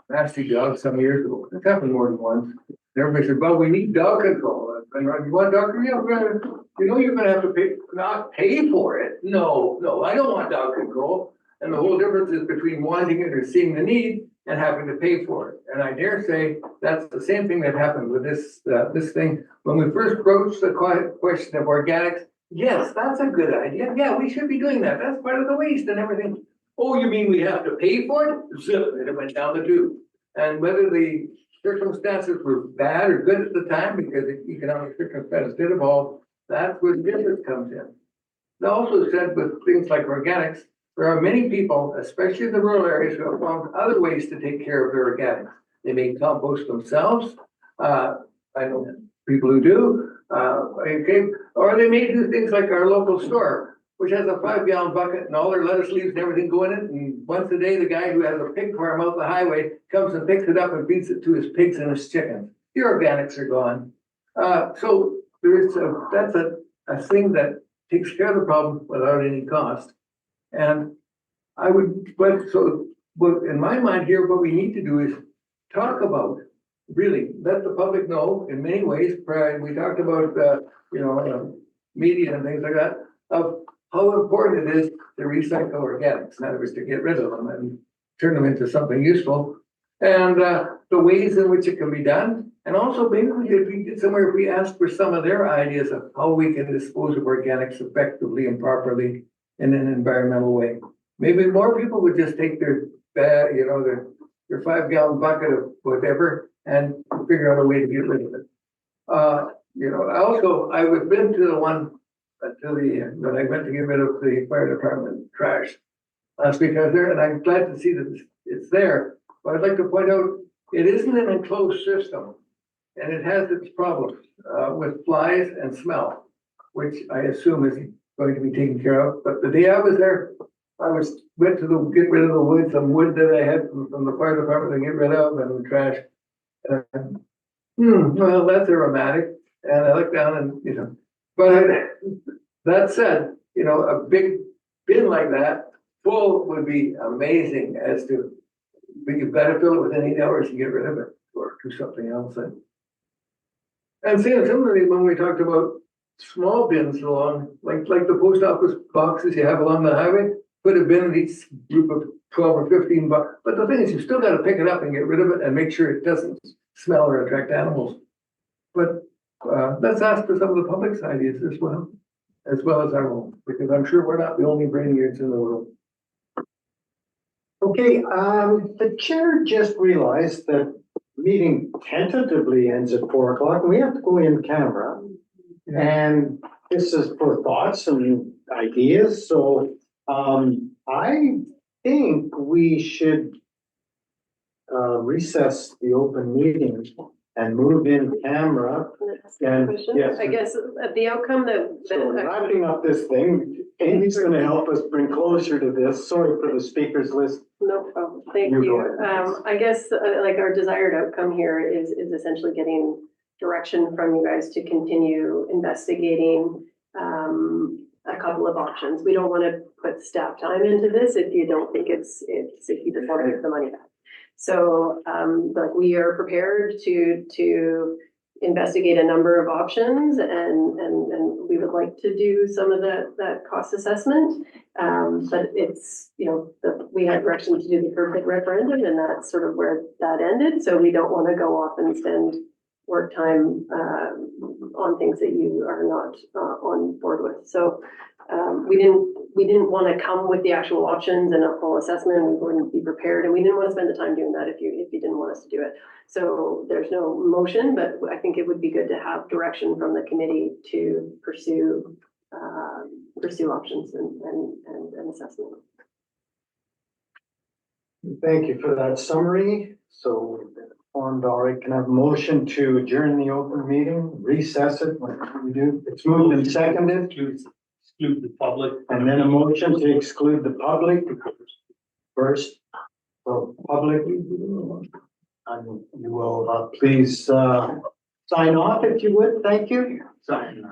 nasty dog some years ago. It's happened more than once. And everybody said, well, we need dog control. And you want dog control? Yeah, you're gonna have to pay, not pay for it. No, I don't want dog control. And the whole difference is between wanting it or seeing the need and having to pay for it. And I dare say that's the same thing that happened with this thing. When we first broached the question of organics, yes, that's a good idea. Yeah, we should be doing that. That's part of the waste and everything. Oh, you mean we have to pay for it? Zip, and it went down the tube. And whether the circumstances were bad or good at the time, because the economic circumstances did evolve, that's where the difference comes in. They also said with things like organics, there are many people, especially in the rural areas, who have found other ways to take care of their organics. They may compost themselves. I know people who do. Okay, or they may do things like our local store, which has a 5-gallon bucket and all their lettuce leaves and everything go in it. And once a day, the guy who has a pig farm out the highway comes and picks it up and feeds it to his pigs and his chickens. Your organics are gone. So there is that's a thing that takes care of the problem without any cost. And I would, but in my mind here, what we need to do is talk about, really let the public know in many ways. We talked about, media and things like that, of how important it is to recycle organics. In other words, to get rid of them and turn them into something useful, and the ways in which it can be done. And also maybe if we get somewhere, if we ask for some of their ideas of how we can dispose of organics effectively and properly in an environmental way. Maybe more people would just take their 5-gallon bucket of whatever and figure out a way to get rid of it. I was been to the one when I went to get rid of the fire department trash last week. I was there, and I'm glad to see that it's there. But I'd like to point out it isn't an enclosed system, and it has its problems with flies and smell, which I assume is going to be taken care of. But the day I was there, went to get rid of the wood, some wood that I had from the fire department to get rid of, and the trash. Well, that's aromatic. And I looked down and, but that said, a big bin like that full would be amazing as to, but you've got to fill it within 8 hours and get rid of it or do something else. And similarly, when we talked about small bins along, like the post office boxes you have along the highway, put a bin in each group of 12 or 15 bucks. But the thing is, you still got to pick it up and get rid of it and make sure it doesn't smell or attract animals. But let's ask for some of the public's ideas as well as our own, because I'm sure we're not the only brainiards in the world. Okay, the chair just realized that meeting tentatively ends at 4 o'clock and we have to go in camera. And this is for thoughts and ideas. So I think we should recess the open meeting and move in camera. And yes, I guess the outcome so wrapping up this thing, Amy's going to help us bring closure to this. Sorry for the speakers list. No problem. Thank You you. go ahead. I guess like our desired outcome here is essentially getting direction from you guys to continue investigating a couple of options. We don't want to put staff time into this if you don't think if you just want to get the money back. So like we are prepared to investigate a number of options and we would like to do some of that cost assessment. But it's, we had direction to do the perfect referendum and that's sort of where that ended. So we don't want to go off and spend work time on things that you are not on board with. So we didn't want to come with the actual options and a full assessment. We wouldn't be prepared, and we didn't want to spend the time doing that if you didn't want us to do it. So there's no motion, but I think it would be good to have direction from the committee to pursue pursue options and assessment. Thank you for that summary. So we've been informed, all right, can I have a motion to adjourn the open meeting, recess it, whatever we do? It's moved and seconded. Exclude the public. And then a motion to exclude the public first. So public, and you will please sign off if you would. Thank you. Sign.